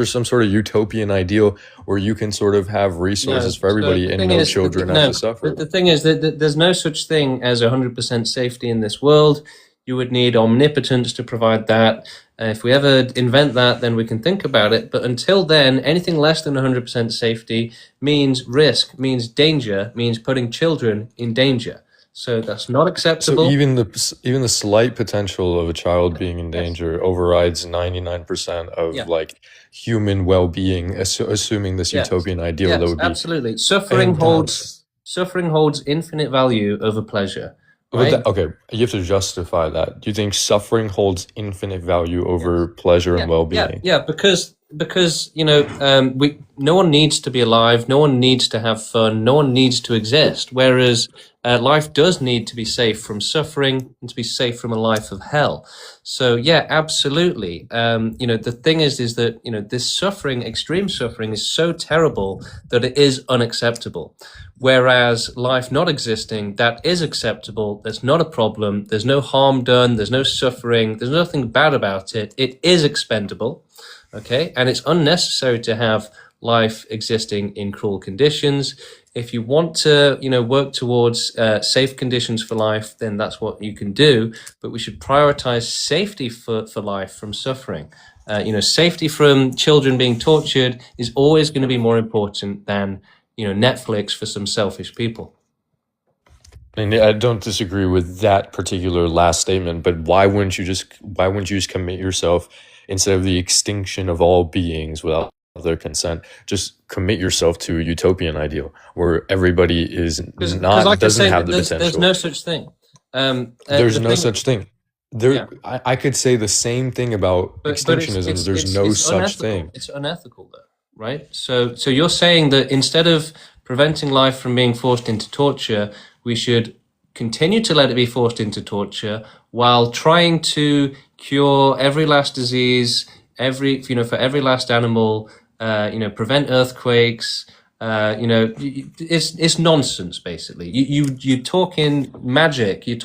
some sort of utopian ideal where you can sort of have resources for everybody and no children have to suffer. The thing is that there's no such thing as 100% safety in this world. You would need omnipotence to provide that. If we ever invent that, then we can think about it. But until then, anything less than 100% safety means risk, means danger, means putting children in danger. So that's not acceptable. So even the slight potential of a child being in danger overrides 99% of like human well-being, assuming this utopian ideal that would be absolutely. Suffering holds infinite value over pleasure. Right? Okay, you have to justify that. Do you think suffering holds infinite value over pleasure and well-being? Yeah, because you know, no one needs to be alive, no one needs to have fun, no one needs to exist. Whereas life does need to be safe from suffering and to be safe from a life of hell. So yeah, absolutely. You know, the thing is that, you know, this suffering, extreme suffering, is so terrible that it is unacceptable. Whereas life not existing, that is acceptable. There's not a problem. There's no harm done. There's no suffering. There's nothing bad about it. It is expendable. Okay. And it's unnecessary to have life existing in cruel conditions. If you want to, you know, work towards safe conditions for life, then that's what you can do. But we should prioritize safety for life from suffering. You know, safety from children being tortured is always going to be more important than, you know, Netflix for some selfish people. And I don't disagree with that particular last statement, but why wouldn't you just commit yourself, instead of the extinction of all beings without their consent, just commit yourself to a utopian ideal where everybody is doesn't have the potential. There's no such thing. There's no such thing. I could say the same thing about extinctionism. There's no such thing. It's unethical, though, right? So you're saying that instead of preventing life from being forced into torture, we should continue to let it be forced into torture while trying to cure every last disease, for every last animal, prevent earthquakes. It's nonsense, basically. You're talking magic. You've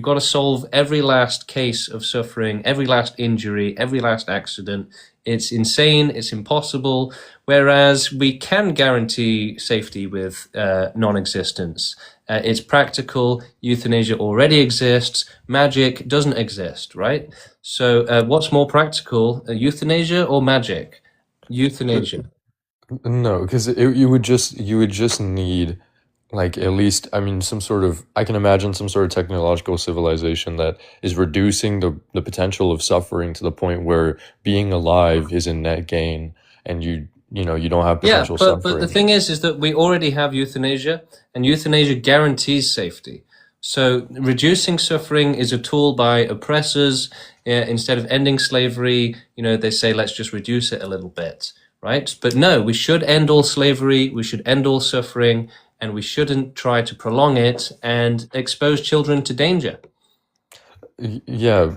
got to solve every last case of suffering, every last injury, every last accident. It's insane. It's impossible. Whereas we can guarantee safety with non-existence. It's practical. Euthanasia already exists. Magic doesn't exist, right? So what's more practical, euthanasia or magic? Euthanasia. No, because you would just need like at least I mean some sort of I can imagine some sort of technological civilization that is reducing the potential of suffering to the point where being alive is a net gain and you know you don't have Yeah, potential but the suffering. thing is that we already have euthanasia, and euthanasia guarantees safety. So reducing suffering is a tool by oppressors. Instead of ending slavery, you know, they say let's just reduce it a little bit, right? But no, we should end all slavery. We should end all suffering, and we shouldn't try to prolong it and expose children to danger. Yeah,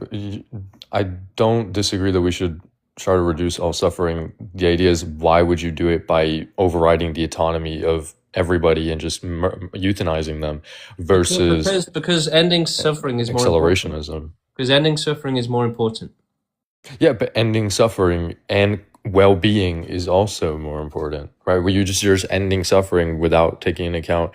I don't disagree that we should try to reduce all suffering. The idea is why would you do it by overriding the autonomy of everybody and just euthanizing them versus Because ending suffering is more important. accelerationism. Because ending suffering is more important. Yeah, but ending suffering and well-being is also more important, right? Where you're just ending suffering without taking into account,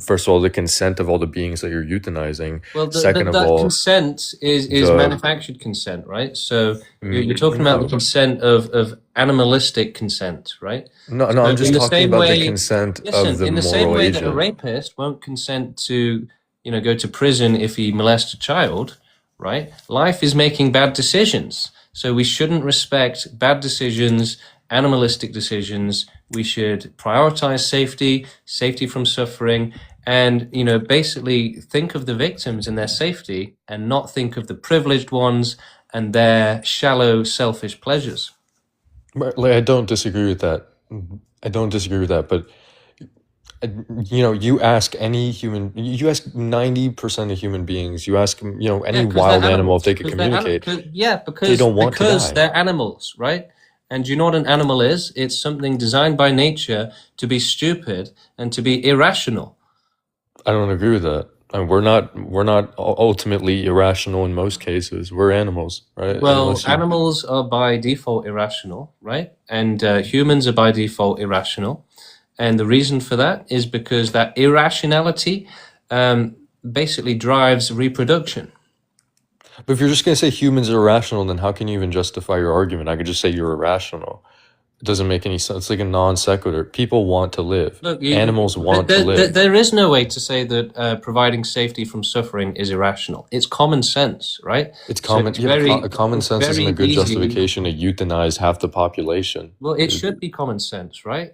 first of all, the consent of all the beings that you're euthanizing. Well, Second of that all, consent is the manufactured consent, right? So you're talking about the consent of animalistic consent, right? no, So I'm just in the talking same about the way, consent listen, of the in the same moral way that a agent. rapist won't consent to, you know, go to prison if he molests a child, right? Life is making bad decisions. So we shouldn't respect bad decisions, animalistic decisions. We should prioritize safety from suffering, and, you know, basically think of the victims and their safety and not think of the privileged ones and their shallow, selfish pleasures. Right, like, I don't disagree with that. But you know, you ask any human, you ask 90% of human beings, you ask, you know, any Yeah, because wild they're animal if animals. they could Because they're communicate, they don't want to because die. they're animals, right? And do you know what an animal is? It's something designed by nature to be stupid and to be irrational. I don't agree with that. And we're not ultimately irrational in most cases. We're animals, right? Well, Unless you, animals are by default irrational, right? And humans are by default irrational. And the reason for that is because that irrationality basically drives reproduction. but if you're just gonna say humans are irrational, then how can you even justify your argument? I could just say you're irrational. It doesn't make any sense. It's like a non sequitur. People want to live. Look, Animals want to live. there is no way to say that providing safety from suffering is irrational. It's common sense, right? It's So common. it's Yeah, very, common it's sense isn't a very good easy. justification to euthanize half the population. Well, it should be common sense, right?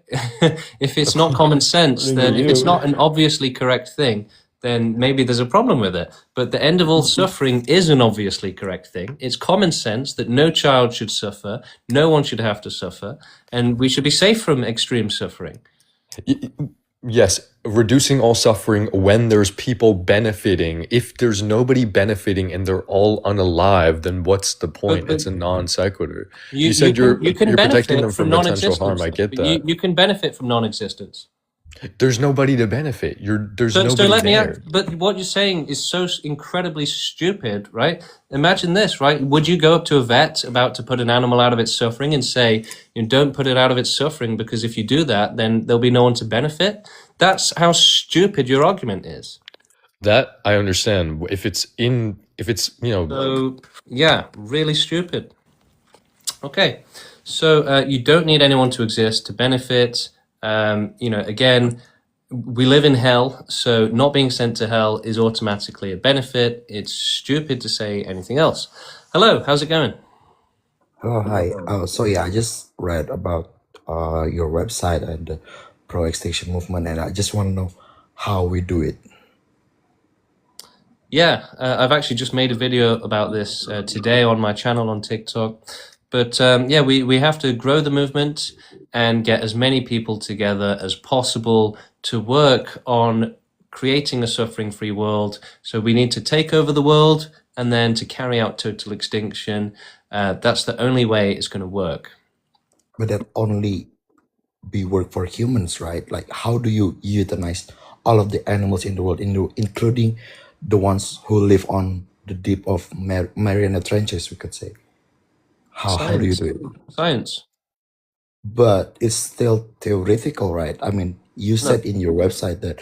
If it's not common sense, then if it's not an obviously correct thing, then maybe there's a problem with it. But the end of all suffering is an obviously correct thing. It's common sense that no child should suffer, no one should have to suffer, and we should be safe from extreme suffering. Yes, reducing all suffering when there's people benefiting. If there's nobody benefiting and they're all unalive, then what's the point? It's a non sequitur. You said you're protecting them from potential harm. I get that. You can benefit from non-existence. There's nobody to benefit. There's So nobody let me there. ask, but what you're saying is so incredibly stupid, right? Imagine this, right? Would you go up to a vet about to put an animal out of its suffering and say, you know, don't put it out of its suffering because if you do that, then there'll be no one to benefit? That's how stupid your argument is. That I understand. If it's you know, So yeah, really stupid. Okay, so you don't need anyone to exist to benefit. You know, again, we live in hell, so not being sent to hell is automatically a benefit. It's stupid to say anything else. Hello, how's it going? Oh, hi. So yeah, I just read about your website and the pro-extinction movement, and I just want to know how we do it. Yeah, I've actually just made a video about this today on my channel on TikTok. But yeah, we have to grow the movement and get as many people together as possible to work on creating a suffering-free world. So we need to take over the world and then to carry out total extinction. That's the only way it's going to work. But that only be work for humans, right? Like, how do you euthanize all of the animals in the world, including the ones who live on the deep of Mariana Trenches, we could say? How do you do it? Science. But it's still theoretical, right? I mean, you No. said in your website that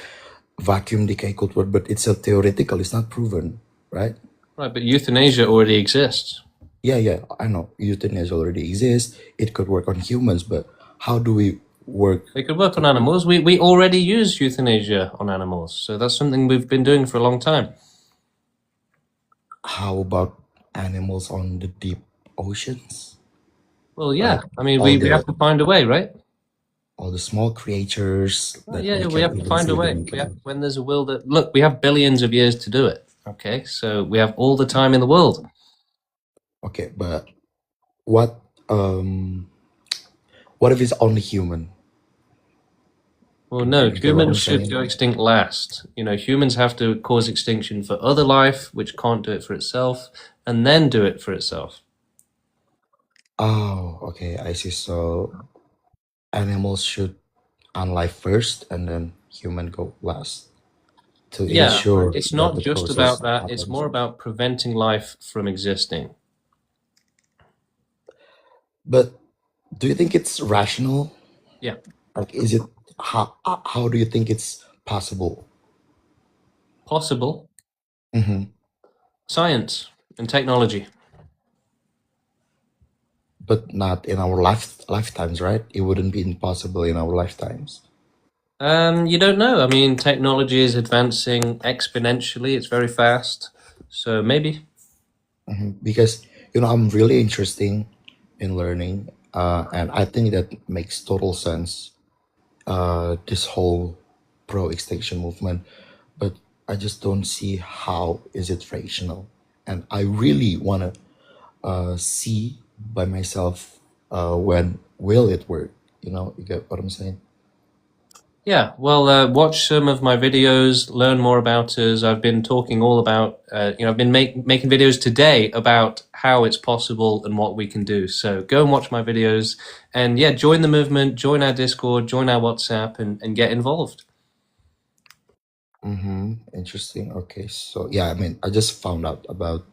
vacuum decay could work, but it's a theoretical. It's not proven, right? Right, but euthanasia already exists. Yeah, I know. Euthanasia already exists. It could work on humans, but how do we work? They could work on animals. We already use euthanasia on animals, so that's something we've been doing for a long time. How about animals on the deep oceans? Well, yeah. Like I mean, all we have to find a way, right? all the small creatures Well, that yeah, we we can have to even find a see way. them. When there's a will that look, we have billions of years to do it. Okay, so we have all the time in the world. Okay, but what if it's only human? Well, no, You get what I'm humans should saying? go extinct last. You know, humans have to cause extinction for other life, which can't do it for itself, and then do it for itself. Oh, okay, I see. So animals should unlife first and then human go last to Yeah, ensure it's that not the just process about that. It's happens. more about preventing life from existing. But do you think it's rational? Yeah. Like, is it how do you think it's possible? Possible. Mm-hmm. Science and technology. But not in our lifetimes, right? It wouldn't be impossible in our lifetimes. You don't know. I mean, technology is advancing exponentially. It's very fast. So maybe. Because I'm really interested in learning, and I think that makes total sense. This whole pro-extinction movement, but I just don't see how is it rational, and I really want to see by myself when will it work. You get what I'm saying? Yeah, well, watch some of my videos, learn more about us. I've been talking all about, I've been making videos today about how it's possible and what we can do. So go and watch my videos and yeah, join the movement, join our Discord, join our WhatsApp and get involved. Interesting. Okay, so yeah, I mean, I just found out about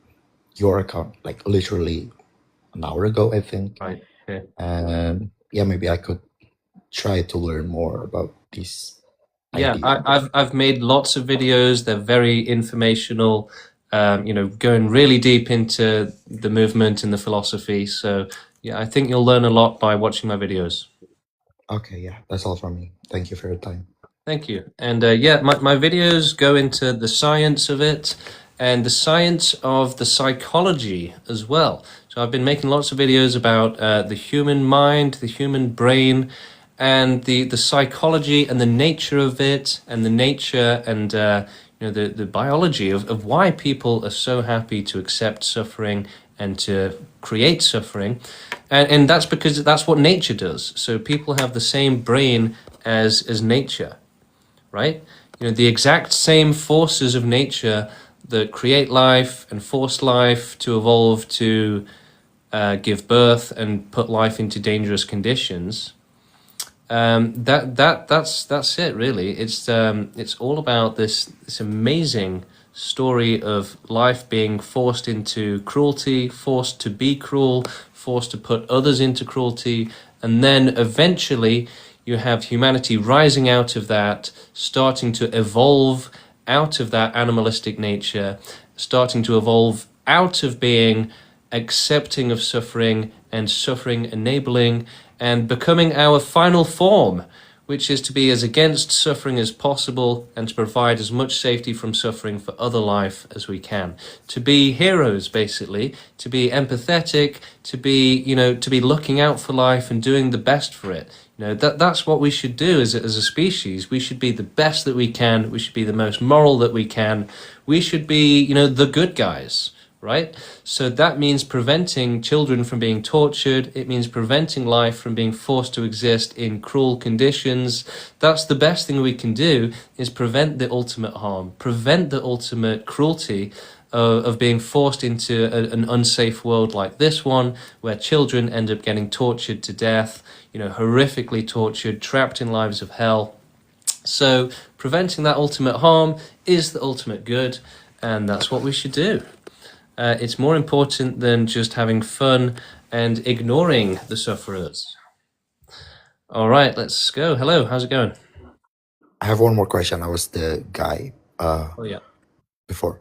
your account like literally an hour ago, I think. Right. Okay. And yeah, maybe I could try to learn more about this Yeah, idea. I've made lots of videos. They're very informational, going really deep into the movement and the philosophy. So yeah, I think you'll learn a lot by watching my videos. Okay, yeah, that's all from me. Thank you for your time. Thank you. And yeah, my videos go into the science of it and the science of the psychology as well. So I've been making lots of videos about the human mind, the human brain, and the psychology and the nature of it, and the nature and the biology of why people are so happy to accept suffering and to create suffering. And that's because that's what nature does. So people have the same brain as nature, right? The exact same forces of nature that create life and force life to evolve to give birth and put life into dangerous conditions. That's it really. It's all about this amazing story of life being forced into cruelty, forced to be cruel, forced to put others into cruelty, and then eventually you have humanity rising out of that, starting to evolve out of that animalistic nature, starting to evolve out of being accepting of suffering and suffering enabling, and becoming our final form, which is to be as against suffering as possible and to provide as much safety from suffering for other life as we can. To be heroes, basically, to be empathetic, to be looking out for life and doing the best for it. That's what we should do as a species. We should be the best that we can. We should be the most moral that we can. We should be, the good guys. Right? So that means preventing children from being tortured. It means preventing life from being forced to exist in cruel conditions. That's the best thing we can do, is prevent the ultimate harm, prevent the ultimate cruelty of being forced into an unsafe world like this one, where children end up getting tortured to death, horrifically tortured, trapped in lives of hell. So preventing that ultimate harm is the ultimate good, and that's what we should do. It's more important than just having fun and ignoring the sufferers. All right, let's go. Hello, how's it going? I have one more question. I was the guy Oh yeah. before.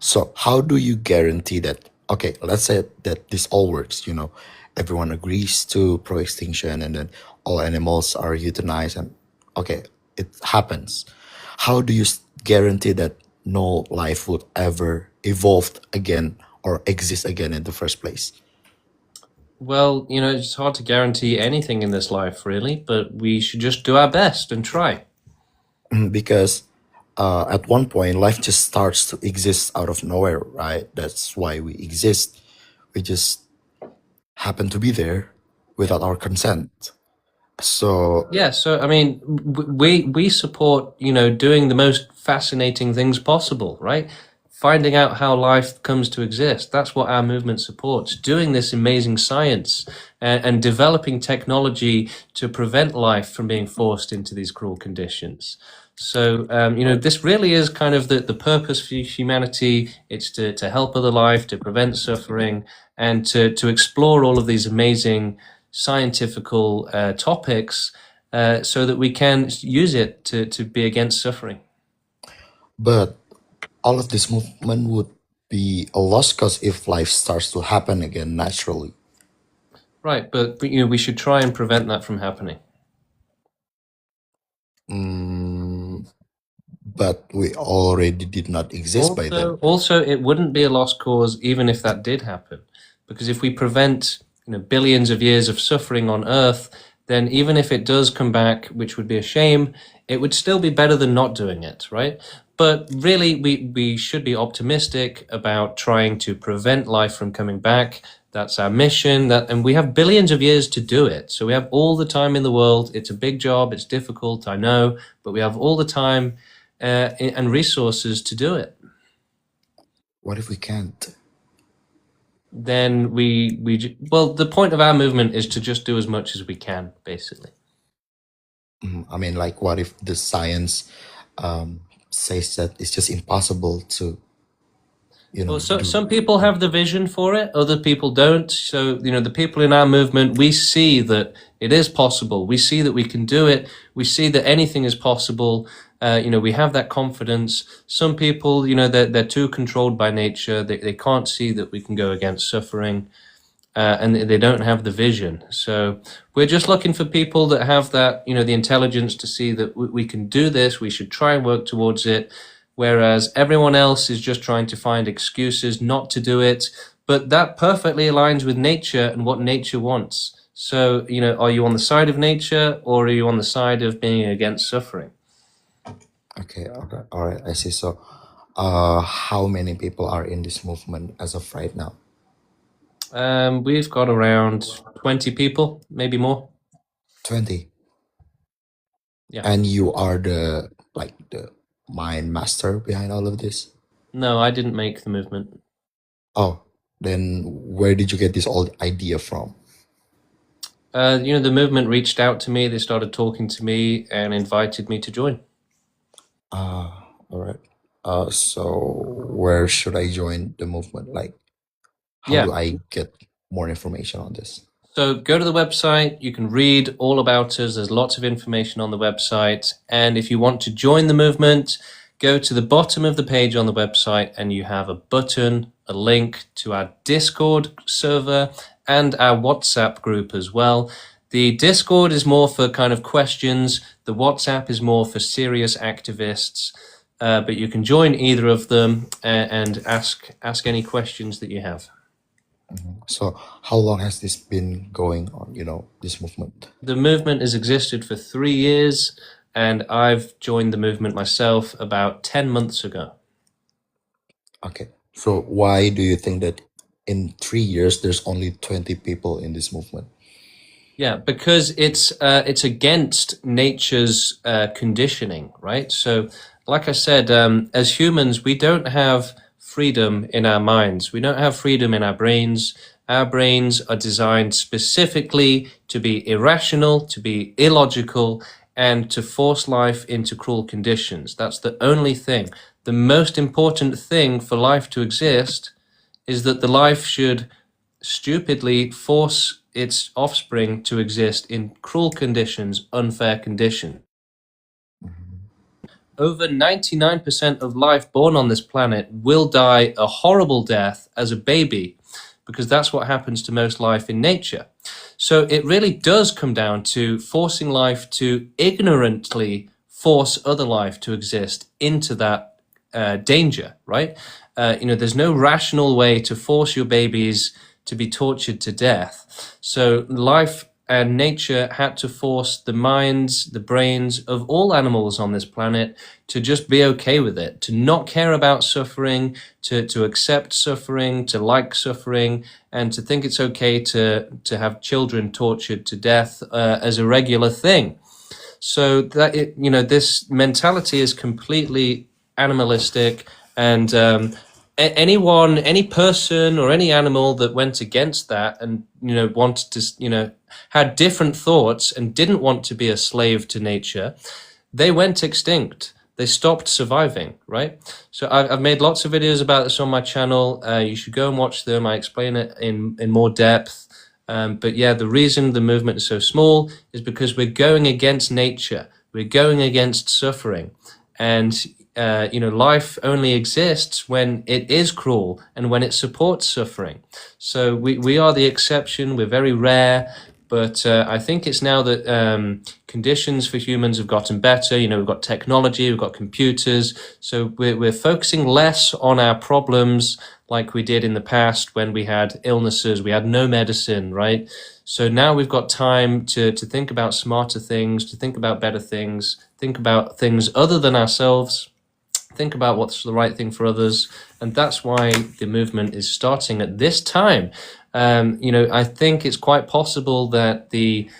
So how do you guarantee that? Okay, let's say that this all works. Everyone agrees to pro-extinction, and then all animals are euthanized, and okay, it happens. How do you guarantee that no life would ever evolve again or exist again in the first place? Well, it's hard to guarantee anything in this life, really, but we should just do our best and try. Because at one point, life just starts to exist out of nowhere, right? That's why we exist. We just happen to be there without our consent. So, Yeah, so I mean, we support, doing the most fascinating things possible, right? Finding out how life comes to exist. That's what our movement supports. Doing this amazing science and developing technology to prevent life from being forced into these cruel conditions. So, this really is kind of the purpose for humanity. It's to help other life, to prevent suffering, and to explore all of these amazing scientifical topics so that we can use it to be against suffering. but all of this movement would be a lost cause if life starts to happen again naturally. Right, but we should try and prevent that from happening. But we already did not exist by then. Also, it wouldn't be a lost cause even if that did happen, because if we prevent billions of years of suffering on Earth, then even if it does come back, which would be a shame, it would still be better than not doing it, right? But really, we should be optimistic about trying to prevent life from coming back. That's our mission, and we have billions of years to do it. So we have all the time in the world. It's a big job. It's difficult, I know, but we have all the time and resources to do it. What if we can't? Then well, the point of our movement is to just do as much as we can, basically. I mean, like, what if the science says that it's just impossible to, Well, some people have the vision for it, other people don't. So, the people in our movement, we see that it is possible. We see that we can do it. We see that anything is possible. We have that confidence. Some people, they're too controlled by nature. They can't see that we can go against suffering, and they don't have the vision. So we're just looking for people that have that, the intelligence to see that we can do this. We should try and work towards it. Whereas everyone else is just trying to find excuses not to do it. But that perfectly aligns with nature and what nature wants. So, are you on the side of nature or are you on the side of being against suffering? Okay, all right, I see. So, how many people are in this movement as of right now? We've got around 20 people, maybe more. 20. Yeah. And you are the mind master behind all of this? No, I didn't make the movement. Oh, then where did you get this old idea from? The movement reached out to me. They started talking to me and invited me to join. All right. So where should I join the movement? Like, how do I get more information on this? So go to the website. You can read all about us. There's lots of information on the website. And if you want to join the movement, go to the bottom of the page on the website and you have a button, a link to our Discord server and our WhatsApp group as well. The Discord is more for kind of questions. The WhatsApp is more for serious activists. But you can join either of them and ask any questions that you have. So how long has this been going on, this movement? The movement has existed for 3 years, and I've joined the movement myself about 10 months ago. Okay. So why do you think that in 3 years there's only 20 people in this movement? Yeah, because it's against nature's conditioning, right? So, like I said, as humans, we don't have freedom in our minds. We don't have freedom in our brains. Our brains are designed specifically to be irrational, to be illogical, and to force life into cruel conditions. That's the only thing. The most important thing for life to exist is that the life should stupidly force its offspring to exist in cruel conditions, unfair conditions. over 99% of life born on this planet will die a horrible death as a baby, because that's what happens to most life in nature. So it really does come down to forcing life to ignorantly force other life to exist into that danger, right? There's no rational way to force your babies to be tortured to death. So life and nature had to force the minds, the brains of all animals on this planet to just be okay with it, to not care about suffering, to accept suffering, to like suffering, and to think it's okay to have children tortured to death as a regular thing. So that this mentality is completely animalistic, and any person or any animal that went against that and wanted to had different thoughts and didn't want to be a slave to nature, they went extinct. They stopped surviving, right? So I've made lots of videos about this on my channel. You should go and watch them. I explain it in more depth. But yeah, the reason the movement is so small is because we're going against nature. We're going against suffering. And life only exists when it is cruel and when it supports suffering. So we are the exception. We're very rare. But I think it's now that conditions for humans have gotten better. We've got technology, we've got computers. So we're focusing less on our problems like we did in the past when we had illnesses, we had no medicine, right? So now we've got time to think about smarter things, to think about better things, think about things other than ourselves, think about what's the right thing for others. And that's why the movement is starting at this time. I think it's quite possible that the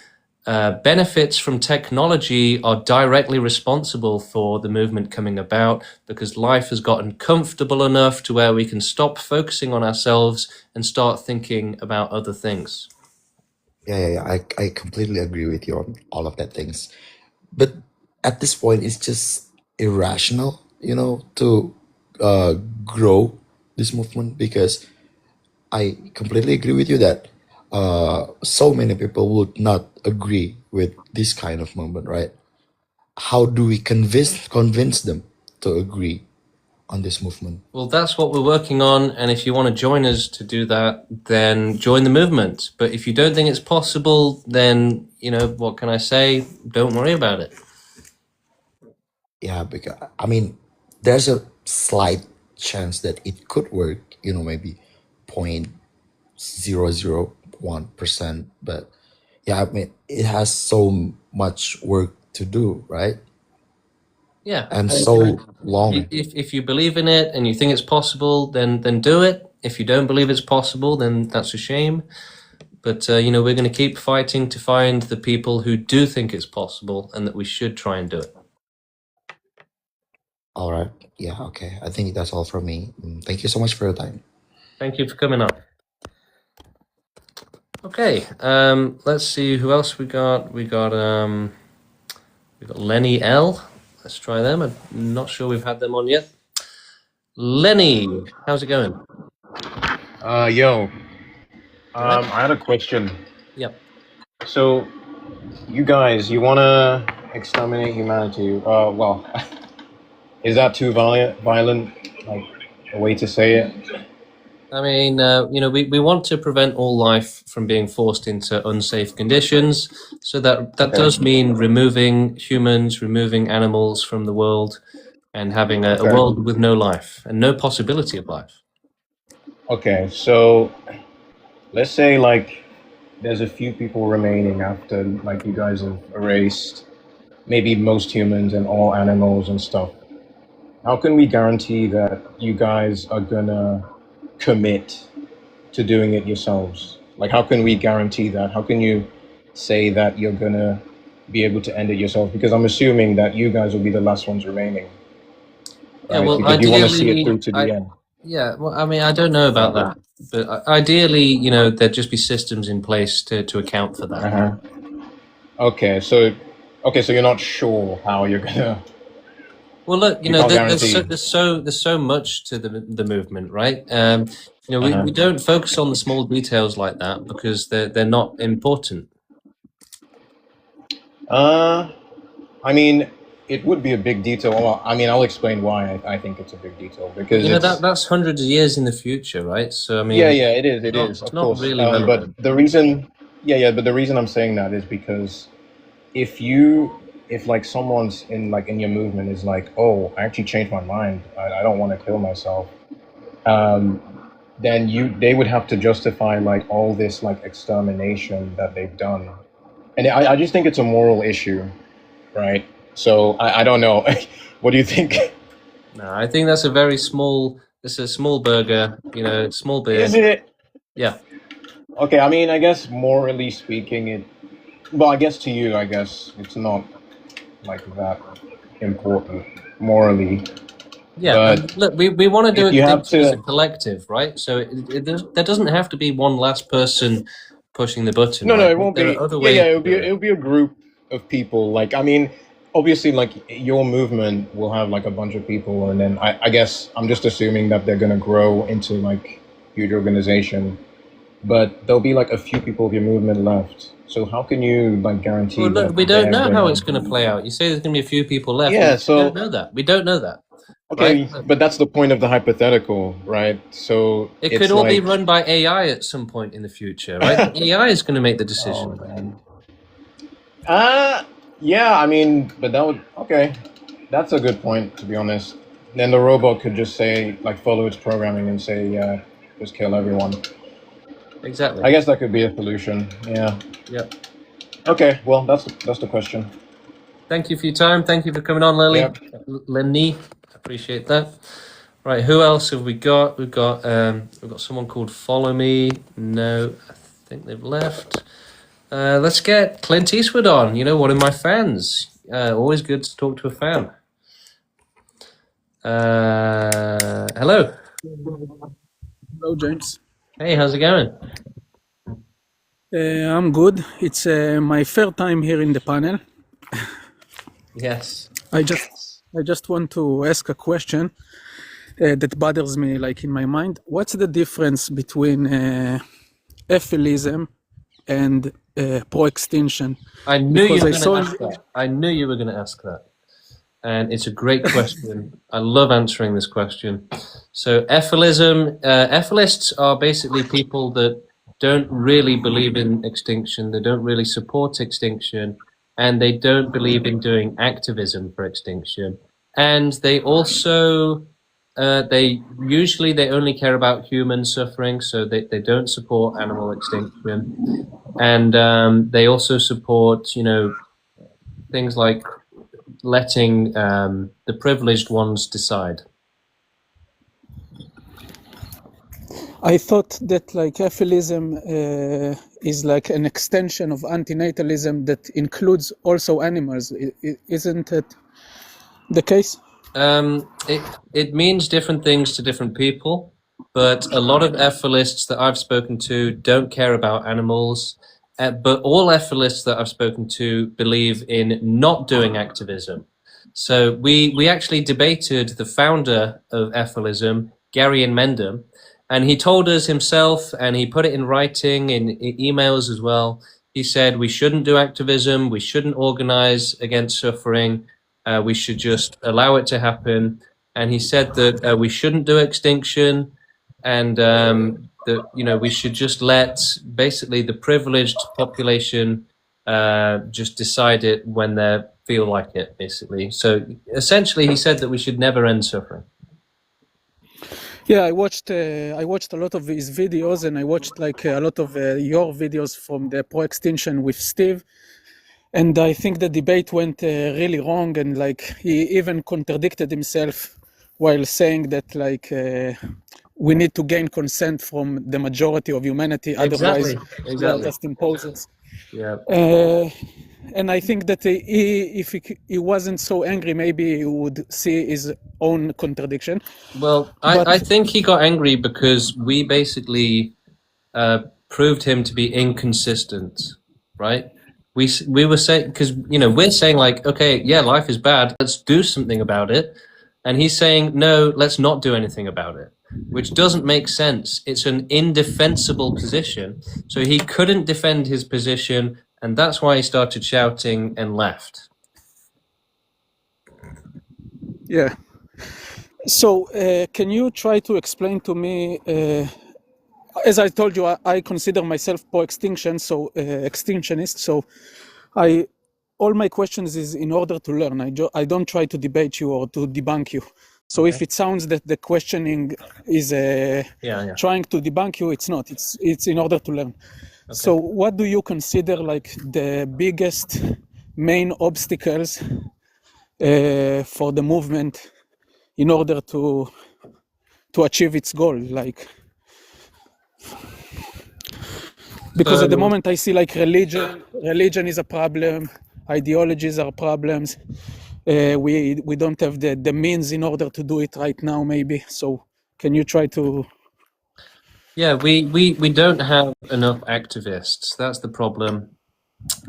benefits from technology are directly responsible for the movement coming about, because life has gotten comfortable enough to where we can stop focusing on ourselves and start thinking about other things. Yeah. I completely agree with you on all of that things. But at this point, it's just irrational, to grow this movement, because I completely agree with you that so many people would not agree with this kind of movement, right? How do we convince them to agree on this movement? Well, that's what we're working on, and if you want to join us to do that, then join the movement. But if you don't think it's possible, then, what can I say? Don't worry about it. Yeah, because there's a slight chance that it could work, maybe 0.001%, but yeah, it has so much work to do, right? Yeah. And so long. If you believe in it and you think it's possible, then do it. If you don't believe it's possible, then that's a shame. But, we're going to keep fighting to find the people who do think it's possible and that we should try and do it. All right. Yeah, okay. I think that's all from me. Thank you so much for your time. Thank you for coming up. Okay, let's see who else we got. We got Lenny L. Let's try them. I'm not sure we've had them on yet. Lenny, how's it going? Yo. I had a question. Yep. So, you guys, you want to exterminate humanity? Well, is that too violent? Like, a way to say it? I mean, we want to prevent all life from being forced into unsafe conditions. So that does mean removing humans, removing animals from the world, and having a world with no life and no possibility of life. Okay, so let's say like there's a few people remaining after like you guys have erased maybe most humans and all animals and stuff. How can we guarantee that you guys are gonna commit to doing it yourselves? Like, how can we guarantee that? How can you say that you're gonna be able to end it yourself? Because I'm assuming that you guys will be the last ones remaining. Yeah, right? well, Because you want to see it ideally, through to the end. yeah, well, I mean, I don't know about that, but ideally, there'd just be systems in place to account for that. Uh-huh. Okay, so you're not sure how you're gonna. Well, look, You can't there's so much to the movement, right? We don't focus on the small details like that because they're not important. I mean, it would be a big detail. Well, I mean, I'll explain why I think it's a big detail, because You know, it's that's hundreds of years in the future, right? So I mean, yeah, it is, it's of not course. really But relevant. the reason, but the reason I'm saying that is because if like someone's in your movement is like, oh, I actually changed my mind, I don't want to kill myself, then they would have to justify like all this like extermination that they've done, and I just think it's a moral issue, right? So I don't know. What do you think? No, I think that's a very small. It's a small burger, you know, small beer. Is it? Yeah. Okay, I mean, I guess morally speaking, well, I guess to you, I guess it's not like that important morally. Yeah, But and look, we want to do you have Extinction as a to. collective, right? So there doesn't have to be one last person pushing the button, No, right? it won't There are be. other Yeah, ways to do it. it'll be a group of people. Like, I mean, obviously, like your movement will have like a bunch of people, and then I guess I'm just assuming that they're gonna grow into like huge organization. But there'll be like a few people of your movement left. So how can you like guarantee Well, look, that we don't they're know how gonna? it's going to play out. You say there's going to be a few people left. Yeah. We don't So know that. We don't know that. okay, Right? but that's the point of the hypothetical, right? So It it's could all be like, run by AI at some point in the future, right? The AI is going to make the oh decision. man. Yeah. I mean, but that would okay. That's a good point, to be honest. Then the robot could just say, like, follow its programming and say, yeah, just kill everyone. Exactly. I guess that could be a solution. Yeah. Yep. Okay. Well, that's the question. Thank you for your time. Thank you for coming on, Lily. Yep. Lenny, appreciate that. Right, who else have we got? We've got someone called Follow Me. No, I think they've left. Let's get Clint Eastwood on. You know, one of my fans. Always good to talk to a fan. Hello. Hello, James. Hey, how's it going? I'm good. It's my third time here in the panel. Yes. I just want to ask a question that bothers me, like in my mind. What's the difference between atheism and pro-extinction? I knew you Because were I going saw to ask that. I knew you were going to ask that. And it's a great question. I love answering this question. So ethelists are basically people that don't really believe in extinction. They don't really support extinction, and they don't believe in doing activism for extinction. And they also, they only care about human suffering, so they don't support animal extinction. And they also support, you know, things like letting the privileged ones decide. I thought that like atheism is like an extension of antinatalism that includes also animals. Isn't it the case? It means different things to different people, but a lot of ethelists that I've spoken to don't care about animals. But all ethelists that I've spoken to believe in not doing activism. So we actually debated the founder of ethelism, Gary Mendham, and he told us himself, and he put it in writing, in emails as well. He said we shouldn't do activism, we shouldn't organize against suffering, we should just allow it to happen. And he said that we shouldn't do extinction, and that, you know, we should just let basically the privileged population just decide it when they feel like it, basically. So essentially, he said that we should never end suffering. Yeah, I watched a lot of his videos, and I watched like a lot of your videos from the pro-extinction with Steve. And I think the debate went really wrong, and like he even contradicted himself while saying that like we need to gain consent from the majority of humanity, otherwise we are just imposers. Yeah. And I think that if he wasn't so angry, maybe he would see his own contradiction. Well, I think he got angry because we basically proved him to be inconsistent, right? We were saying, because, you know, we're saying like, okay, yeah, life is bad, let's do something about it. And he's saying, no, let's not do anything about it, which doesn't make sense. It's an indefensible position. So he couldn't defend his position, and that's why he started shouting and left. Yeah. So can you try to explain to me, as I told you, I consider myself pro-extinction, so extinctionist. So all my questions is in order to learn. I don't try to debate you or to debunk you. So if it sounds that the questioning is trying to debunk you, it's not. It's in order to learn. So what do you consider like the biggest main obstacles for the movement in order to achieve its goal? Like, because at the moment I see like religion is a problem, ideologies are problems. We don't have the means in order to do it right now, maybe. So can you try to? Yeah, we don't have enough activists. That's the problem.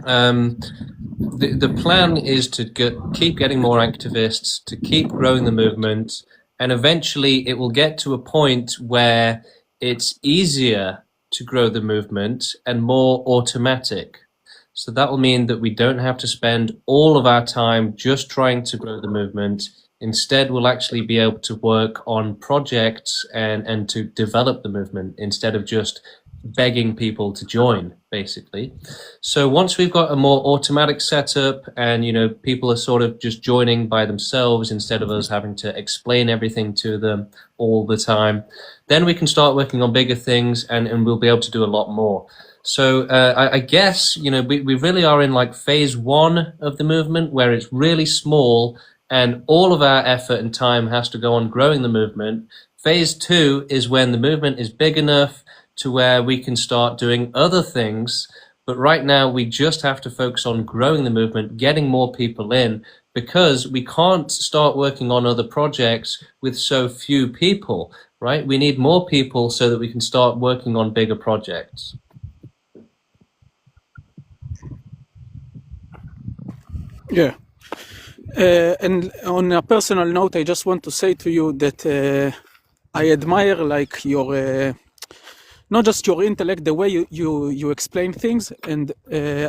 The plan is to keep getting more activists, to keep growing the movement, and eventually it will get to a point where it's easier to grow the movement and more automatic. So that will mean that we don't have to spend all of our time just trying to grow the movement. Instead, we'll actually be able to work on projects and to develop the movement instead of just begging people to join, basically. So once we've got a more automatic setup and, people are sort of just joining by themselves instead of us having to explain everything to them all the time, then we can start working on bigger things and we'll be able to do a lot more. So I guess, we really are in like phase 1 of the movement where it's really small and all of our effort and time has to go on growing the movement. Phase 2 is when the movement is big enough to where we can start doing other things. But right now we just have to focus on growing the movement, getting more people in, because we can't start working on other projects with so few people, right? We need more people so that we can start working on bigger projects. Yeah. And on a personal note, I just want to say to you that I admire like your not just your intellect, the way you explain things. And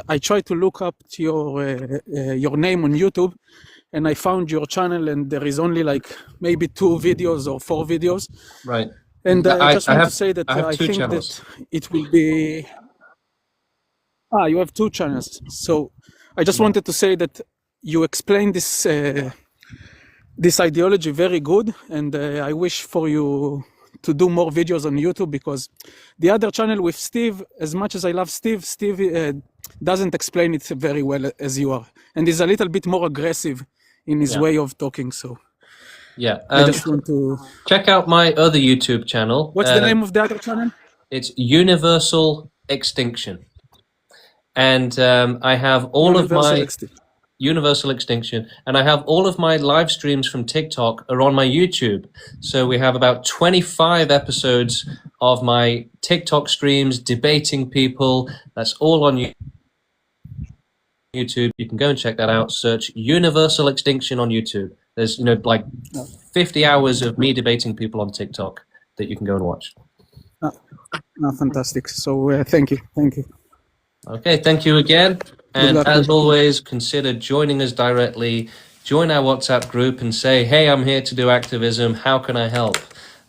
I try to look up to your name on YouTube, and I found your channel, and there is only like maybe 2 videos or 4 videos. Right. And I just want to say that I have 2 think channels. that it will be. You have 2 channels. So I just wanted to say that you explain this this ideology very good, and I wish for you to do more videos on YouTube, because the other channel with Steve, as much as I love Steve, doesn't explain it very well as you are, and is a little bit more aggressive in his way of talking. So yeah, I just want to check out my other YouTube channel. What's the name of the other channel? It's Universal Extinction, and I have all of my Universal Extinction, and I have all of my live streams from TikTok are on my YouTube. So we have about 25 episodes of my TikTok streams debating people. That's all on YouTube. You can go and check that out. Search Universal Extinction on YouTube. There's like 50 hours of me debating people on TikTok that you can go and watch. Fantastic. So thank you. Okay, thank you again. And as always, consider joining us directly. Join our WhatsApp group and say, hey, I'm here to do activism. How can I help?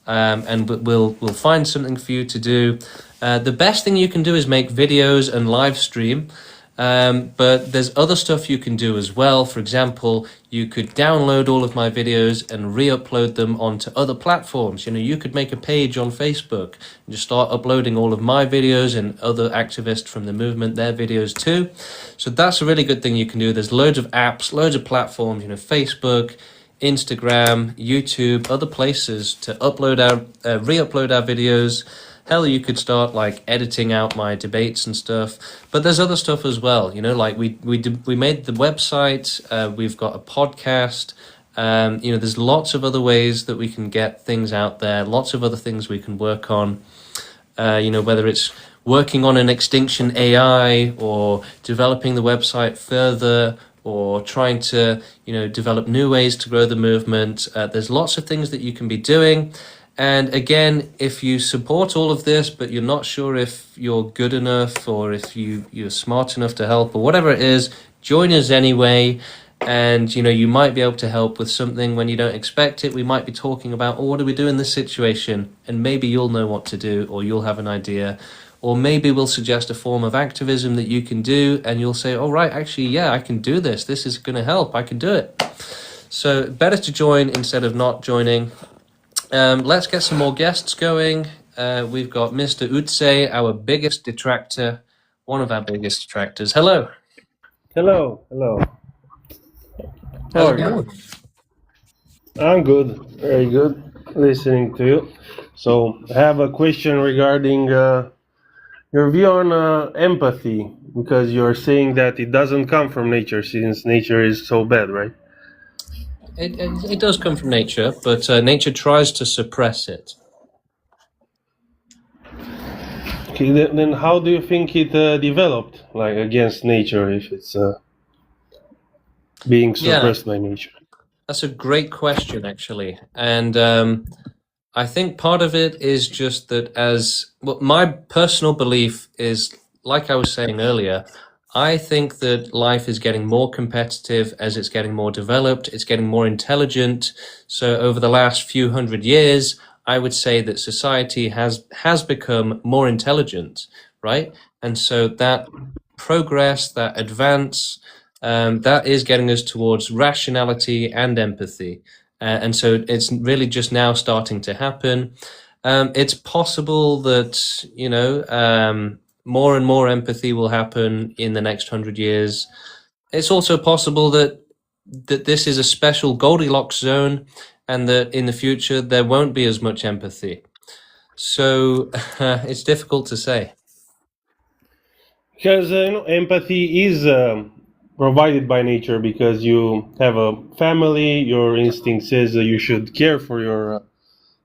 And we'll find something for you to do. The best thing you can do is make videos and live stream. But there's other stuff you can do as well. For example, you could download all of my videos and re-upload them onto other platforms. You could make a page on Facebook and just start uploading all of my videos and other activists from the movement, their videos too. So that's a really good thing you can do. There's loads of apps, loads of platforms, Facebook, Instagram, YouTube, other places to upload re-upload our videos. Hell, you could start like editing out my debates and stuff. But there's other stuff as well. Like we made the website. We've got a podcast. There's lots of other ways that we can get things out there. Lots of other things we can work on. Whether it's working on an extinction AI or developing the website further, or trying to develop new ways to grow the movement. There's lots of things that you can be doing. And again, if you support all of this, but you're not sure if you're good enough or if you're smart enough to help or whatever it is, join us anyway. and you might be able to help with something when you don't expect it. We might be talking about, what do we do in this situation? And maybe you'll know what to do, or you'll have an idea, or maybe we'll suggest a form of activism that you can do, and you'll say, oh, right, actually, yeah, I can do this. This is going to help. I can do it. So better to join instead of not joining. Let's get some more guests going. We've got Mr. Utse, our biggest detractor, one of our biggest detractors. Hello. Hello. How's How it are you? going? I'm good. Very good. Listening to you. So I have a question regarding your view on empathy, because you're saying that it doesn't come from nature since nature is so bad, right? It does come from nature, but nature tries to suppress it. Okay, then how do you think it developed, like against nature, if it's being suppressed by nature? That's a great question, actually. And I think part of it is just that my personal belief is, like I was saying earlier, I think that life is getting more competitive as it's getting more developed, it's getting more intelligent. So over the last few hundred years, I would say that society has become more intelligent, right? And so that progress, that advance, that is getting us towards rationality and empathy. And so it's really just now starting to happen. It's possible that, more and more empathy will happen in the next 100 years. It's also possible that this is a special Goldilocks zone and that in the future there won't be as much empathy. So it's difficult to say. Because empathy is provided by nature, because you have a family. Your instinct says that you should care for your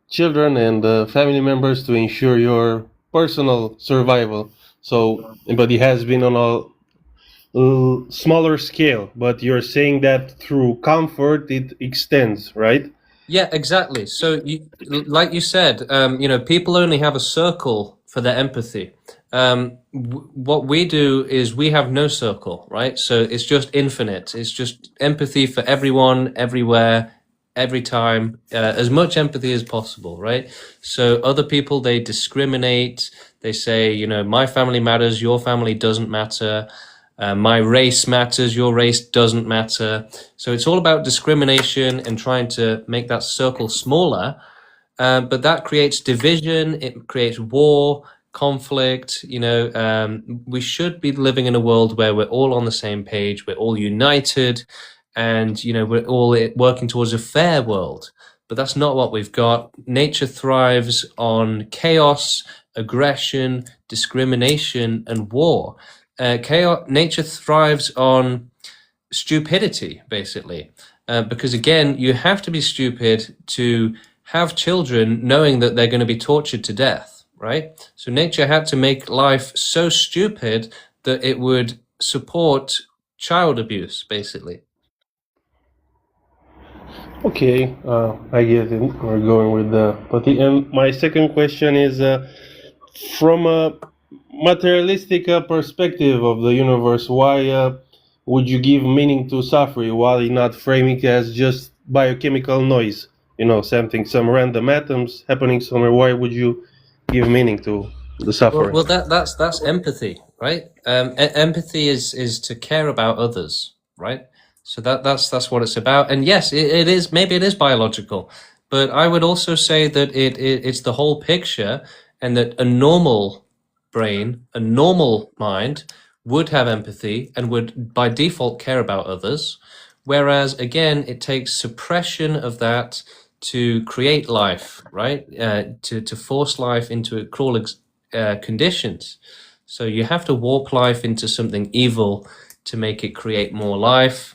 children and family members to ensure your personal survival. So empathy has been on a smaller scale, but you're saying that through comfort it extends, right? Yeah, exactly. So, like you said, people only have a circle for their empathy. What we do is we have no circle, right? So it's just infinite. It's just empathy for everyone, everywhere, every time, as much empathy as possible, right? So other people, they discriminate. They say, my family matters, your family doesn't matter. My race matters, your race doesn't matter. So it's all about discrimination and trying to make that circle smaller. But that creates division, it creates war, conflict. We should be living in a world where we're all on the same page, we're all united, and we're all working towards a fair world. But that's not what we've got. Nature thrives on chaos, aggression, discrimination, and war. Nature thrives on stupidity, basically, because again, you have to be stupid to have children knowing that they're going to be tortured to death, right? So nature had to make life so stupid that it would support child abuse, basically. Okay, I get it. We're going with the empathy. And my second question is, from a materialistic perspective of the universe, why would you give meaning to suffering? Why not framing it as just biochemical noise? Some random atoms happening somewhere. Why would you give meaning to the suffering? Well, that's empathy, right? Empathy is to care about others, right? So that's what it's about. And yes, it is. Maybe it is biological, but I would also say that it's the whole picture, and that a normal brain, a normal mind, would have empathy and would by default care about others. Whereas again, it takes suppression of that to create life, right? To force life into cruel conditions. So you have to warp life into something evil to make it create more life.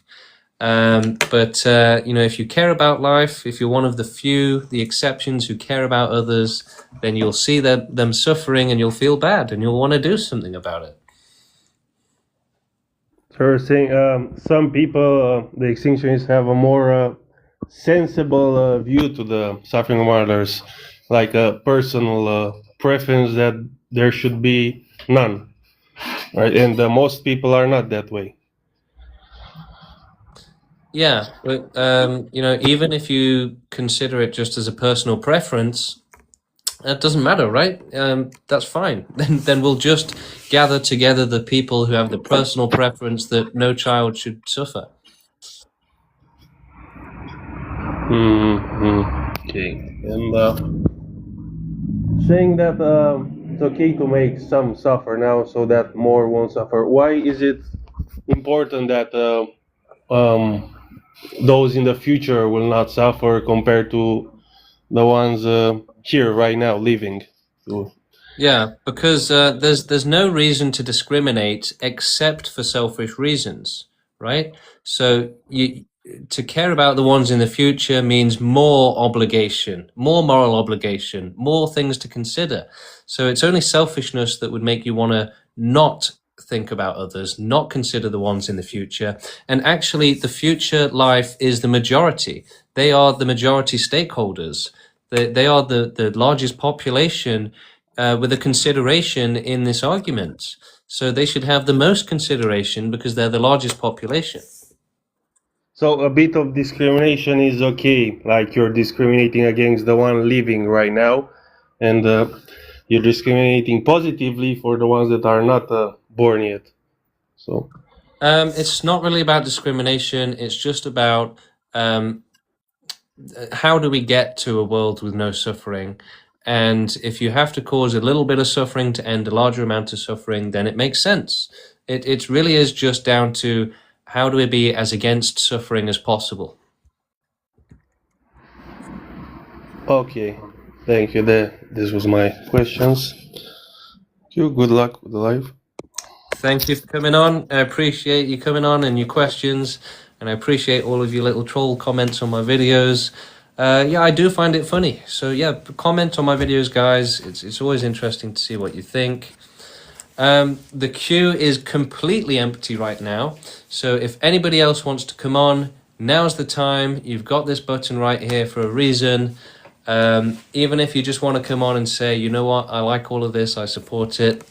But if you care about life, if you're one of the few, the exceptions who care about others, then you'll see them suffering and you'll feel bad and you'll want to do something about it. So you're saying some people, the extinctionists, have a more sensible view to the suffering of others, like a personal preference that there should be none, right? And most people are not that way. Yeah, but even if you consider it just as a personal preference, that doesn't matter, right? That's fine. Then we'll just gather together the people who have the personal preference that no child should suffer. Okay. And saying that it's okay to make some suffer now so that more won't suffer. Why is it important that those in the future will not suffer compared to the ones here right now living? Yeah, because there's no reason to discriminate except for selfish reasons, right? So to care about the ones in the future means more obligation, more moral obligation, more things to consider. So it's only selfishness that would make you want to not think about others, not consider the ones in the future. And actually, the future life is the majority. They are the majority stakeholders. They are the largest population with a consideration in this argument. So they should have the most consideration because they're the largest population. So a bit of discrimination is okay, like you're discriminating against the one living right now, and you're discriminating positively for the ones that are not born yet. So it's not really about discrimination. It's just about how do we get to a world with no suffering? And if you have to cause a little bit of suffering to end a larger amount of suffering, then it makes sense. It really is just down to how do we be as against suffering as possible. okay, thank you. This was my questions. Thank you. Good luck with the live. Thank you for coming on. I appreciate you coming on and your questions, and I appreciate all of your little troll comments on my videos. Yeah, I do find it funny. So yeah, comment on my videos, guys. It's always interesting to see what you think. The queue is completely empty right now. So if anybody else wants to come on, now's the time. You've got this button right here for a reason. Even if you just want to come on and say, you know what, I like all of this, I support it.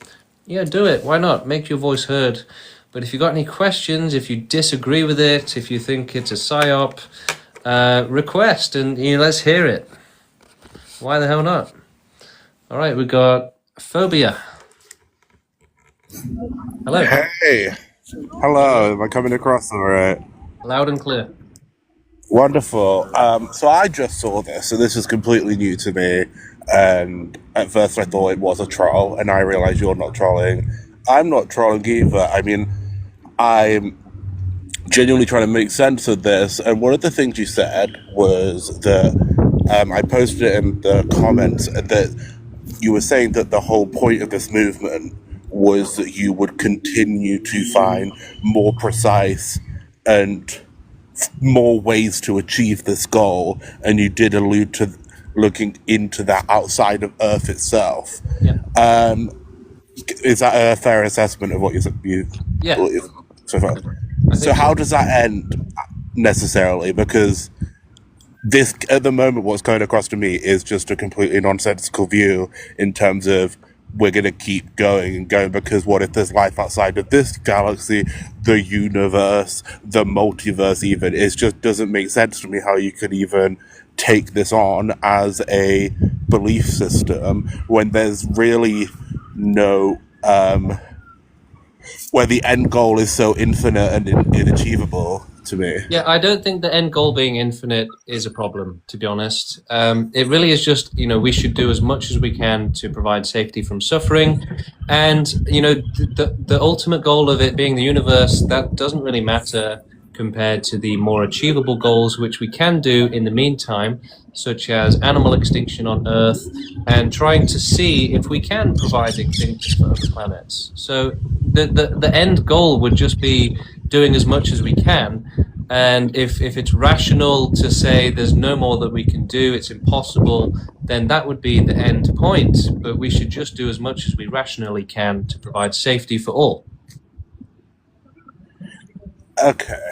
Yeah, do it. Why not? Make your voice heard. But if you got any questions, if you disagree with it, if you think it's a psyop, request and let's hear it. Why the hell not? All right, we got Phobia. Hello. Hey. Hello. Am I coming across all right? Loud and clear. Wonderful. So I just saw this, so this is completely new to me. And at first I thought it was a troll, and I realized you're not trolling. I'm not trolling either. I mean, I'm genuinely trying to make sense of this. And one of the things you said was that I posted it in the comments that you were saying that the whole point of this movement was that you would continue to find more precise and more ways to achieve this goal, and you did allude to looking into that outside of Earth itself. Yeah. Is that a fair assessment of what you Yeah. believe so far? So how does that end necessarily? Because this, at the moment, what's going across to me is just a completely nonsensical view in terms of we're going to keep going and going, because what if there's life outside of this galaxy, the universe, the multiverse even? It just doesn't make sense to me how you could even take this on as a belief system when there's really no where the end goal is so infinite and inachievable to me. Yeah, I don't think the end goal being infinite is a problem, to be honest. It really is just, we should do as much as we can to provide safety from suffering. And, the ultimate goal of it being the universe, that doesn't really matter compared to the more achievable goals, which we can do in the meantime, such as animal extinction on Earth and trying to see if we can provide extinction for other planets. So the end goal would just be doing as much as we can. And if it's rational to say there's no more that we can do, it's impossible, then that would be the end point. But we should just do as much as we rationally can to provide safety for all. Okay.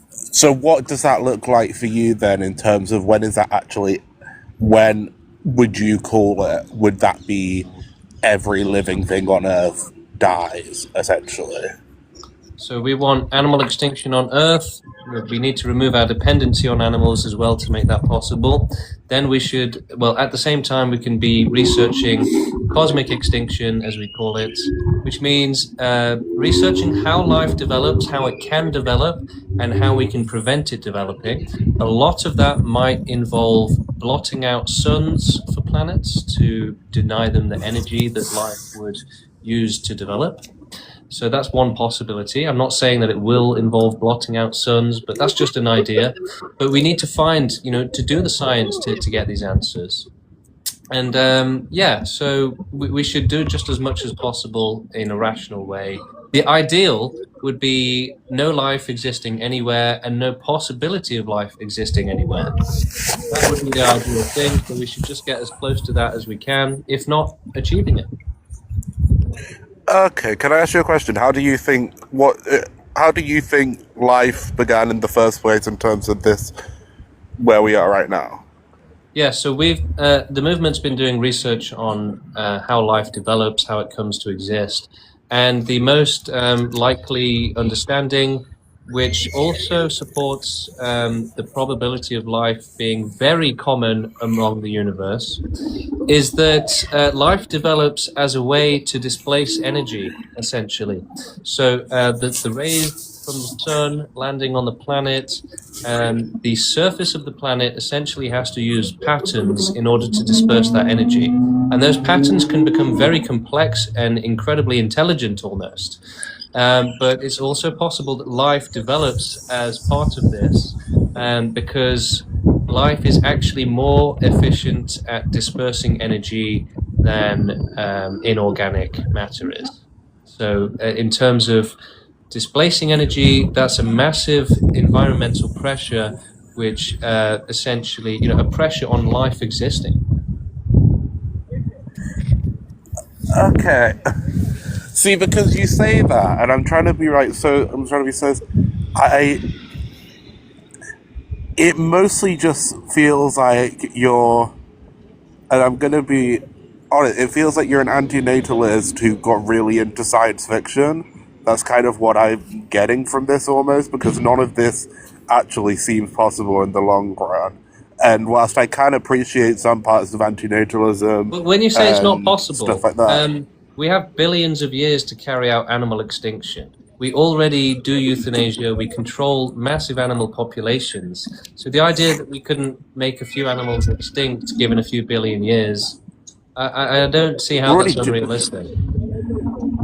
So what does that look like for you then, in terms of when would you call it? Would that be every living thing on Earth dies, essentially? So we want animal extinction on Earth. We need to remove our dependency on animals as well to make that possible. Then we should, well, at the same time, we can be researching cosmic extinction, as we call it, which means researching how life develops, how it can develop, and how we can prevent it developing. A lot of that might involve blotting out suns for planets to deny them the energy that life would use to develop. So that's one possibility. I'm not saying that it will involve blotting out suns, but that's just an idea. But we need to find, to do the science to get these answers. And yeah, so we should do just as much as possible in a rational way. The ideal would be no life existing anywhere and no possibility of life existing anywhere. That would be the ideal thing, so we should just get as close to that as we can, if not achieving it. Okay, can I ask you a question? How do you think life began in the first place in terms of this, where we are right now? Yeah, so the movement's been doing research on how life develops, how it comes to exist, and the most likely understanding, which also supports the probability of life being very common among the universe, is that life develops as a way to displace energy, essentially. So the rays from the sun landing on the planet, the surface of the planet essentially has to use patterns in order to disperse that energy. And those patterns can become very complex and incredibly intelligent almost. But it's also possible that life develops as part of this because life is actually more efficient at dispersing energy than inorganic matter is. So in terms of displacing energy, that's a massive environmental pressure, which essentially, a pressure on life existing. Okay. See, because you say that, and I'm trying to be it mostly just feels like you're, and I'm gonna be honest, it feels like you're an anti-natalist who got really into science fiction. That's kind of what I'm getting from this almost, because none of this actually seems possible in the long run. And whilst I can appreciate some parts of antinatalism, But when you say it's not and possible, stuff like that, we have billions of years to carry out animal extinction. We already do euthanasia. We control massive animal populations. So the idea that we couldn't make a few animals extinct given a few billion years, I don't see how that's unrealistic.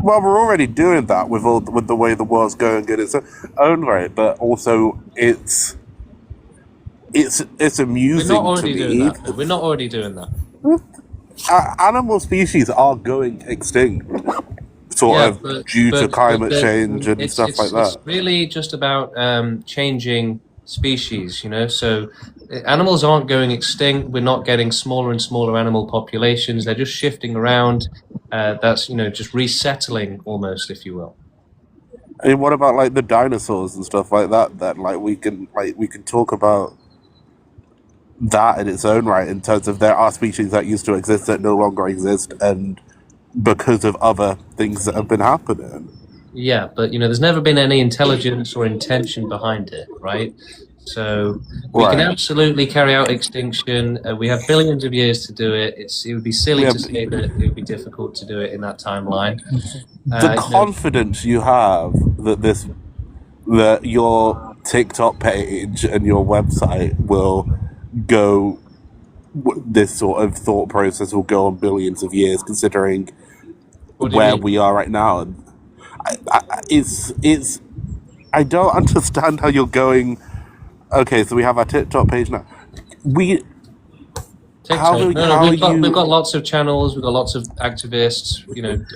well, we're already doing that with the way the world's going in its own right, but also it's amusing We're not already to doing me. that. We're not already doing that. Animal species are going extinct, due to climate change and stuff like that. It's really just about changing species, So animals aren't going extinct. We're not getting smaller and smaller animal populations. They're just shifting around. That's just resettling almost, if you will. I mean, what about like the dinosaurs and stuff like that? Then, we can talk about that in its own right, in terms of there are species that used to exist that no longer exist, and because of other things that have been happening. Yeah, but there's never been any intelligence or intention behind it, right? So we can absolutely carry out extinction. We have billions of years to do it. It would be silly to say that it would be difficult to do it in that timeline. The confidence you have that your TikTok page and your website will go, this sort of thought process will go on billions of years, considering where we are right now. I don't understand how you're going. Okay, so we have our TikTok page now. We've got lots of channels. We've got lots of activists.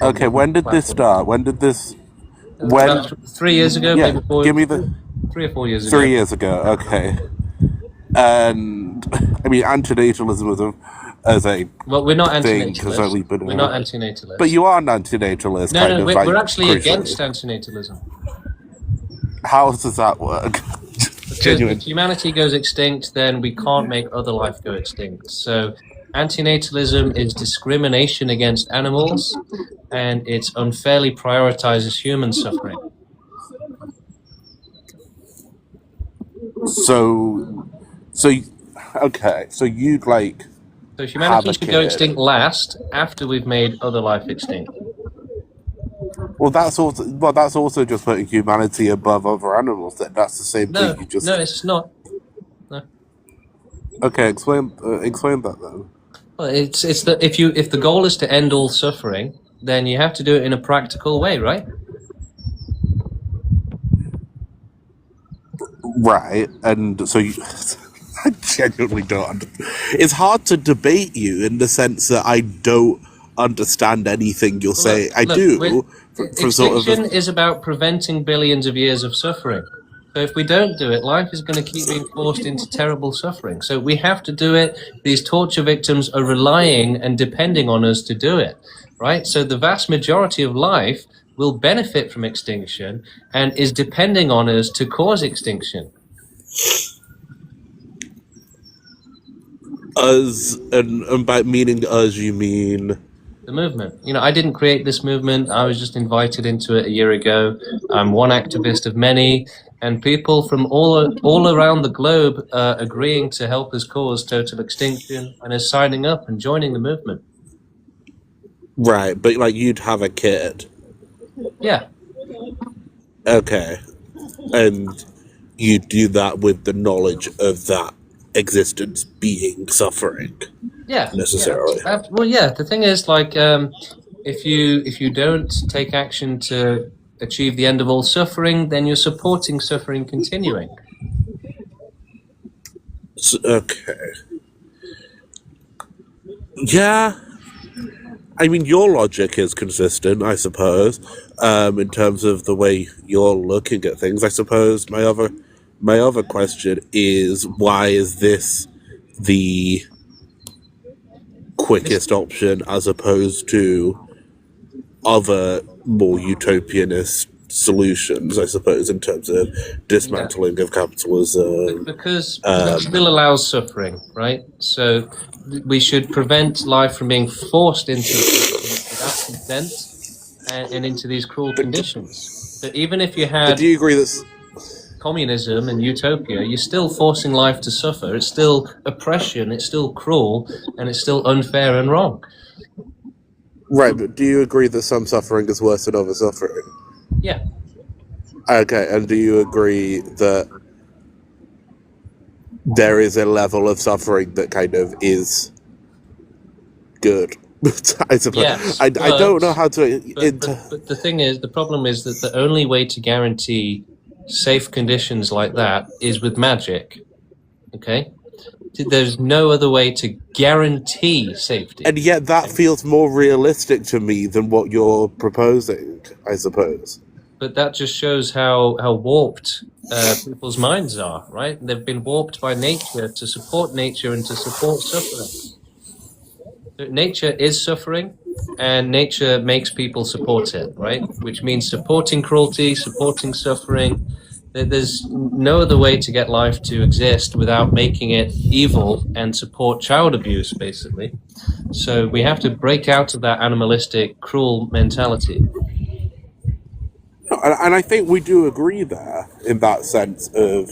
Okay, when did this start? About 3 years ago. Yeah, maybe 4, give me the 3 or 4 years ago. 3 years ago. Okay, and I mean antinatalism as a we're not thing has only antinatalist. been We're not antinatalist. But you are an antinatalist. No, we're actually against antinatalism. How does that work? Because if humanity goes extinct, then we can't make other life go extinct. So antinatalism is discrimination against animals, and it unfairly prioritizes human suffering. So, so, okay. So you'd like So have humanity a should go kid. extinct last after we've made other life extinct. Well, that's also just putting humanity above other animals. That's the same No, thing. You just no, it's not. No. okay. Explain that then. Well, it's the if the goal is to end all suffering, then you have to do it in a practical way, right? Right, and so I genuinely don't. It's hard to debate you in the sense that I don't understand anything you're saying. I do. From sort of Extinction is about preventing billions of years of suffering. So if we don't do it, life is going to keep being forced into terrible suffering. So we have to do it. These torture victims are relying and depending on us to do it, right? So the vast majority of life will benefit from extinction and is depending on us to cause extinction. us, and by meaning us, you mean the movement. You know, I didn't create this movement. I was just invited into it a year ago. I'm one activist of many, and people from all around the globe are agreeing to help us cause total extinction and are signing up and joining the movement. right? But like, you'd have a kid. Yeah. Okay, and you do that with the knowledge of that existence being suffering. Yeah. Necessarily. Yeah. Well, yeah. The thing is, like, if you don't take action to achieve the end of all suffering, then you're supporting suffering continuing. Okay. Yeah. I mean, your logic is consistent, I suppose, in terms of the way you're looking at things. I suppose my other question is, why is this the quickest option as opposed to other more utopianist solutions, I suppose, in terms of dismantling of capitalism? Because that still allows suffering, right? So we should prevent life from being forced into without consent and into these cruel conditions. So even if you had do you agree that communism and utopia, you're still forcing life to suffer. It's still oppression, it's still cruel, and it's still unfair and wrong. Right, but do you agree that some suffering is worse than other suffering? Yeah. Okay, and do you agree that there is a level of suffering that kind of is good? I suppose. Yes, I don't know how to. But the thing is, the problem is that the only way to guarantee safe conditions like that is with magic. Okay? There's no other way to guarantee safety. And yet that feels more realistic to me than what you're proposing, I suppose. But that just shows how warped people's minds are, right? They've been warped by nature to support nature and to support suffering. So nature is suffering, and nature makes people support it, right? Which means supporting cruelty, supporting suffering. There's no other way to get life to exist without making it evil and support child abuse, basically. So we have to break out of that animalistic, cruel mentality. And I think we do agree there in that sense of,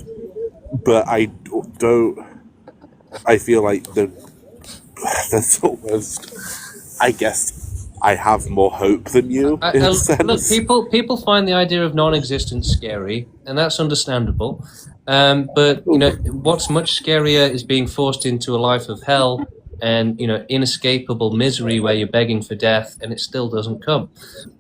but I feel like that's almost, I guess I have more hope than you in a sense. Look, people find the idea of non-existence scary, and that's understandable. But you know, what's much scarier is being forced into a life of hell and, you know, inescapable misery where you're begging for death and it still doesn't come,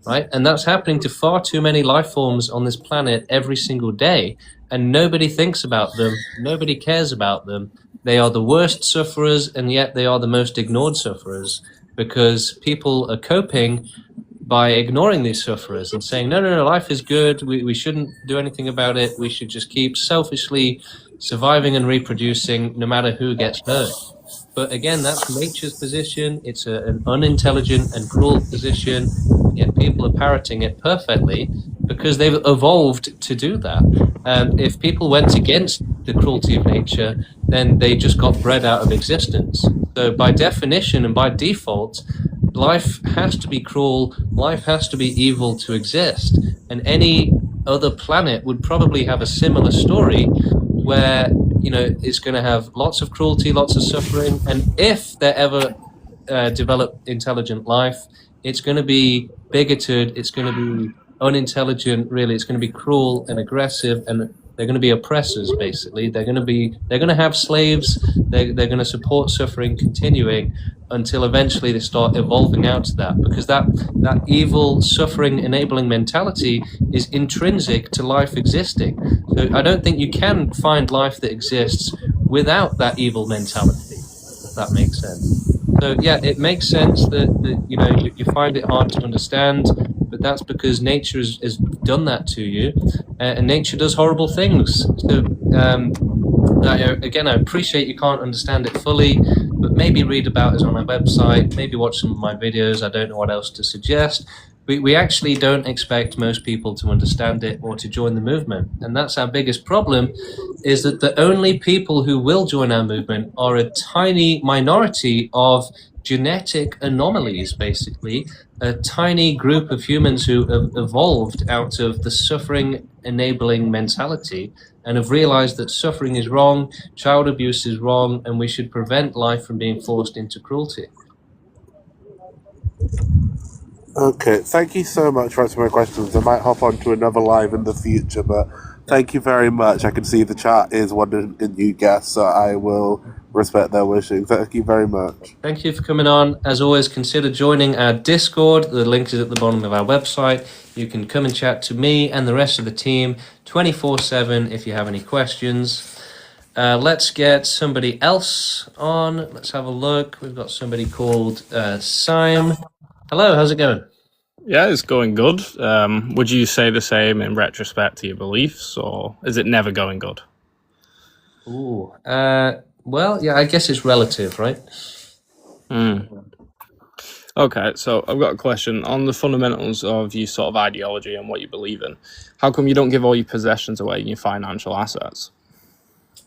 right? And that's happening to far too many life forms on this planet every single day, and nobody thinks about them, nobody cares about them. They are the worst sufferers, and yet they are the most ignored sufferers, because people are coping by ignoring these sufferers and saying, no, life is good, we shouldn't do anything about it, we should just keep selfishly surviving and reproducing no matter who gets hurt. But again, that's nature's position. It's an unintelligent and cruel position, yet people are parroting it perfectly because they've evolved to do that. If people went against the cruelty of nature, then they just got bred out of existence. So by definition and by default, life has to be cruel, life has to be evil to exist. And any other planet would probably have a similar story, where, you know, it's going to have lots of cruelty, lots of suffering, and if there ever develop intelligent life, it's going to be bigoted, it's going to be unintelligent, really, it's going to be cruel and aggressive, and they're going to be oppressors, basically. They're going to have slaves, they're going to support suffering continuing until eventually they start evolving out to that, because that evil, suffering, enabling mentality is intrinsic to life existing. So I don't think you can find life that exists without that evil mentality, if that makes sense. So yeah, it makes sense that you know, you find it hard to understand, but that's because nature has done that to you, and nature does horrible things. So again, I appreciate you can't understand it fully, but maybe read about it on our website, maybe watch some of my videos. I don't know what else to suggest. We actually don't expect most people to understand it or to join the movement. And that's our biggest problem, is that the only people who will join our movement are a tiny minority of genetic anomalies, basically, a tiny group of humans who have evolved out of the suffering enabling mentality and have realized that suffering is wrong, child abuse is wrong, and we should prevent life from being forced into cruelty. Okay, thank you so much for answering my questions. I might hop on to another live in the future, but thank you very much. I can see the chat is wanting a new guest, so I will respect their wishing. Thank you very much. Thank you for coming on. As always, consider joining our Discord. The link is at the bottom of our website. You can come and chat to me and the rest of the team 24/7 if you have any questions. Let's get somebody else on. Let's have a look. We've got somebody called Sime. Hello, how's it going? Yeah, it's going good. Would you say the same in retrospect to your beliefs, or is it never going good? Ooh, well, yeah, I guess it's relative, right? Okay, so I've got a question on the fundamentals of your sort of ideology and what you believe in. How come you don't give all your possessions away and your financial assets?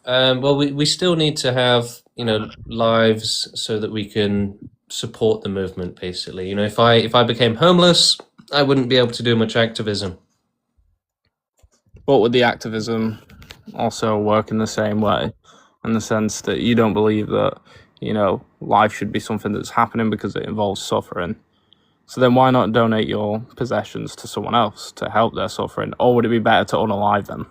Well, we still need to have, you know, lives so that we can support the movement, basically. You know, if I became homeless, I wouldn't be able to do much activism. But would the activism also work in the same way, in the sense that you don't believe that, you know, life should be something that's happening because it involves suffering? So then why not donate your possessions to someone else to help their suffering? Or would it be better to unalive them?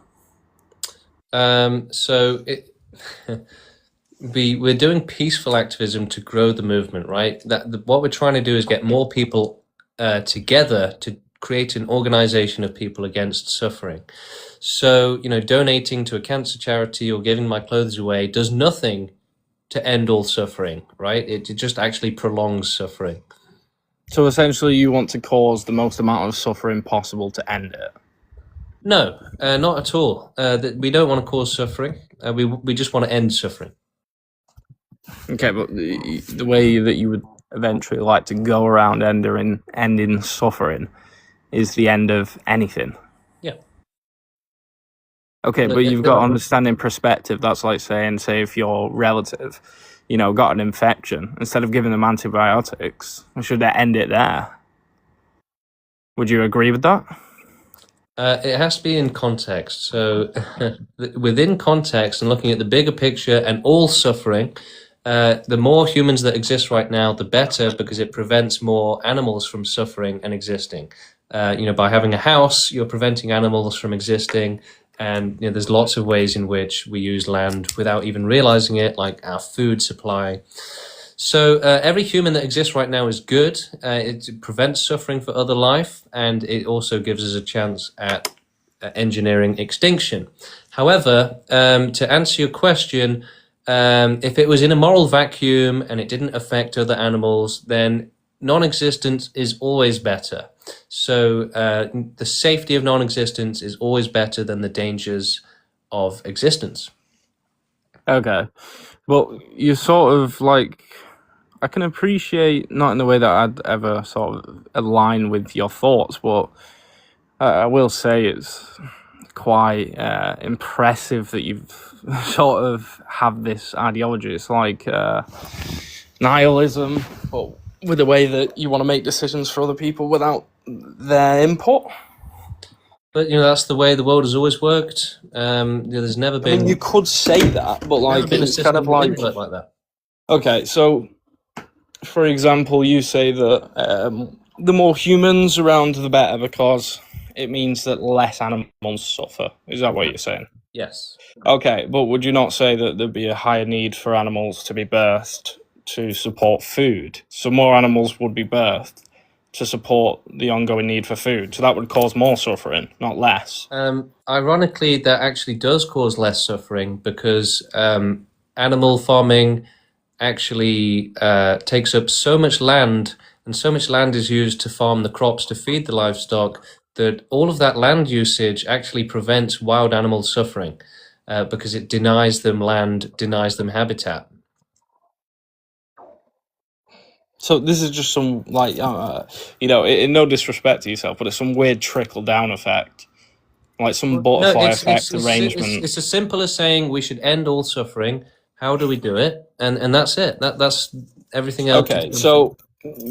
We're doing peaceful activism to grow the movement, right? What we're trying to do is get more people together to create an organization of people against suffering. So, you know, donating to a cancer charity or giving my clothes away does nothing to end all suffering, right? It just actually prolongs suffering. So essentially you want to cause the most amount of suffering possible to end it? No, not at all. We don't want to cause suffering. We just want to end suffering. Okay, but the way that you would eventually like to go around ending suffering is the end of anything. Yeah. Okay, but you've got to understand in perspective. That's like saying, say, if your relative, you know, got an infection, instead of giving them antibiotics, should they end it there? Would you agree with that? It has to be in context. So within context and looking at the bigger picture and all suffering, the more humans that exist right now, the better, because it prevents more animals from suffering and existing. You know, by having a house, you're preventing animals from existing. And you know, there's lots of ways in which we use land without even realizing it, like our food supply. So every human that exists right now is good. It prevents suffering for other life, and it also gives us a chance at engineering extinction. However, to answer your question, if it was in a moral vacuum and it didn't affect other animals, then non-existence is always better. So the safety of non-existence is always better than the dangers of existence. Okay. Well, you sort of like, I can appreciate, not in the way that I'd ever sort of align with your thoughts, but I will say it's quite impressive that you've sort of have this ideology. It's like nihilism, but with the way that you want to make decisions for other people without their input. But that's the way the world has always worked. There's never I been. mean, you could say that, but like never been a it's kind of system like like that. okay, so for example, you say that the more humans around, the better, because it means that less animals suffer. Is that what you're saying? Yes. Okay, but would you not say that there'd be a higher need for animals to be birthed to support food? So more animals would be birthed to support the ongoing need for food. So that would cause more suffering, not less. Ironically, that actually does cause less suffering because animal farming actually takes up so much land, and so much land is used to farm the crops to feed the livestock, that all of that land usage actually prevents wild animals suffering because it denies them land, denies them habitat. So this is just some like in no disrespect to yourself, but it's some weird trickle down effect, like some butterfly effect arrangement. It's as simple as saying we should end all suffering. How do we do it? And that's it. That's everything else. Okay, so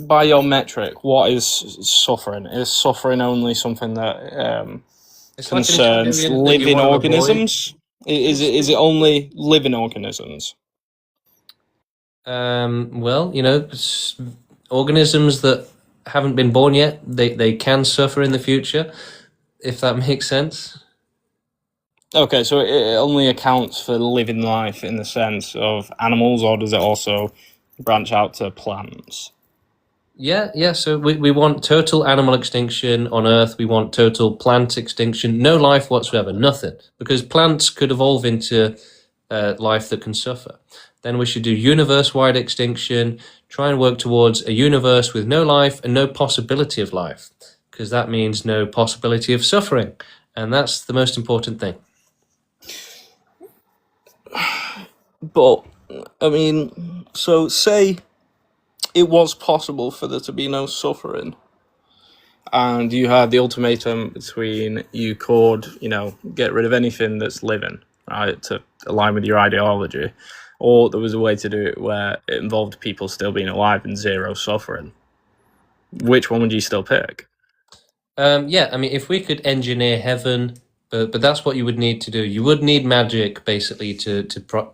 by your metric, what is suffering? Is suffering only something that It's like an concerns experience that you living wanna avoid. organisms? Is it only living organisms? Well, organisms that haven't been born yet, they can suffer in the future, if that makes sense. Okay, so it only accounts for living life in the sense of animals, or does it also branch out to plants? Yeah. So we want total animal extinction on Earth. We want total plant extinction. No life whatsoever, nothing. Because plants could evolve into life that can suffer. Then we should do universe-wide extinction, try and work towards a universe with no life and no possibility of life, because that means no possibility of suffering. And that's the most important thing. But, I mean, so say it was possible for there to be no suffering, and you had the ultimatum between you could, get rid of anything that's living, right, to align with your ideology, or there was a way to do it where it involved people still being alive and zero suffering. Which one would you still pick? Yeah, I mean, if we could engineer heaven, but that's what you would need to do. You would need magic, basically, to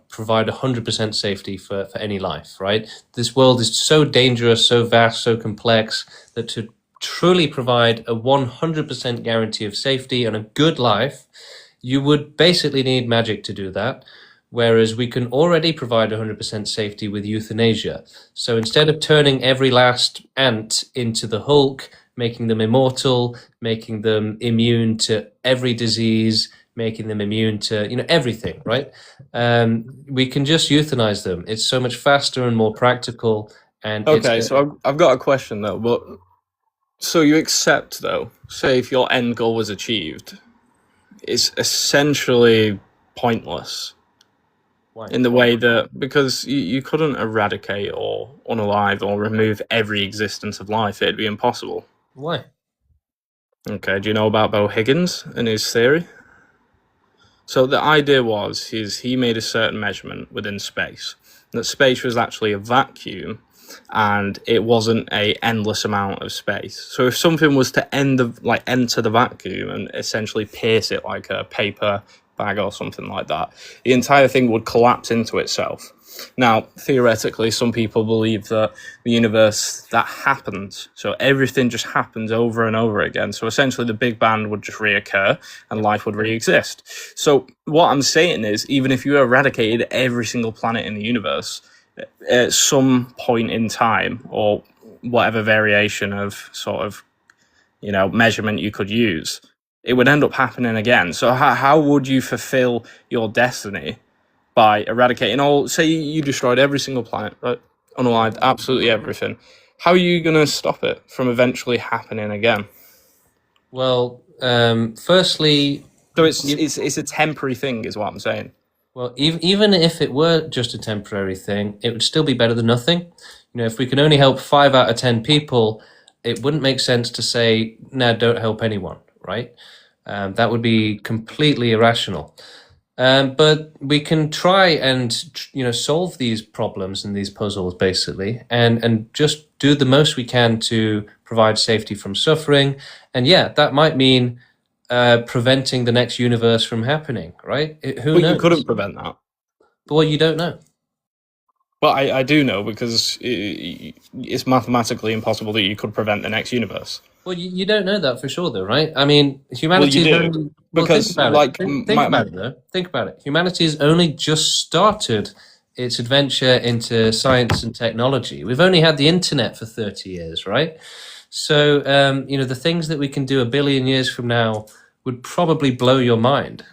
provide 100% safety for any life, right? This world is so dangerous, so vast, so complex, that to truly provide a 100% guarantee of safety and a good life, you would basically need magic to do that. Whereas we can already provide 100% safety with euthanasia. So instead of turning every last ant into the Hulk, making them immortal, making them immune to every disease, making them immune to everything, right? We can just euthanize them. It's so much faster and more practical. And okay, so I've got a question though. But so you accept though, say if your end goal was achieved, it's essentially pointless. Why? In the way that, because you couldn't eradicate or unalive or remove every existence of life, it'd be impossible. Why? Okay, do you know about Bo Higgins and his theory? So the idea was he made a certain measurement within space, that space was actually a vacuum and it wasn't a endless amount of space. So if something was to enter the vacuum and essentially pierce it like a paper bag or something like that, the entire thing would collapse into itself. Now, theoretically, some people believe that the universe, that happens. So everything just happens over and over again. So essentially the Big Bang would just reoccur and life would re-exist. So what I'm saying is, even if you eradicated every single planet in the universe, at some point in time, or whatever variation of sort of, measurement you could use, it would end up happening again. So how would you fulfill your destiny by eradicating all? Say you destroyed every single planet, right? Unalived, absolutely everything. How are you going to stop it from eventually happening again? Well, firstly, so it's a temporary thing, is what I'm saying. Well, even if it were just a temporary thing, it would still be better than nothing. If we can only help 5 out of 10 people, it wouldn't make sense to say, "No, don't help anyone," right? That would be completely irrational. But we can try and solve these problems and these puzzles basically, and just do the most we can to provide safety from suffering. And yeah, that might mean preventing the next universe from happening, right? Who But knows? you couldn't prevent that. But well, you don't know. But I do know, because it's mathematically impossible that you could prevent the next universe. Well, you don't know that for sure, though, right? I mean, Well, humanity you is do, only. Well, because think about like it. Think about it, though. Think about it. Humanity has only just started its adventure into science and technology. We've only had the internet for 30 years, right? So, the things that we can do a billion years from now would probably blow your mind.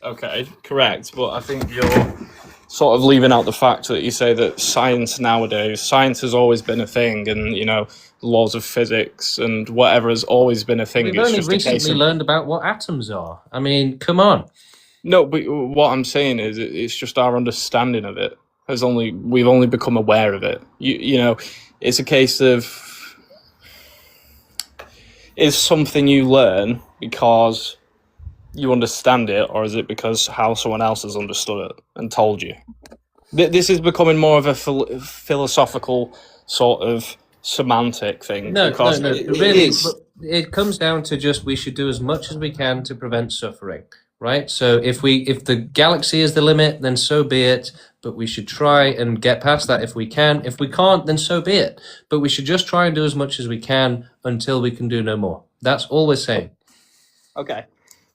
Okay, correct. But I think you're sort of leaving out the fact that you say that science has always been a thing, and laws of physics and whatever has always been a thing. We've It's only just a case recently of learned about what atoms are. I mean, come on. no. But what I'm saying is, it's just our understanding of it we've only become aware of it. It's a case of, is something you learn because you understand it, or is it because how someone else has understood it and told you? This is becoming more of a philosophical sort of semantic thing. No. Really, it comes down to just we should do as much as we can to prevent suffering, right? So if the galaxy is the limit, then so be it. But we should try and get past that if we can. If we can't, then so be it. But we should just try and do as much as we can until we can do no more. That's all we're saying. Okay.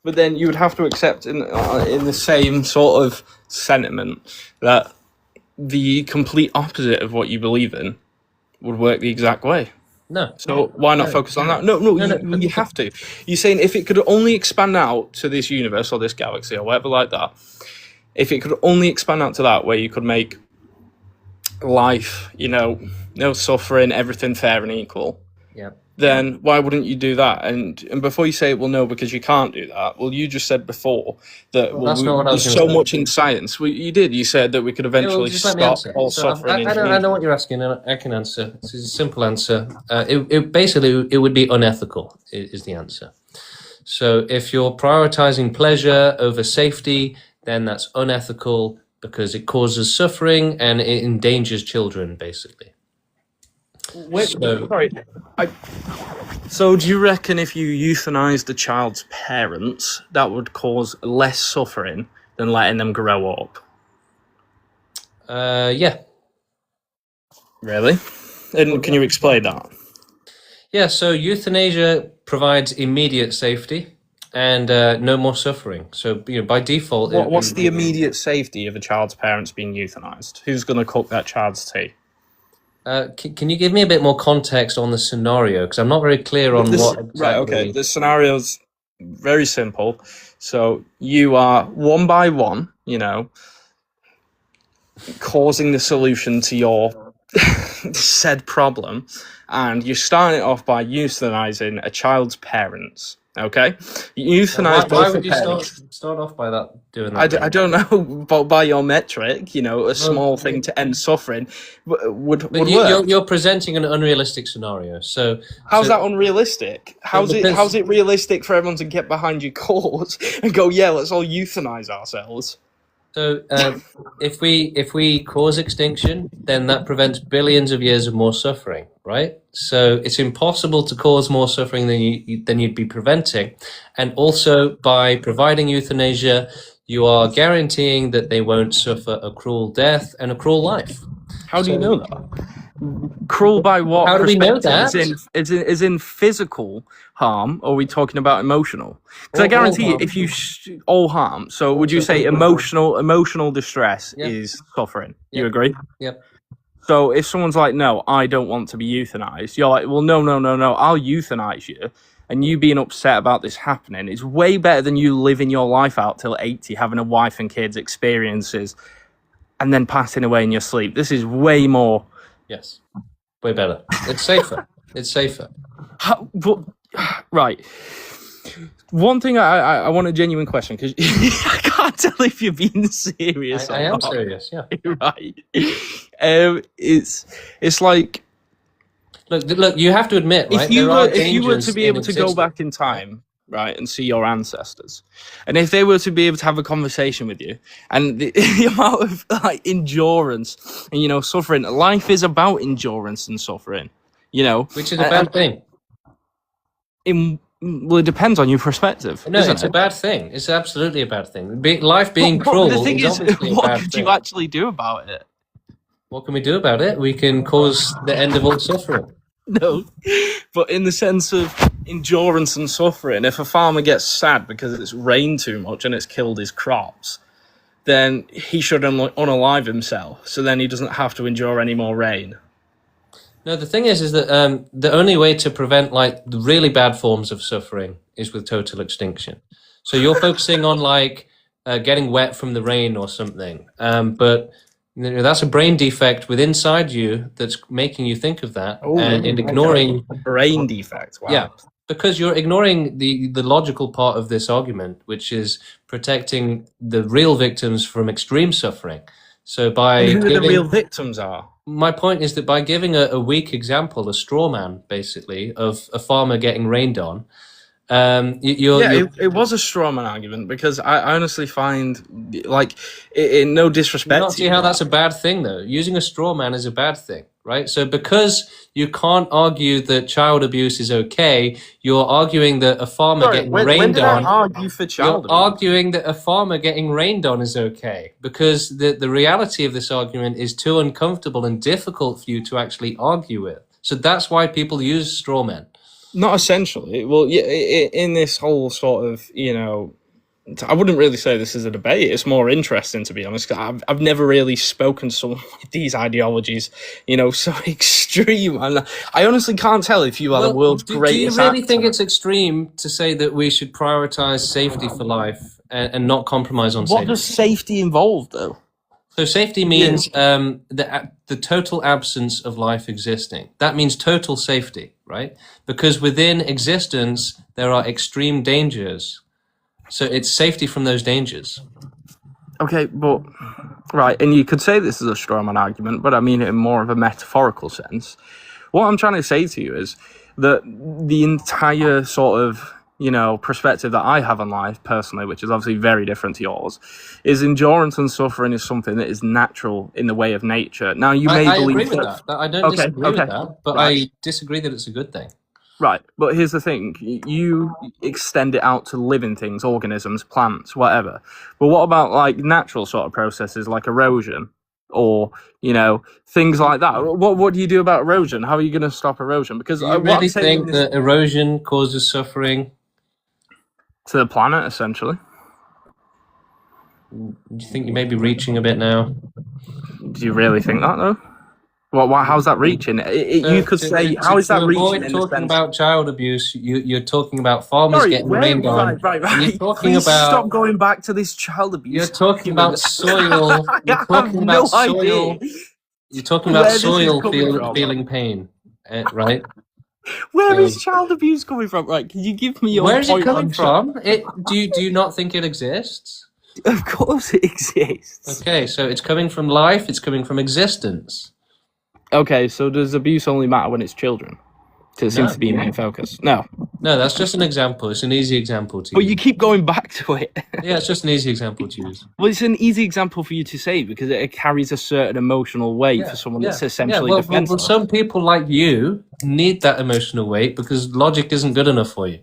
But then you would have to accept in the same sort of sentiment that the complete opposite of what you believe in would work the exact way. No. So why not focus on that? No, you have to. You're saying if it could only expand out to this universe or this galaxy or whatever like that, if it could only expand out to that, where you could make life, no suffering, everything fair and equal. Yeah. Then why wouldn't you do that? And before you say, well, no, because you can't do that. Well, you just said before that that's not what I was there's gonna so say. much in science. You did. You said that we could eventually just let me stop answer. all So suffering. I know what you're asking, and I can answer. This is a simple answer. It basically it would be unethical. Is the answer. So if you're prioritizing pleasure over safety, then that's unethical because it causes suffering and it endangers children, basically. So do you reckon if you euthanized the child's parents, that would cause less suffering than letting them grow up? Yeah. Really? And can you explain that? Yeah, so euthanasia provides immediate safety and no more suffering. So by default, What's the immediate safety of a child's parents being euthanized? Who's going to cook that child's tea? Can you give me a bit more context on the scenario? Because I'm not very clear on what exactly... Right, okay. The scenario's very simple. So you are one by one, causing the solution to your said problem, and you're starting it off by euthanizing a child's parents. Okay, euthanize why both would you parents. start off by doing that? I don't know, but by your metric, a small thing to end suffering would work. You're presenting an unrealistic scenario. So how's that unrealistic? How's it realistic for everyone to get behind your cause and go, yeah, let's all euthanize ourselves? So if we cause extinction, then that prevents billions of years of more suffering, right? So it's impossible to cause more suffering than you'd be preventing. And also by providing euthanasia, you are guaranteeing that they won't suffer a cruel death and a cruel life. How do you know that? Cruel by what? How do we know that? Is in physical harm, or are we talking about emotional? Because I guarantee you, if you all harm, so would you say emotional distress is suffering? Yep. You agree? Yep. So if someone's like, no, I don't want to be euthanized, you're like, well, no, I'll euthanize you. And you being upset about this happening is way better than you living your life out till 80, having a wife and kids, experiences, and then passing away in your sleep. This is way more. Yes, way better. It's safer. It's safer. Right. One thing I want a genuine question, because I can't tell if you're being serious. I am serious. Yeah. Right. It's like. Look. You have to admit, right? If you were to be able to go back in time, right, and see your ancestors, and if they were to be able to have a conversation with you, and the amount of endurance and suffering, life is about endurance and suffering, which is a bad thing. Well, it depends on your perspective, No, isn't it's it? a bad thing. It's absolutely a bad thing. Life being But cruel the thing is is, obviously a what bad could thing. you actually do about it? What can we do about it? We can cause the end of all suffering. No, but in the sense of endurance and suffering, if a farmer gets sad because it's rained too much and it's killed his crops, then he should unalive himself, so then he doesn't have to endure any more rain. No, the thing is that the only way to prevent like the really bad forms of suffering is with total extinction. So you're focusing on like getting wet from the rain or something, but that's a brain defect within inside you that's making you think of that and ignoring a brain defect. Wow. Yeah, because you're ignoring the logical part of this argument, which is protecting the real victims from extreme suffering. So by And who the giving, real victims are. my point is that by giving a weak example, a straw man, basically, of a farmer getting rained on, you're It was a strawman argument because I honestly find, like, in no disrespect, not see how that's a bad thing, though. Using a straw man is a bad thing, right? So because you can't argue that child abuse is okay, you're arguing that a farmer getting when rained did on. I argue for child You're abuse? arguing that a farmer getting rained on is okay because the reality of this argument is too uncomfortable and difficult for you to actually argue with. So that's why people use straw men. Not essentially. Well, yeah, in this whole sort of, I wouldn't really say this is a debate. It's more interesting, to be honest. 'Cause I've never really spoken to someone with these ideologies, so extreme. And I honestly can't tell if you are the world's do you greatest really actor. think it's extreme to say that we should prioritize safety for life and not compromise on What safety? does safety involve, though? So safety means the total absence of life existing. That means total safety, right? Because within existence, there are extreme dangers. So it's safety from those dangers. Okay, but right, and you could say this is a strawman argument, but I mean it in more of a metaphorical sense. What I'm trying to say to you is that the entire sort of perspective that I have on life personally, which is obviously very different to yours, is endurance and suffering is something that is natural in the way of nature. Now you may I believe agree with that. I don't disagree with that, but I disagree that it's a good thing. Right, but here's the thing. You extend it out to living things, organisms, plants, whatever. But what about like natural sort of processes like erosion or, things like that? What do you do about erosion? How are you going to stop erosion? Because Do you what I'm really saying think is that erosion causes suffering? to the planet, essentially. Do you think you may be reaching a bit now? Do you really think that, though? How's that reaching? You could say, how is that to reaching avoid in the talking sense... about child abuse, you're talking about farmers getting rained on. Right. You're talking Please about stop going back to this child abuse. You're talking about soil. You're talking no about soil. idea. You're talking Where about this is soil coming from. feeling pain, right? Where is child abuse coming from? Right? Can you give me your Where is it point coming on from? Do you not think it exists? Of course it exists. Okay, so it's coming from life. It's coming from existence. Okay, so does abuse only matter when it's children? Because it seems to be your main focus. No, that's just an example. It's an easy example to use. But you keep going back to it. Yeah, it's just an easy example to use. Well, it's an easy example for you to say because it carries a certain emotional weight for someone that's essentially well, defenseless. some people like you need that emotional weight because logic isn't good enough for you.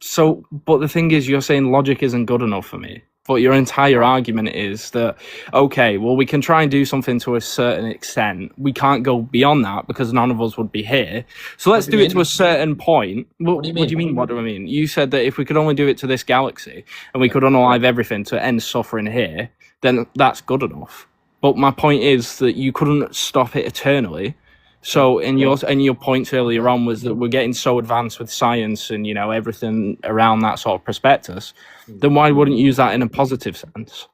So, but the thing is, you're saying logic isn't good enough for me. But your entire argument is that, okay, well, we can try and do something to a certain extent. We can't go beyond that because none of us would be here. So let's do it to a certain point. Well, what do you mean? What do I mean? You said that if we could only do it to this galaxy and we could unalive everything to end suffering here, then that's good enough. But my point is that you couldn't stop it eternally. So, and your points earlier on was that we're getting so advanced with science and everything around that sort of prospectus. Then why wouldn't you use that in a positive sense?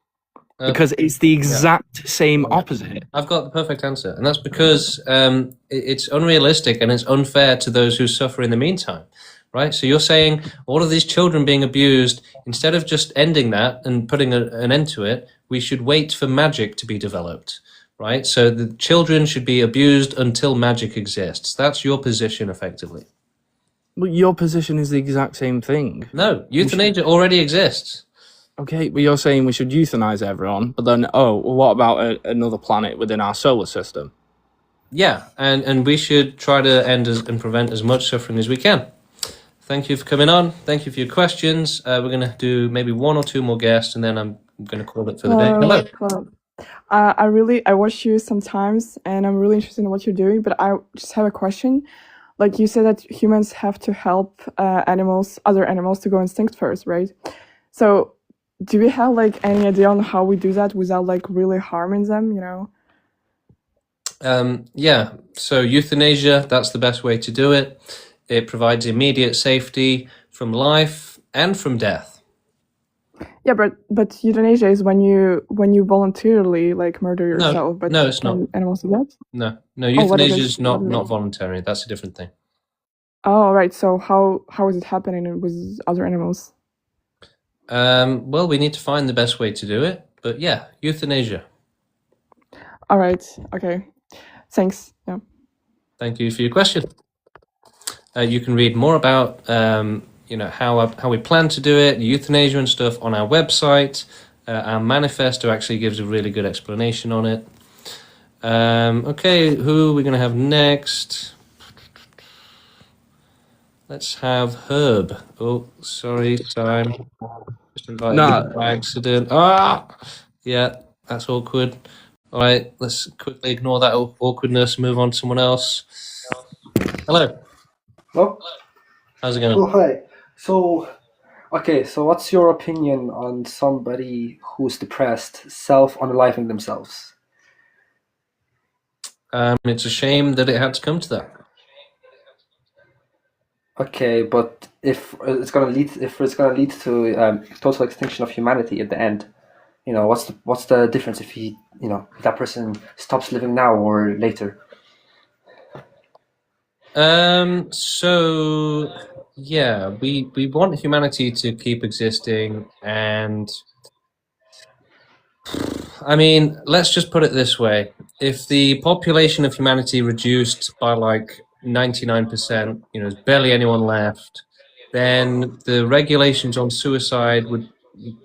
Because it's the exact same opposite. I've got the perfect answer, and that's because it's unrealistic and it's unfair to those who suffer in the meantime, right? So you're saying all of these children being abused, instead of just ending that and putting an end to it, we should wait for magic to be developed. Right, so the children should be abused until magic exists. That's your position, effectively. Well, your position is the exact same thing. No, euthanasia already exists. Okay, but you're saying we should euthanize everyone, but then, what about another planet within our solar system? Yeah, and we should try to end and prevent as much suffering as we can. thank you for coming on. Thank you for your questions. We're going to do maybe one or two more guests, and then I'm going to call it for the day. Hello. Hello. I watch you sometimes, and I'm really interested in what you're doing. But I just have a question. Like you said that humans have to help other animals to go extinct first, right? So, do we have like any idea on how we do that without like really harming them? You know? Yeah. So euthanasia, that's the best way to do it. It provides immediate safety from life and from death. Yeah, but euthanasia is when you voluntarily like murder No, yourself. But no, it's not. can animals do that? No, Oh, what euthanasia it is is? not What it is? voluntary. That's a different thing. Oh, right. So how is it happening with other animals? Well, we need to find the best way to do it, but yeah, euthanasia. All right. Okay. Thanks. Yeah. Thank you for your question. You can read more about how we plan to do it, euthanasia and stuff on our website. Our manifesto actually gives a really good explanation on it. Okay, who are we going to have next? Let's have Herb. Oh, sorry, time. Just invited Nah. by accident. Ah, yeah, that's awkward. All right, let's quickly ignore that awkwardness. Move on to someone else. Hello. Hello? How's it going? Oh, hi. So, okay, so what's your opinion on somebody who's depressed self-unaliving themselves? It's a shame that it had to come to that. Okay, but if it's gonna lead to total extinction of humanity at the end, you know, what's the difference if if that person stops living now or later? So yeah, we want humanity to keep existing, and I mean, let's just put it this way. If the population of humanity reduced by like 99%, there's barely anyone left, then the regulations on suicide would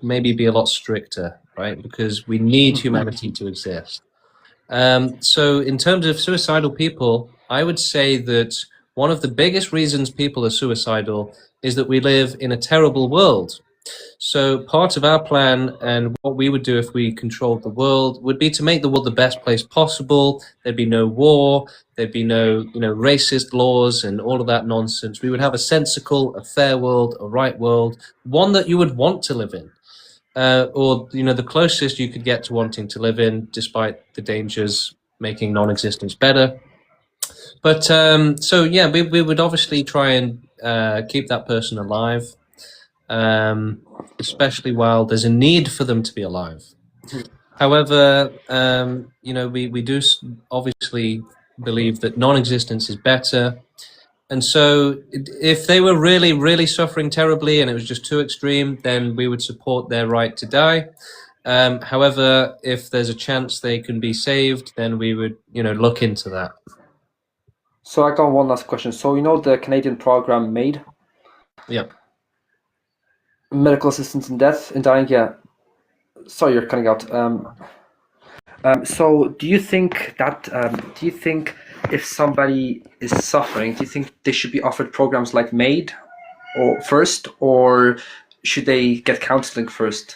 maybe be a lot stricter, right? Because we need humanity to exist. So in terms of suicidal people, I would say that one of the biggest reasons people are suicidal is that we live in a terrible world. So part of our plan and what we would do if we controlled the world would be to make the world the best place possible. There'd be no war, there'd be no, racist laws and all of that nonsense. We would have a sensible, a fair world, a right world, one that you would want to live in. Or the closest you could get to wanting to live in, despite the dangers making non-existence better. But so yeah, we would obviously try and keep that person alive, especially while there's a need for them to be alive. However, we do obviously believe that non-existence is better. And so if they were really, really suffering terribly and it was just too extreme, then we would support their right to die. However, if there's a chance they can be saved, then we would, look into that. So I got one last question. So you know the Canadian program MAID? Yeah. Medical assistance in death, in dying, yeah. Sorry, you're cutting out. So do you think if somebody is suffering, do you think they should be offered programs like MAID first, or should they get counseling first?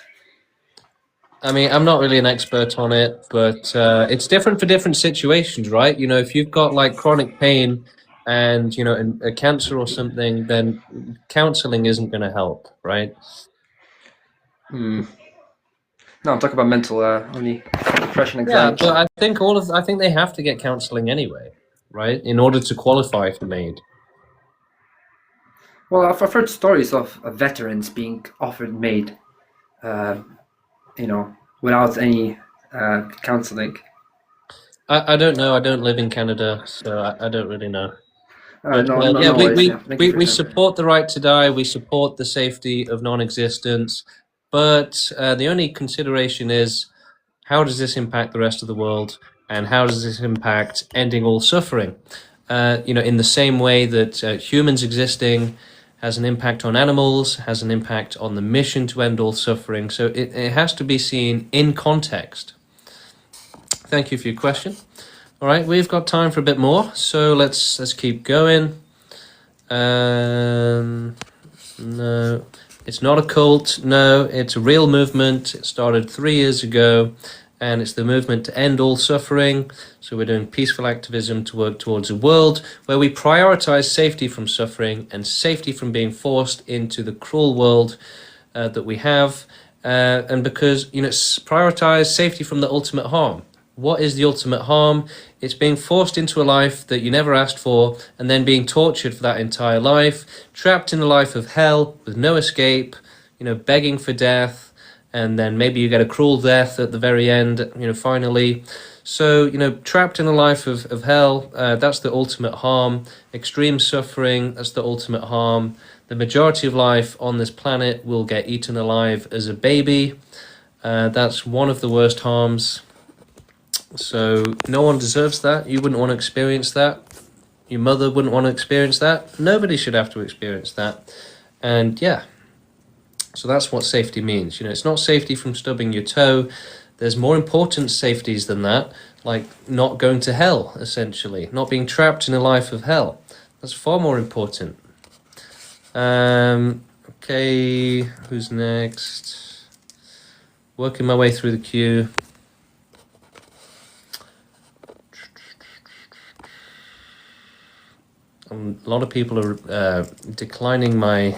I mean, I'm not really an expert on it, but it's different for different situations, right? If you've got like chronic pain and, a cancer or something, then counseling isn't going to help, right? No, I'm talking about mental, only depression, anxiety. Yeah, but I think they have to get counseling anyway, right? In order to qualify for MAID. Well, I've heard stories of veterans being offered MAID, without any counseling. I don't know. I don't live in Canada, so I don't really know. But, we support the right to die. We support the safety of non-existence. But the only consideration is, how does this impact the rest of the world? And how does this impact ending all suffering? In the same way that humans existing has an impact on animals, has an impact on the mission to end all suffering. So it has to be seen in context. Thank you for your question. All right, we've got time for a bit more, so let's keep going. No, it's not a cult. No, it's a real movement. It started 3 years ago, and it's the movement to end all suffering. So we're doing peaceful activism to work towards a world where we prioritize safety from suffering and safety from being forced into the cruel world that we have. And because, prioritize safety from the ultimate harm. What is the ultimate harm? It's being forced into a life that you never asked for, and then being tortured for that entire life, trapped in a life of hell with no escape, begging for death, and then maybe you get a cruel death at the very end, finally. So, trapped in a life of hell, that's the ultimate harm. Extreme suffering, that's the ultimate harm. The majority of life on this planet will get eaten alive as a baby. That's one of the worst harms. So no one deserves that. You wouldn't want to experience that. Your mother wouldn't want to experience that. Nobody should have to experience that. And yeah, so that's what safety means. It's not safety from stubbing your toe. There's more important safeties than that, like not going to hell, essentially, not being trapped in a life of hell. That's far more important. Okay, who's next? Working my way through the queue. A lot of people are declining my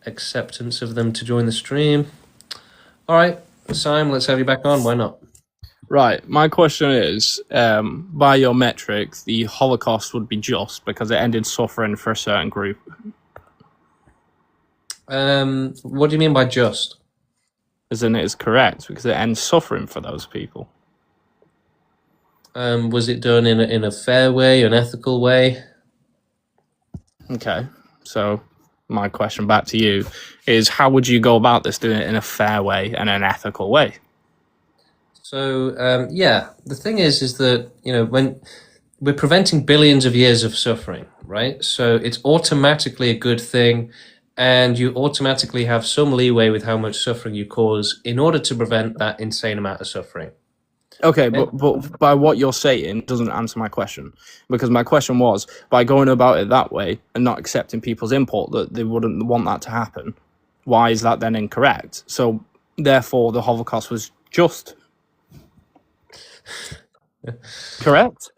acceptance of them to join the stream. All right, Simon, let's have you back on. Why not? Right. My question is, by your metric, the Holocaust would be just because it ended suffering for a certain group. What do you mean by just? As in it is correct because it ends suffering for those people. Was it done in a fair way, an ethical way? Okay. So my question back to you is, how would you go about this, doing it in a fair way and an ethical way? So, the thing is that, when we're preventing billions of years of suffering, right? So it's automatically a good thing, and you automatically have some leeway with how much suffering you cause in order to prevent that insane amount of suffering. Okay, but by what you're saying doesn't answer my question, because my question was, by going about it that way and not accepting people's input that they wouldn't want that to happen, why is that then incorrect? So therefore the Holocaust was just. Correct?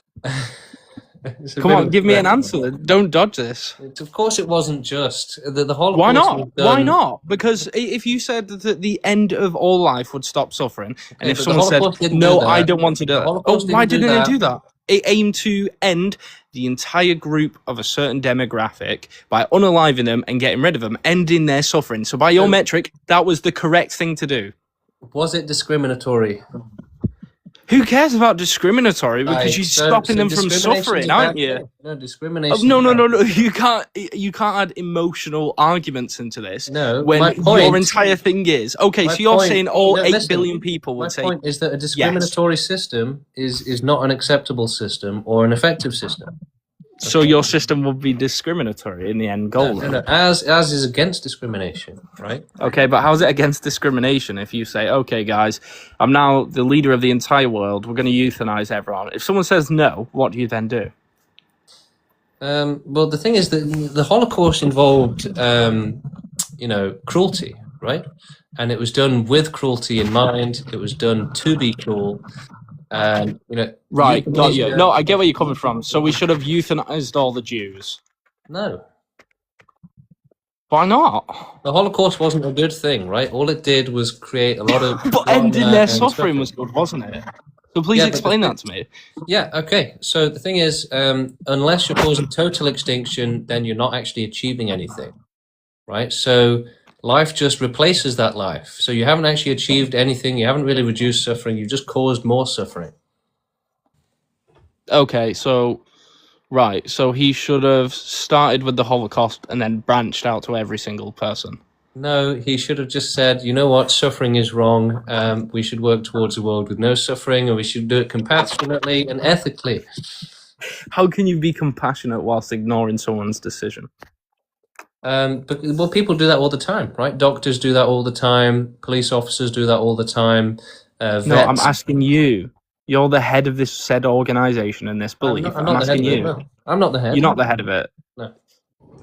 Come on, give me an answer. Don't dodge this. Of course it wasn't just. The Holocaust. Why not? was done- Why not? Because if you said that the end of all life would stop suffering, and if but the someone said, Holocaust didn't no, do I that. don't want to do The that. Holocaust Why didn't do didn't it that. do that? It aimed to end the entire group of a certain demographic by unaliving them and getting rid of them, ending their suffering. So by your metric, that was the correct thing to do. Was it discriminatory? Who cares about discriminatory? Because Right, you're so stopping them from discrimination's suffering, a bad aren't you? thing. No, discrimination. No. You can't add emotional arguments into this. No, when my point- your entire thing is okay. My So you're point- saying all no, 8 listen, billion people would My say point is that a discriminatory system is not an acceptable system or an effective system. so. Your system would be discriminatory in the end goal. No, as is against discrimination, right? Okay, but how's it against discrimination if you say, okay, guys, I'm now the leader of the entire world. We're going to euthanize everyone. If someone says no, what do you then do? Well, the thing is that the Holocaust involved, cruelty, right? And it was done with cruelty in mind. It was done to be cruel. Right, got you. No, I get where you're coming from. So we should have euthanized all the Jews. No. Why not? The Holocaust wasn't a good thing, right? All it did was create a lot of... But ending their suffering was good, wasn't it? So please explain that to me. Yeah, okay. So the thing is, unless you're causing total extinction, then you're not actually achieving anything, right? So life just replaces that life. So you haven't actually achieved anything. You haven't really reduced suffering. You've just caused more suffering. Okay, so... Right, so he should have started with the Holocaust and then branched out to every single person. No, he should have just said, you know what, suffering is wrong. We should work towards a world with no suffering, and we should do it compassionately and ethically. How can you be compassionate whilst ignoring someone's decision? But people do that all the time, right? Doctors do that all the time. Police officers do that all the time. Vets. No, I'm asking you. You're the head of this said organization and this belief. I'm not the head asking of it, you. no. I'm not the head. You're not the head of it. No.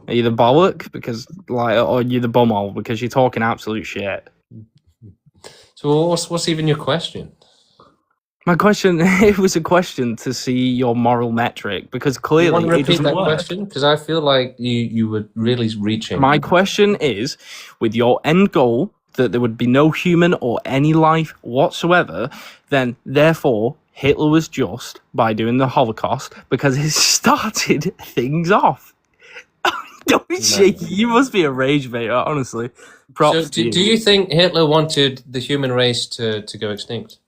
Are you the bollock because like, or are you the bumhole because you're talking absolute shit? So what's even your question? My question, it was a question to see your moral metric because You want clearly to it repeat doesn't that work. question? Because I feel like you were really reaching. My question is, with your end goal that there would be no human or any life whatsoever, then therefore Hitler was just by doing the Holocaust because it started things off. Don't shake. You must be a rage baiter, honestly. Props So to do you. you think Hitler wanted the human race to go extinct?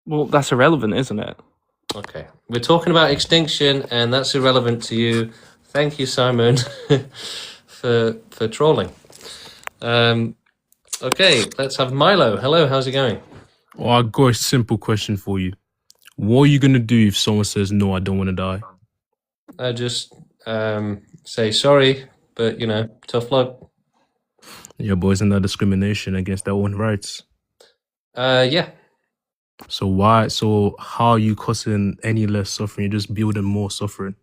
Well, that's irrelevant, isn't it? Okay. We're talking about extinction, and that's irrelevant to you. Thank you, Simon, for trolling. Okay, let's have Milo. Hello, how's it going? Well, I got a simple question for you. What are you gonna do if someone says, "No, I don't want to die"? I just say sorry, but tough luck. Yeah, but isn't that discrimination against their own rights? Yeah. So why? So how are you causing any less suffering? You're just building more suffering.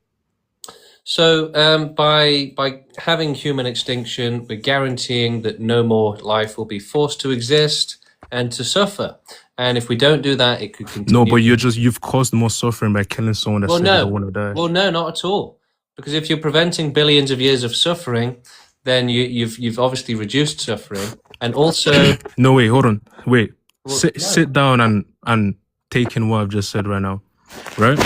So by having human extinction, we're guaranteeing that no more life will be forced to exist and to suffer. And if we don't do that, it could continue. No, but you've caused more suffering by killing someone that Well, said they no. don't want to die. Well, no, not at all. Because if you're preventing billions of years of suffering, then you've obviously reduced suffering, and also No, wait, hold on, wait. Well, no. Sit down and take in what I've just said right now, right?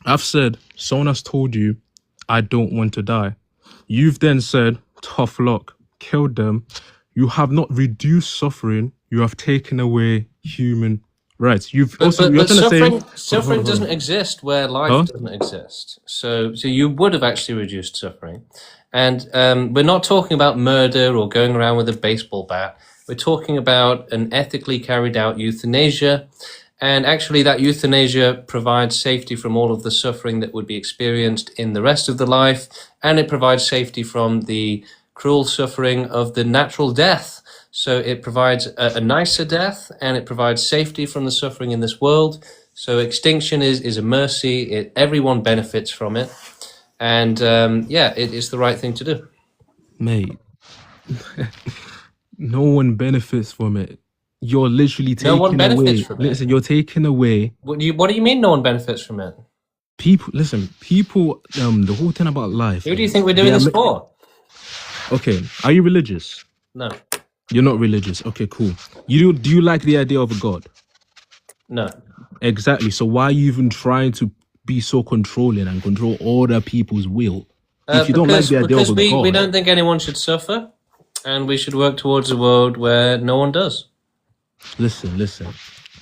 I've said someone has told you, "I don't want to die." You've then said, "Tough luck," killed them. You have not reduced suffering. You have taken away human rights. You're but trying to say suffering doesn't exist where life Huh? doesn't exist. So you would have actually reduced suffering, and we're not talking about murder or going around with a baseball bat. We're talking about an ethically carried out euthanasia. And actually, that euthanasia provides safety from all of the suffering that would be experienced in the rest of the life, and it provides safety from the cruel suffering of the natural death. So it provides a nicer death, and it provides safety from the suffering in this world. So extinction is a mercy. Everyone benefits from it. And it is the right thing to do. mate, no one benefits from it. You're literally No one taking benefits away. from it. Listen, you're taking away What do you mean no one benefits from it? people. Listen, people. The whole thing about life. Who do you think we're doing this for? Okay, are you religious? No. You're not religious. Okay, cool. Do you like the idea of a god? No. Exactly. So why are you even trying to be so controlling and control other people's will? If you don't like the idea of a we god, don't think anyone should suffer, and we should work towards a world where no one does. listen.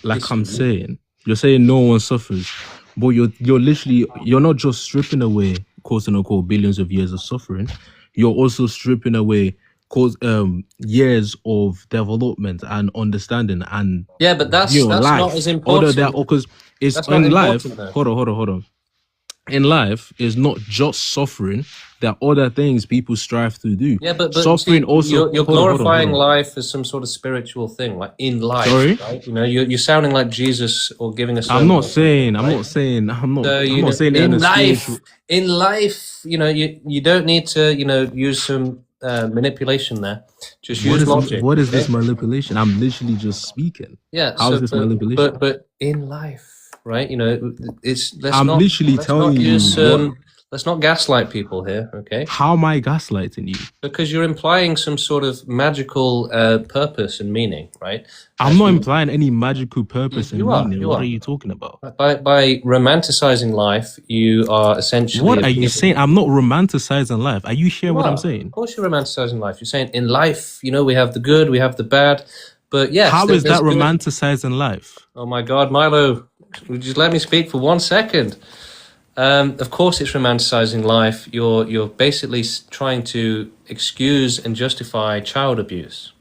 Like I'm saying, you're saying no one suffers, but you're not just stripping away, quote unquote, billions of years of suffering. You're also stripping away years of development and understanding and Yeah, but that's life. not as important. Because it's That's not in life. important, though. Hold on. In life is not just suffering. There are other things people strive to do. Yeah, but suffering see, also. you're hold on. glorifying life as some sort of spiritual thing, like in life. Sorry? Right? You're sounding like Jesus or giving us. I'm not saying that in a spiritual. In life, you don't need to use some manipulation there. Just use logic. What is this manipulation? I'm literally just speaking. Yeah. How is this manipulation? But in life, right? It's let's not gaslight people here, okay? How am I gaslighting you? Because you're implying some sort of magical purpose and meaning, right? I'm not implying any magical purpose and You are, meaning. you What are. are you talking about? By romanticizing life, you are essentially. What are you saying? I'm not romanticizing life. Are you hearing what I'm saying? Of course, you're romanticizing life. You're saying in life, we have the good, we have the bad, but yes. How is that there's good. romanticizing life? Oh my God, Milo, would you just let me speak for 1 second? Of course, it's romanticizing life. You're basically trying to excuse and justify child abuse.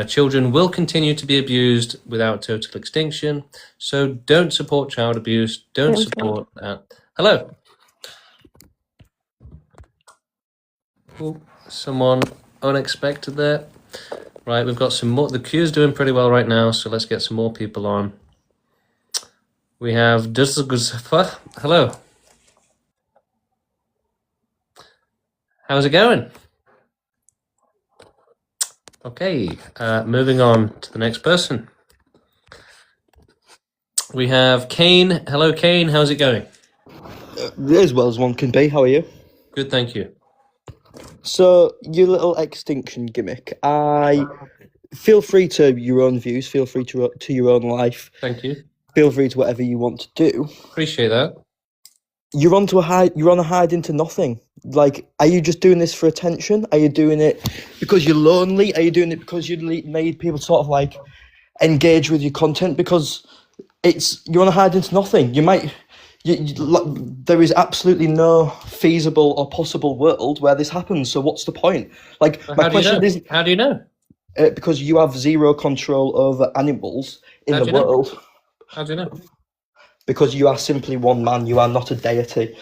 Children will continue to be abused without total extinction. So don't support child abuse. Don't support that. Hello. Oh, someone unexpected there. Right, we've got some more. The queue's doing pretty well right now, so let's get some more people on. We have Hello. How's it going? Okay, moving on to the next person. We have Kane. Hello, Kane. How's it going? As well as one can be. How are you? Good, thank you. So, your little extinction gimmick. I feel free to your own views. Feel free to your own life. Thank you. Feel free to whatever you want to do. Appreciate that. You're on a hide into nothing. Like, are you just doing this for attention? Are you doing it because you're lonely? Are you doing it because you need people to sort of like engage with your content? Because you're on a hide into nothing. There is absolutely no feasible or possible world where this happens. So what's the point? Like, Well, my question is, how do you know? because you have zero control over animals in How the do you know? world. How do you know? Because you are simply one man. You are not a deity.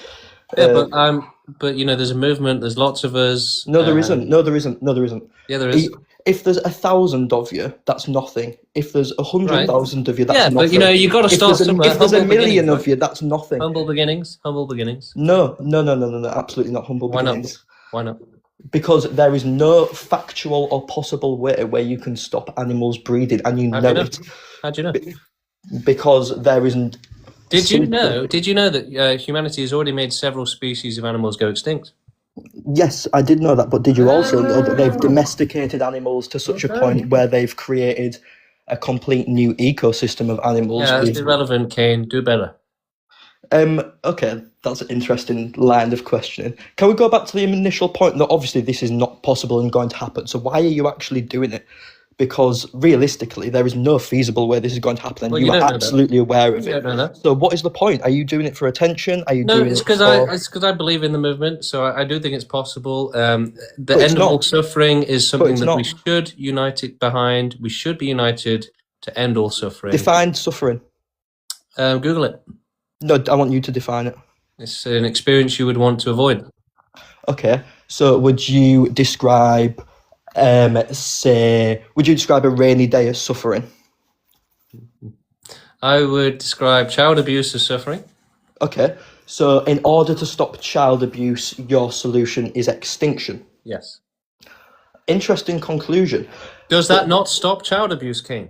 Yeah, but you know, there's a movement. There's lots of us. No, there isn't. No, there isn't. No, there isn't. Yeah, there is. If there's 1,000 of you, that's nothing. If there's 100,000 of you, that's nothing. But you know, you got to start somewhere. If there's a Humble million beginnings, of you, that's nothing. Humble beginnings. Humble beginnings. No, absolutely not humble beginnings. Why not? Because there is no factual or possible way where you can stop animals breeding, and you know it. How do you know? Because there isn't. Did you know that humanity has already made several species of animals go extinct? Yes, I did know that, but did you also know that they've domesticated animals to such a point where they've created a complete new ecosystem of animals? Yeah, that's irrelevant, Kane. Do better. Okay, that's an interesting line of questioning. Can we go back to the initial point that obviously this is not possible and going to happen? So why are you actually doing it? Because realistically, there is no feasible way this is going to happen, and Well, you you are don't know absolutely aware of You it. don't know that. So what is the point? Are you doing it for attention? Are you No, doing it's it because I believe in the movement, so I do think it's possible. The But it's end of all not. suffering is something it's that we not. should unite it behind. We should be united to end all suffering. Define suffering. Google it. No, I want you to define it. It's an experience you would want to avoid. Okay, so would you describe, would you describe a rainy day as suffering? I would describe child abuse as suffering. Okay, so in order to stop child abuse, your solution is extinction. Yes. Interesting conclusion. Does that not stop child abuse, Kane?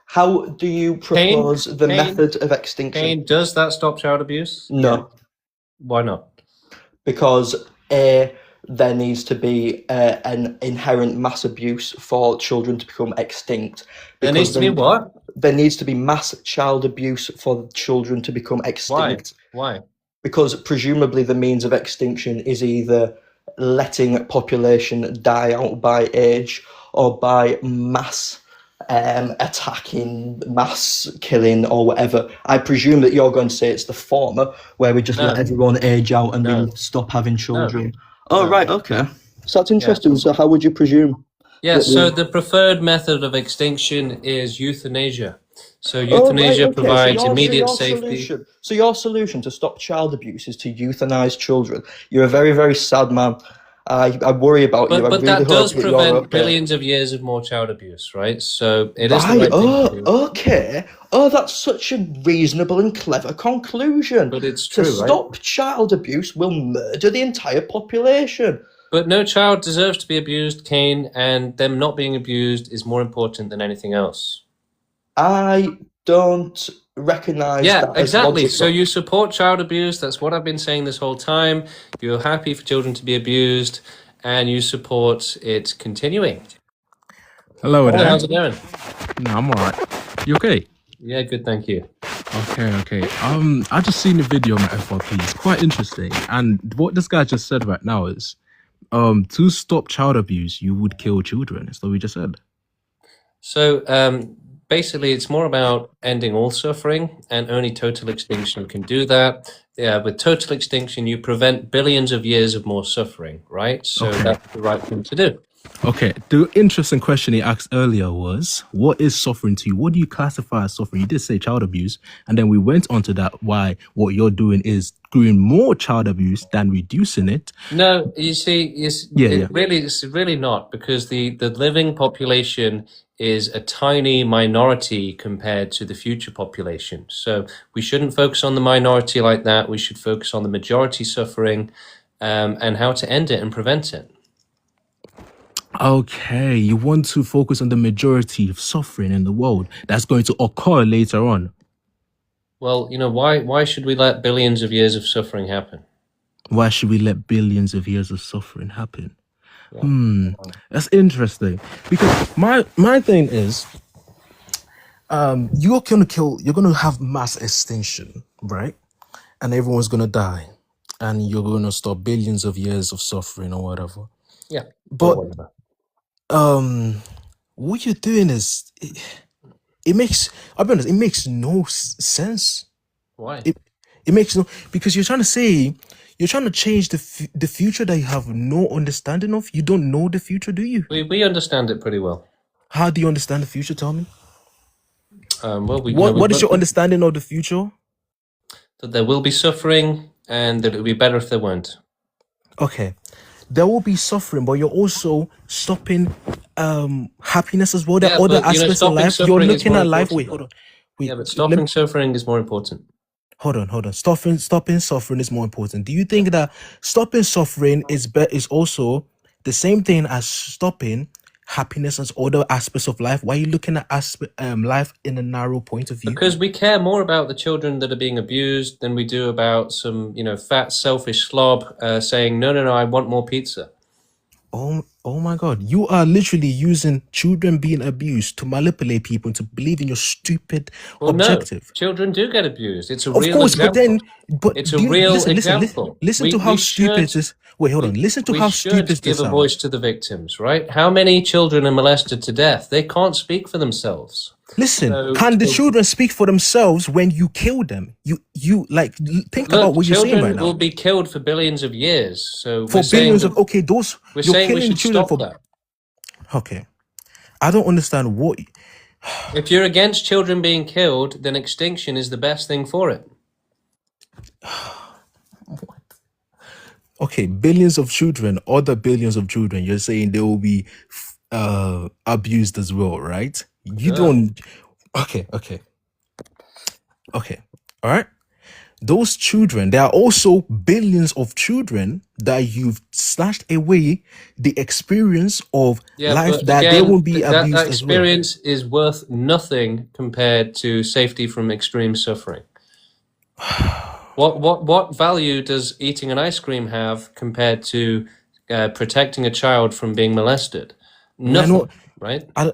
How do you propose the method of extinction? Kane, does that stop child abuse? No. Why not? Because there needs to be an inherent mass abuse for children to become extinct. There needs to be what? There needs to be mass child abuse for children to become extinct. Why? Because presumably the means of extinction is either letting population die out by age or by mass attacking, mass killing, or whatever. I presume that you're going to say it's the former, where we just let everyone age out and we stop having children. Oh, right, okay. So that's interesting. So how would you presume? Yeah, so the preferred method of extinction is euthanasia. So euthanasia Oh, right, okay. provides So immediate your safety. So your solution to stop child abuse is to euthanize children. You're a very, very sad man. I worry about you. I But really that hope does that you're prevent okay. billions of years of more child abuse, right? So it is the Right. right thing to do. Okay. Oh, that's such a reasonable and clever conclusion. But it's To true, right? stop child abuse will murder the entire population. But no child deserves to be abused, Kane, and them not being abused is more important than anything else. I don't recognize Yeah, that as exactly. logical. So you support child abuse. That's what I've been saying this whole time. You're happy for children to be abused, and you support it continuing. Hello there. How's it going? No, I'm alright. You okay? Yeah, good, thank you. Okay. I just seen the video on my FYP. It's quite interesting. And what this guy just said right now is, to stop child abuse, you would kill children. That's what we just said. So basically, it's more about ending all suffering, and only total extinction can do that. Yeah, with total extinction, you prevent billions of years of more suffering, right? So Okay. that's the right thing to do. Okay, the interesting question he asked earlier was, what is suffering to you? What do you classify as suffering? You did say child abuse, and then we went on to that, why what you're doing is doing more child abuse than reducing it. No, you see, it's Yeah. really not, because the living population is a tiny minority compared to the future population. So we shouldn't focus on the minority like that. We should focus on the majority suffering. and how to end it and prevent it. Okay, you want to focus on the majority of suffering in the world that's going to occur later on. Well, why should we let billions of years of suffering happen? Why should we let billions of years of suffering happen? Yeah. That's interesting. Because my thing is, you're gonna have mass extinction, right? And everyone's gonna die. And you're gonna stop billions of years of suffering or whatever. Yeah. But what you're doing is it makes, I'll be honest, it makes no sense. Why? It makes no, because you're trying to change the future that you have no understanding of. You don't know the future, do you? We understand it pretty well. How do you understand the future? Tell me. Well, What is your understanding of the future? That there will be suffering and that it would be better if there weren't. Okay. There will be suffering, but you're also stopping happiness as well. There are other aspects of life. You're looking at life. Wait, hold on. Wait, Yeah, but stopping suffering is more important. Hold on. Stopping suffering is more important. Do you think that stopping suffering is also the same thing as stopping happiness as other aspects of life? Why are you looking at life in a narrow point of view? Because we care more about the children that are being abused than we do about some, fat, selfish slob saying, no, I want more pizza. Oh my God. You are literally using children being abused to manipulate people into believing your stupid objective. No, children do get abused. It's a Of real course, example. but It's a real listen, example. listen to how stupid this. Wait, hold on. Listen to how stupid this give a sounds. voice to the victims, right? How many children are molested to death? They can't speak for themselves. Listen, can the children speak for themselves when you kill them? You like think about what you're saying right children now. will be killed for billions of years. So For billions of those we're you're saying we killing should children stop for. that. Okay, I don't understand what. If you're against children being killed, then extinction is the best thing for it. Okay, billions of children, other billions of children. You're saying they will be abused as well, right? You Yeah. don't. Okay. All right. Those children, there are also billions of children that you've snatched away the experience of life but that they again, won't be that abused as well. experience is worth nothing compared to safety from extreme suffering. What value does eating an ice cream have compared to protecting a child from being molested? Nothing, right? I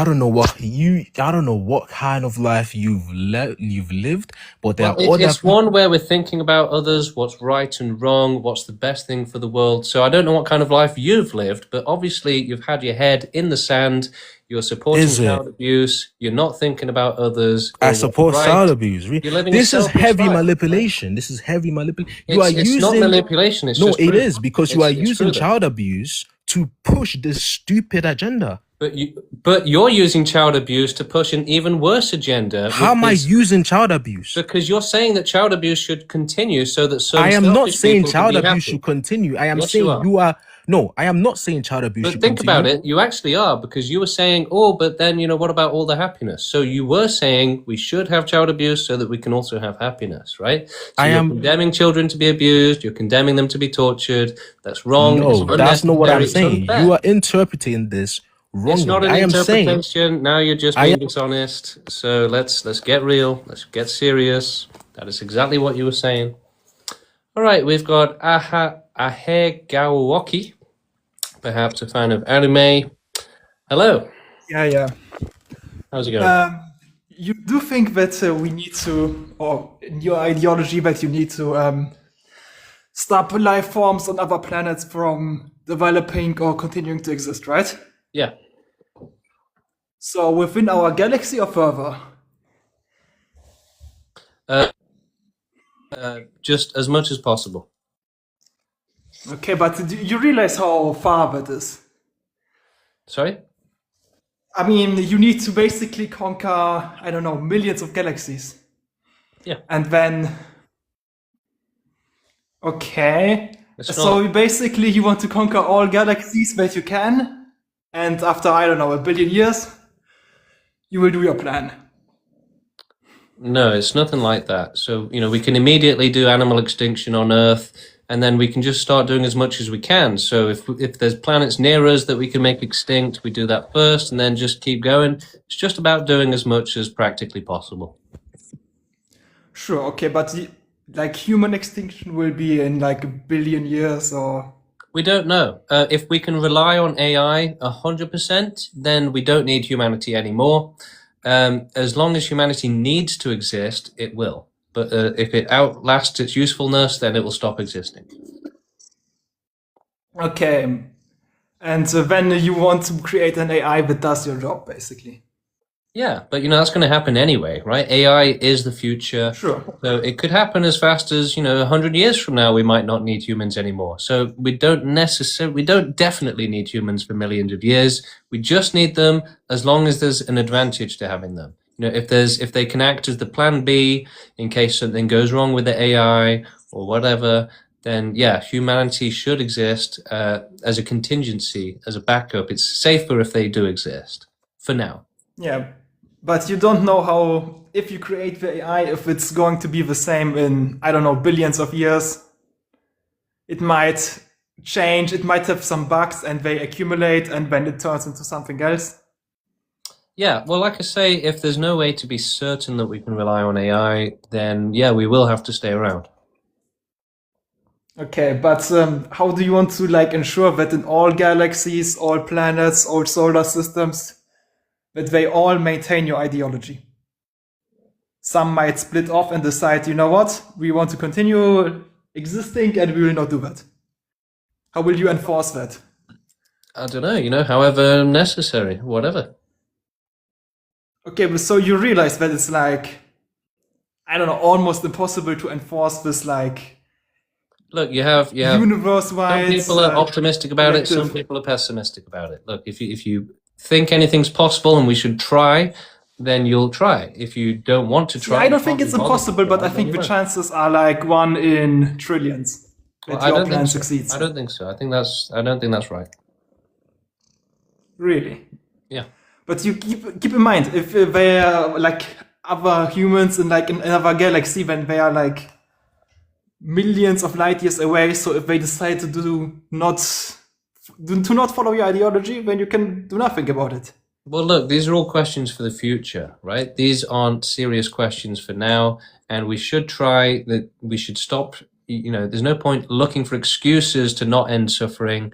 don't know what kind of life you've lived, but there Well, are other it's one where we're thinking about others, what's right and wrong, what's the best thing for the world. So I don't know what kind of life you've lived, but obviously you've had your head in the sand. You're supporting Is it? child abuse. You're not thinking about others. I or support what's child right. abuse. You're living This a is selfish heavy life. manipulation. This is heavy manipulation. You are It's using not manipulation. It's no, just it true. is because you are It's using true, though. child abuse to push this stupid agenda. But you're using child abuse to push an even worse agenda. How am I using child abuse? Because you're saying that child abuse should continue so that some I am not selfish saying people can child be abuse happy. should continue. I am Yes, saying you are. no, I am not saying child abuse But should think continue. about it, you actually are, because you were saying, but then, what about all the happiness? So you were saying we should have child abuse so that we can also have happiness, right? So you're condemning children to be abused, you're condemning them to be tortured. That's wrong. No, it's that's not what I'm unnecessary, it's saying. unfair. You are interpreting this wrongly. It's not an I am saying interpretation. Now you're just being dishonest. So let's get real. Let's get serious. That is exactly what you were saying. All right, we've got Ahegawoki, perhaps a fan of anime. Hello. Yeah. How's it going? You do think that we need to, or in your ideology, that you need to stop life forms on other planets from developing or continuing to exist, right? Yeah. So within our galaxy or further? Just as much as possible. Okay, but do you realize how far that is? Sorry? I mean, you need to basically conquer, I don't know, millions of galaxies. Yeah. And then... Okay. It's So basically you want to conquer all galaxies that you can, and after, I don't know, 1 billion years, you will do your plan. No, it's nothing like that. So, we can immediately do animal extinction on Earth and then we can just start doing as much as we can. So if there's planets near us that we can make extinct, we do that first, and then just keep going. It's just about doing as much as practically possible. Sure, okay, but like human extinction will be in like 1 billion years, or We don't know. If we can rely on AI 100%, then we don't need humanity anymore. As long as humanity needs to exist, it will. But if it outlasts its usefulness, then it will stop existing. okay. And then you want to create an AI that does your job, basically. Yeah, but that's going to happen anyway, right? AI is the future. Sure. So it could happen as fast as, 100 years from now, we might not need humans anymore. So we don't definitely need humans for millions of years. We just need them as long as there's an advantage to having them. If they can act as the plan B in case something goes wrong with the AI or whatever, then yeah, humanity should exist as a contingency, as a backup. It's safer if they do exist for now. Yeah, but you don't know how, if you create the AI, if it's going to be the same in, I don't know, billions of years. It might change, it might have some bugs and they accumulate and then it turns into something else. Yeah, well, like I say, if there's no way to be certain that we can rely on AI, then yeah, we will have to stay around. Okay, but how do you want to ensure that in all galaxies, all planets, all solar systems, that they all maintain your ideology? Some might split off and decide, you know what, we want to continue existing and we will not do that. How will you enforce that? I don't know, however necessary, whatever. Okay, but so you realize that it's I don't know, almost impossible to enforce this Look, you have universe-wide. Some people are optimistic about it, some people are pessimistic about it. Look, if you think anything's possible and we should try, then you'll try. If you don't want to try, I don't think it's impossible, but I think the chances are 1 in trillions that your plan succeeds. I don't think so. I don't think that's right. Really? Yeah. But you keep in mind, if they are other humans in another galaxy, then they are millions of light years away. So if they decide to not follow your ideology, then you can do nothing about it. Well, look, these are all questions for the future, right? These aren't serious questions for now, and we should try that. We should stop. There's no point looking for excuses to not end suffering.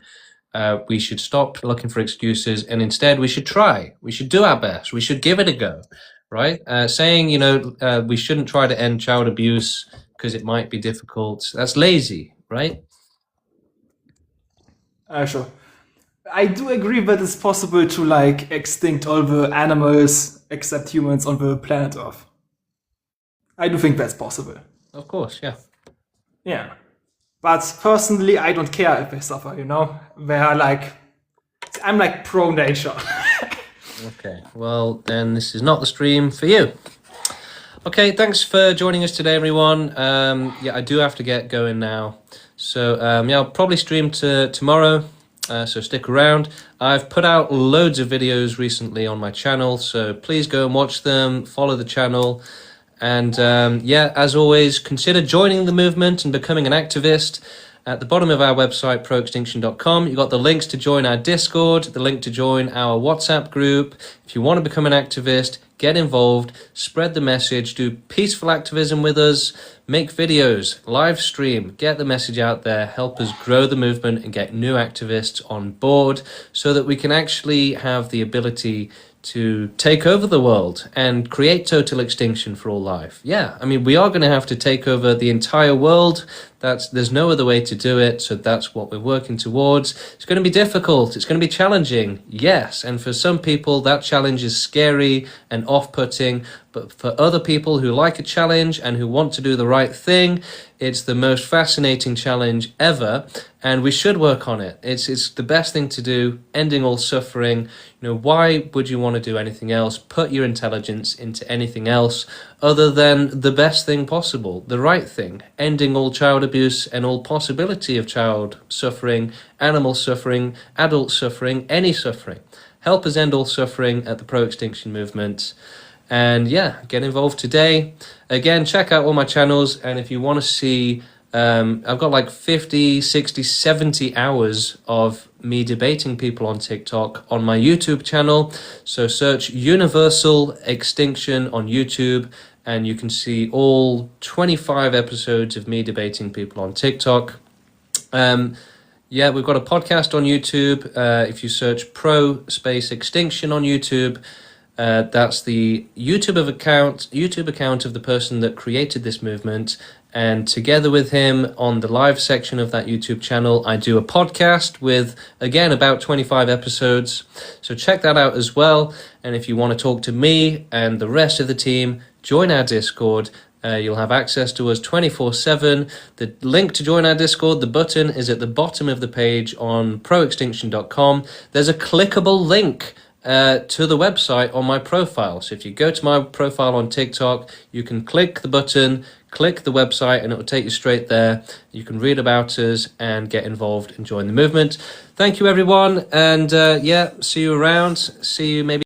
We should stop looking for excuses, and instead we should try. We should do our best. We should give it a go, right? Saying, we shouldn't try to end child abuse because it might be difficult. That's lazy, right? Sure. I do agree that it's possible to extinct all the animals except humans on the planet Earth. I do think that's possible. Of course, yeah. Yeah. But personally, I don't care if they suffer, They are I'm pro nature. Okay, well, then this is not the stream for you. Okay, thanks for joining us today, everyone. I do have to get going now. So, I'll probably stream tomorrow, so stick around. I've put out loads of videos recently on my channel, so please go and watch them, follow the channel. And as always, consider joining the movement and becoming an activist. At the bottom of our website, proextinction.com, you've got the links to join our Discord, the link to join our WhatsApp group. If you want to become an activist, get involved, spread the message, do peaceful activism with us, make videos, live stream, get the message out there, help us grow the movement and get new activists on board so that we can actually have the ability to take over the world and create total extinction for all life. Yeah, I mean, we are going to have to take over the entire world. There's no other way to do it, so that's what we're working towards. It's going to be difficult, it's going to be challenging, yes, and for some people that challenge is scary and off-putting, but for other people who like a challenge and who want to do the right thing, it's the most fascinating challenge ever, and we should work on it. It's the best thing to do, ending all suffering. Why would you want to do anything else? Put your intelligence into anything else other than the best thing possible, the right thing, ending all child abuse and all possibility of child suffering, animal suffering, adult suffering, any suffering. Help us end all suffering at the Pro-Extinction Movement. And get involved today. Again, check out all my channels, and if you want to see I've got like 50, 60, 70 hours of me debating people on TikTok on my YouTube channel. So search Universal Extinction on YouTube and you can see all 25 episodes of me debating people on TikTok. Yeah, we've got a podcast on YouTube. If you search Pro Space Extinction on YouTube, that's the YouTube account of the person that created this movement. And together with him on the live section of that YouTube channel, I do a podcast with, again, about 25 episodes. So check that out as well. And if you want to talk to me and the rest of the team, join our Discord. You'll have access to us 24/7. The link to join our Discord, the button is at the bottom of the page on proextinction.com. There's a clickable link to the website on my profile. So if you go to my profile on TikTok, you can click the button, click the website, and it will take you straight there. You can read about us and get involved and join the movement. Thank you, everyone. And yeah, see you around. See you maybe.